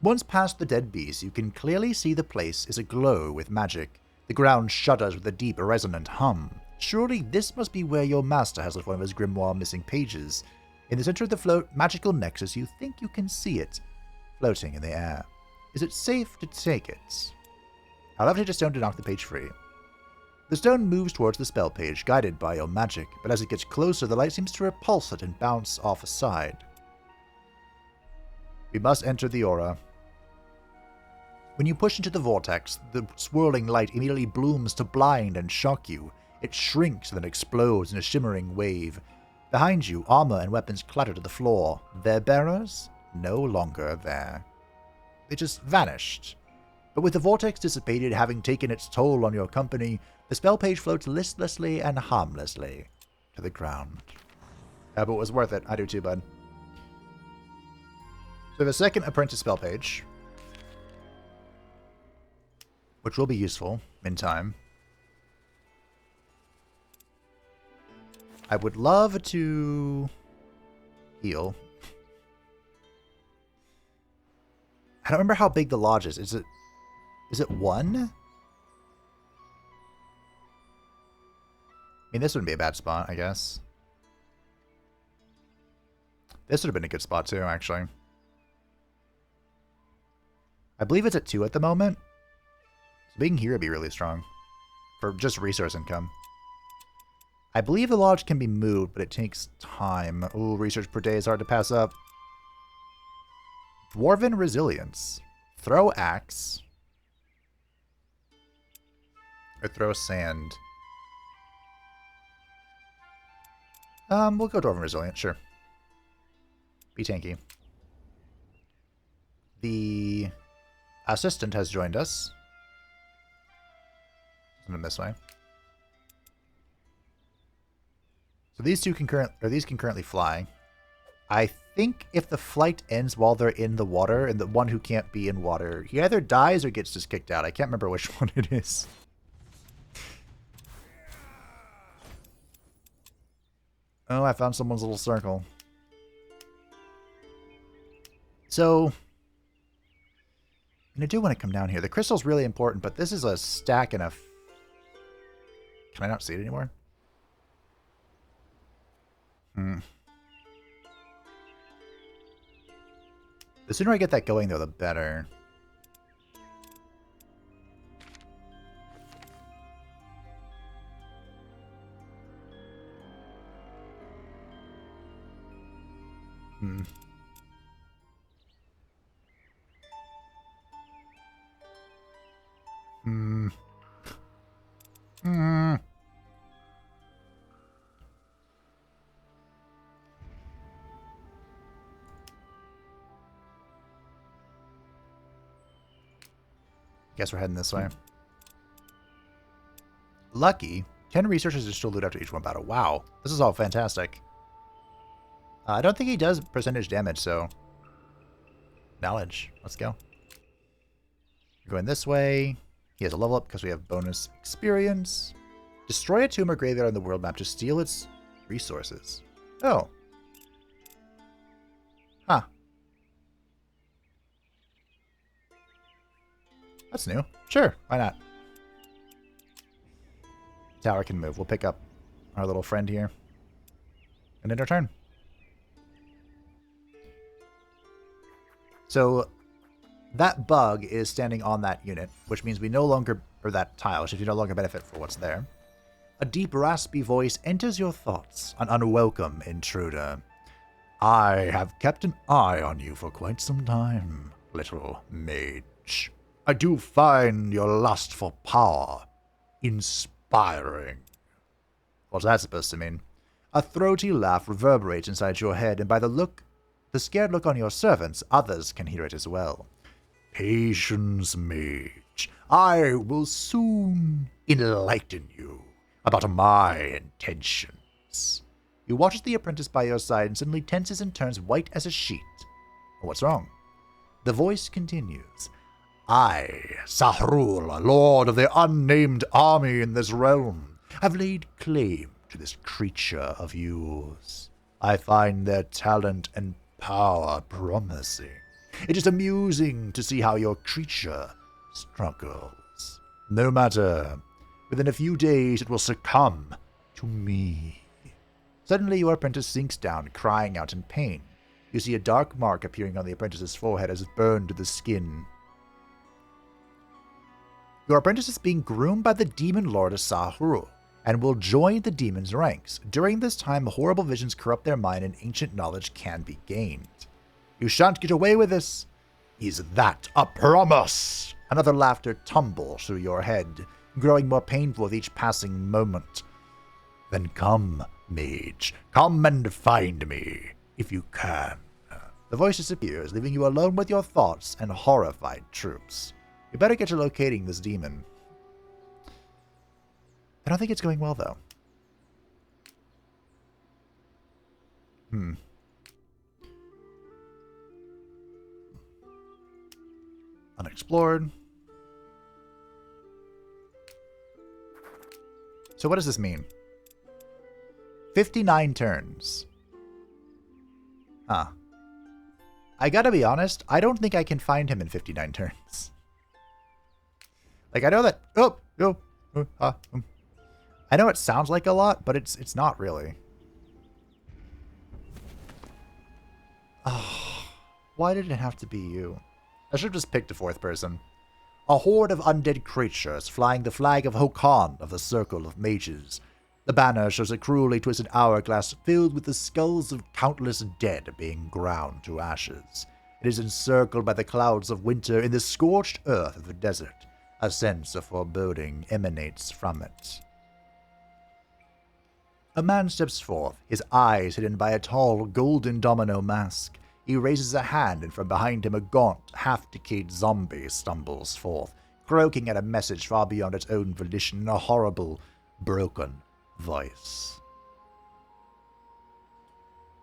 Speaker 1: Once past the dead beast, you can clearly see the place is aglow with magic. The ground shudders with a deep, resonant hum. Surely this must be where your master has left one of his grimoire missing pages. In the center of the magical nexus, you think you can see it, floating in the air. Is it safe to take it? I'll levitate a stone to knock the page free. The stone moves towards the spell page, guided by your magic, but as it gets closer, the light seems to repulse it and bounce off aside. We must enter the aura. When you push into the vortex, the swirling light immediately blooms to blind and shock you. It shrinks and then explodes in a shimmering wave. Behind you, armor and weapons clatter to the floor. Their bearers? No longer there. They just vanished. But with the vortex dissipated, having taken its toll on your company, the spell page floats listlessly and harmlessly to the ground. But it was worth it. I do too, bud. So we have a second Apprentice spell page, which will be useful in time. I would love to heal. I don't remember how big the lodge is. Is it one? I mean, this wouldn't be a bad spot, I guess. This would have been a good spot too, actually. I believe it's at 2 at the moment. So being here would be really strong. For just resource income. I believe the lodge can be moved, but it takes time. Ooh, research per day is hard to pass up. Dwarven Resilience. Throw axe. Or throw sand. We'll go Dwarven Resilience, sure. Be tanky. The assistant has joined us. Something this way. So these two can currently fly. I think if the flight ends while they're in the water, and the one who can't be in water, he either dies or gets just kicked out. I can't remember which one it is. Oh, I found someone's little circle. So, I do want to come down here. The crystal's really important, but this is a stack and a... Can I not see it anymore? The sooner I get that going, though, the better. Guess we're heading this way. Lucky. 10 resources are still loot after each one battle. Wow. This is all fantastic. I don't think he does percentage damage, so... Knowledge. Let's go. Going this way. He has a level up because we have bonus experience. Destroy a tomb or graveyard on the world map to steal its resources. Oh. Huh. That's new. Sure, why not? Tower can move. We'll pick up our little friend here. And end our turn. So, that bug is standing on that unit, which means we no longer, or that tile, which means we no longer benefit for what's there. A deep, raspy voice enters your thoughts, an unwelcome intruder. I have kept an eye on you for quite some time, little mage. I do find your lust for power inspiring. What's that supposed to mean? A throaty laugh reverberates inside your head, and by the scared look on your servants, others can hear it as well. Patience, mage. I will soon enlighten you about my intentions. You watch as the apprentice by your side and suddenly tenses and turns white as a sheet. What's wrong? The voice continues. I, Sahrul, lord of the unnamed army in this realm, have laid claim to this creature of yours. I find their talent and power promising. It is amusing to see how your creature struggles. No matter, within a few days it will succumb to me. Suddenly your apprentice sinks down, crying out in pain. You see a dark mark appearing on the apprentice's forehead as it burned to the skin. Your apprentice is being groomed by the demon lord Sahrul, and will join the demon's ranks. During this time, horrible visions corrupt their mind and ancient knowledge can be gained. You shan't get away with this. Is that a promise? Another laughter tumbles through your head, growing more painful with each passing moment. Then come, mage, come and find me, if you can. The voice disappears, leaving you alone with your thoughts and horrified troops. You better get to locating this demon. I don't think it's going well, though. Unexplored. So what does this mean? 59 turns. Huh. I gotta be honest, I don't think I can find him in 59 turns. Like, I know that... I know it sounds like a lot, but it's not really. Oh, why did it have to be you? I should have just picked a fourth person. A horde of undead creatures flying the flag of Hokan of the Circle of Mages. The banner shows a cruelly twisted hourglass filled with the skulls of countless dead being ground to ashes. It is encircled by the clouds of winter in the scorched earth of the desert. A sense of foreboding emanates from it. A man steps forth, his eyes hidden by a tall, golden domino mask. He raises a hand, and from behind him a gaunt, half-decayed zombie stumbles forth, croaking at a message far beyond its own volition in a horrible, broken voice.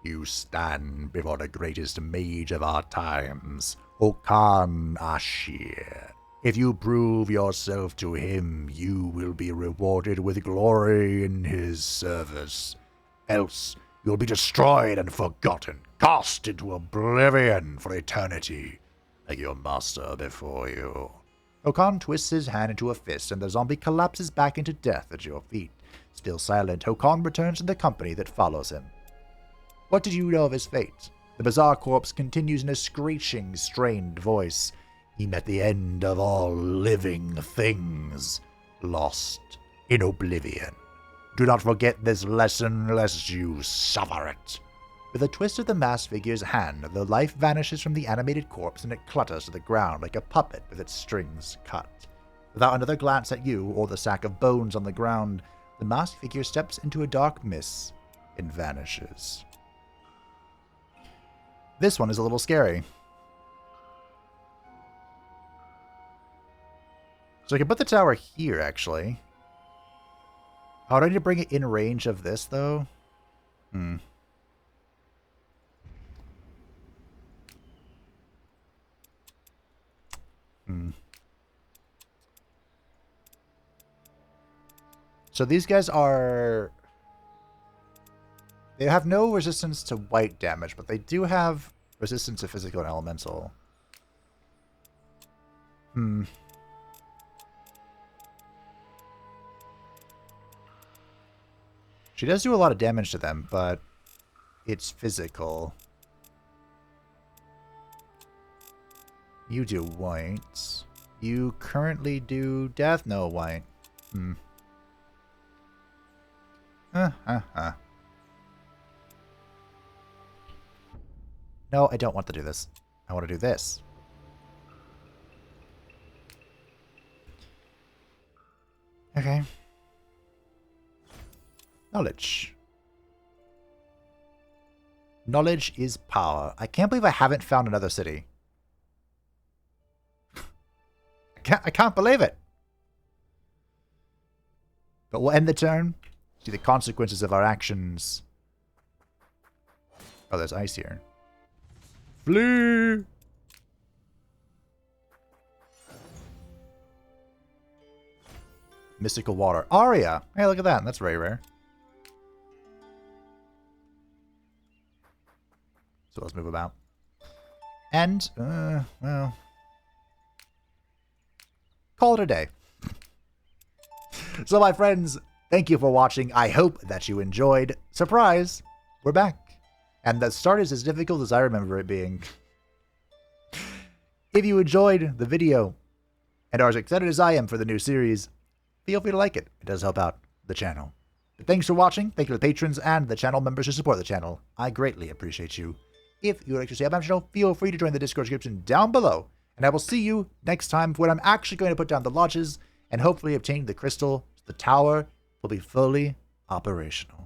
Speaker 1: You stand before the greatest mage of our times, Hokan Ashir. If you prove yourself to him, you will be rewarded with glory in his service. Else, you'll be destroyed and forgotten, cast into oblivion for eternity, like your master before you. Hokan twists his hand into a fist, and the zombie collapses back into death at your feet. Still silent, Hokan returns to the company that follows him. What did you know of his fate? The bizarre corpse continues in a screeching, strained voice. He met the end of all living things, lost in oblivion. Do not forget this lesson, lest you suffer it. With a twist of the masked figure's hand, the life vanishes from the animated corpse and it clutters to the ground like a puppet with its strings cut. Without another glance at you or the sack of bones on the ground, the masked figure steps into a dark mist and vanishes. This one is a little scary. So I can put the tower here, actually. Oh, do I need to bring it in range of this, though? So these guys are... They have no resistance to white damage, but they do have resistance to physical and elemental. She does do a lot of damage to them, but it's physical. You do white. You currently do death? No, white. No, I don't want to do this. I want to do this. Okay. Knowledge. Knowledge is power. I can't believe I haven't found another city. I can't believe it. But we'll end the turn. See the consequences of our actions. Oh, there's ice here. Flee! Mystical Water. Aria! Hey, look at that. That's very rare. So let's move about. And, well... call it a day. So, my friends, thank you for watching. I hope that you enjoyed. Surprise! We're back. And the start is as difficult as I remember it being. If you enjoyed the video and are as excited as I am for the new series, feel free to like it. It does help out the channel. But thanks for watching. Thank you to the patrons and the channel members who support the channel. I greatly appreciate you. If you would like to see my channel, feel free to join the Discord description down below. And I will see you next time when I'm actually going to put down the lodges and hopefully obtain the crystal so the tower will be fully operational.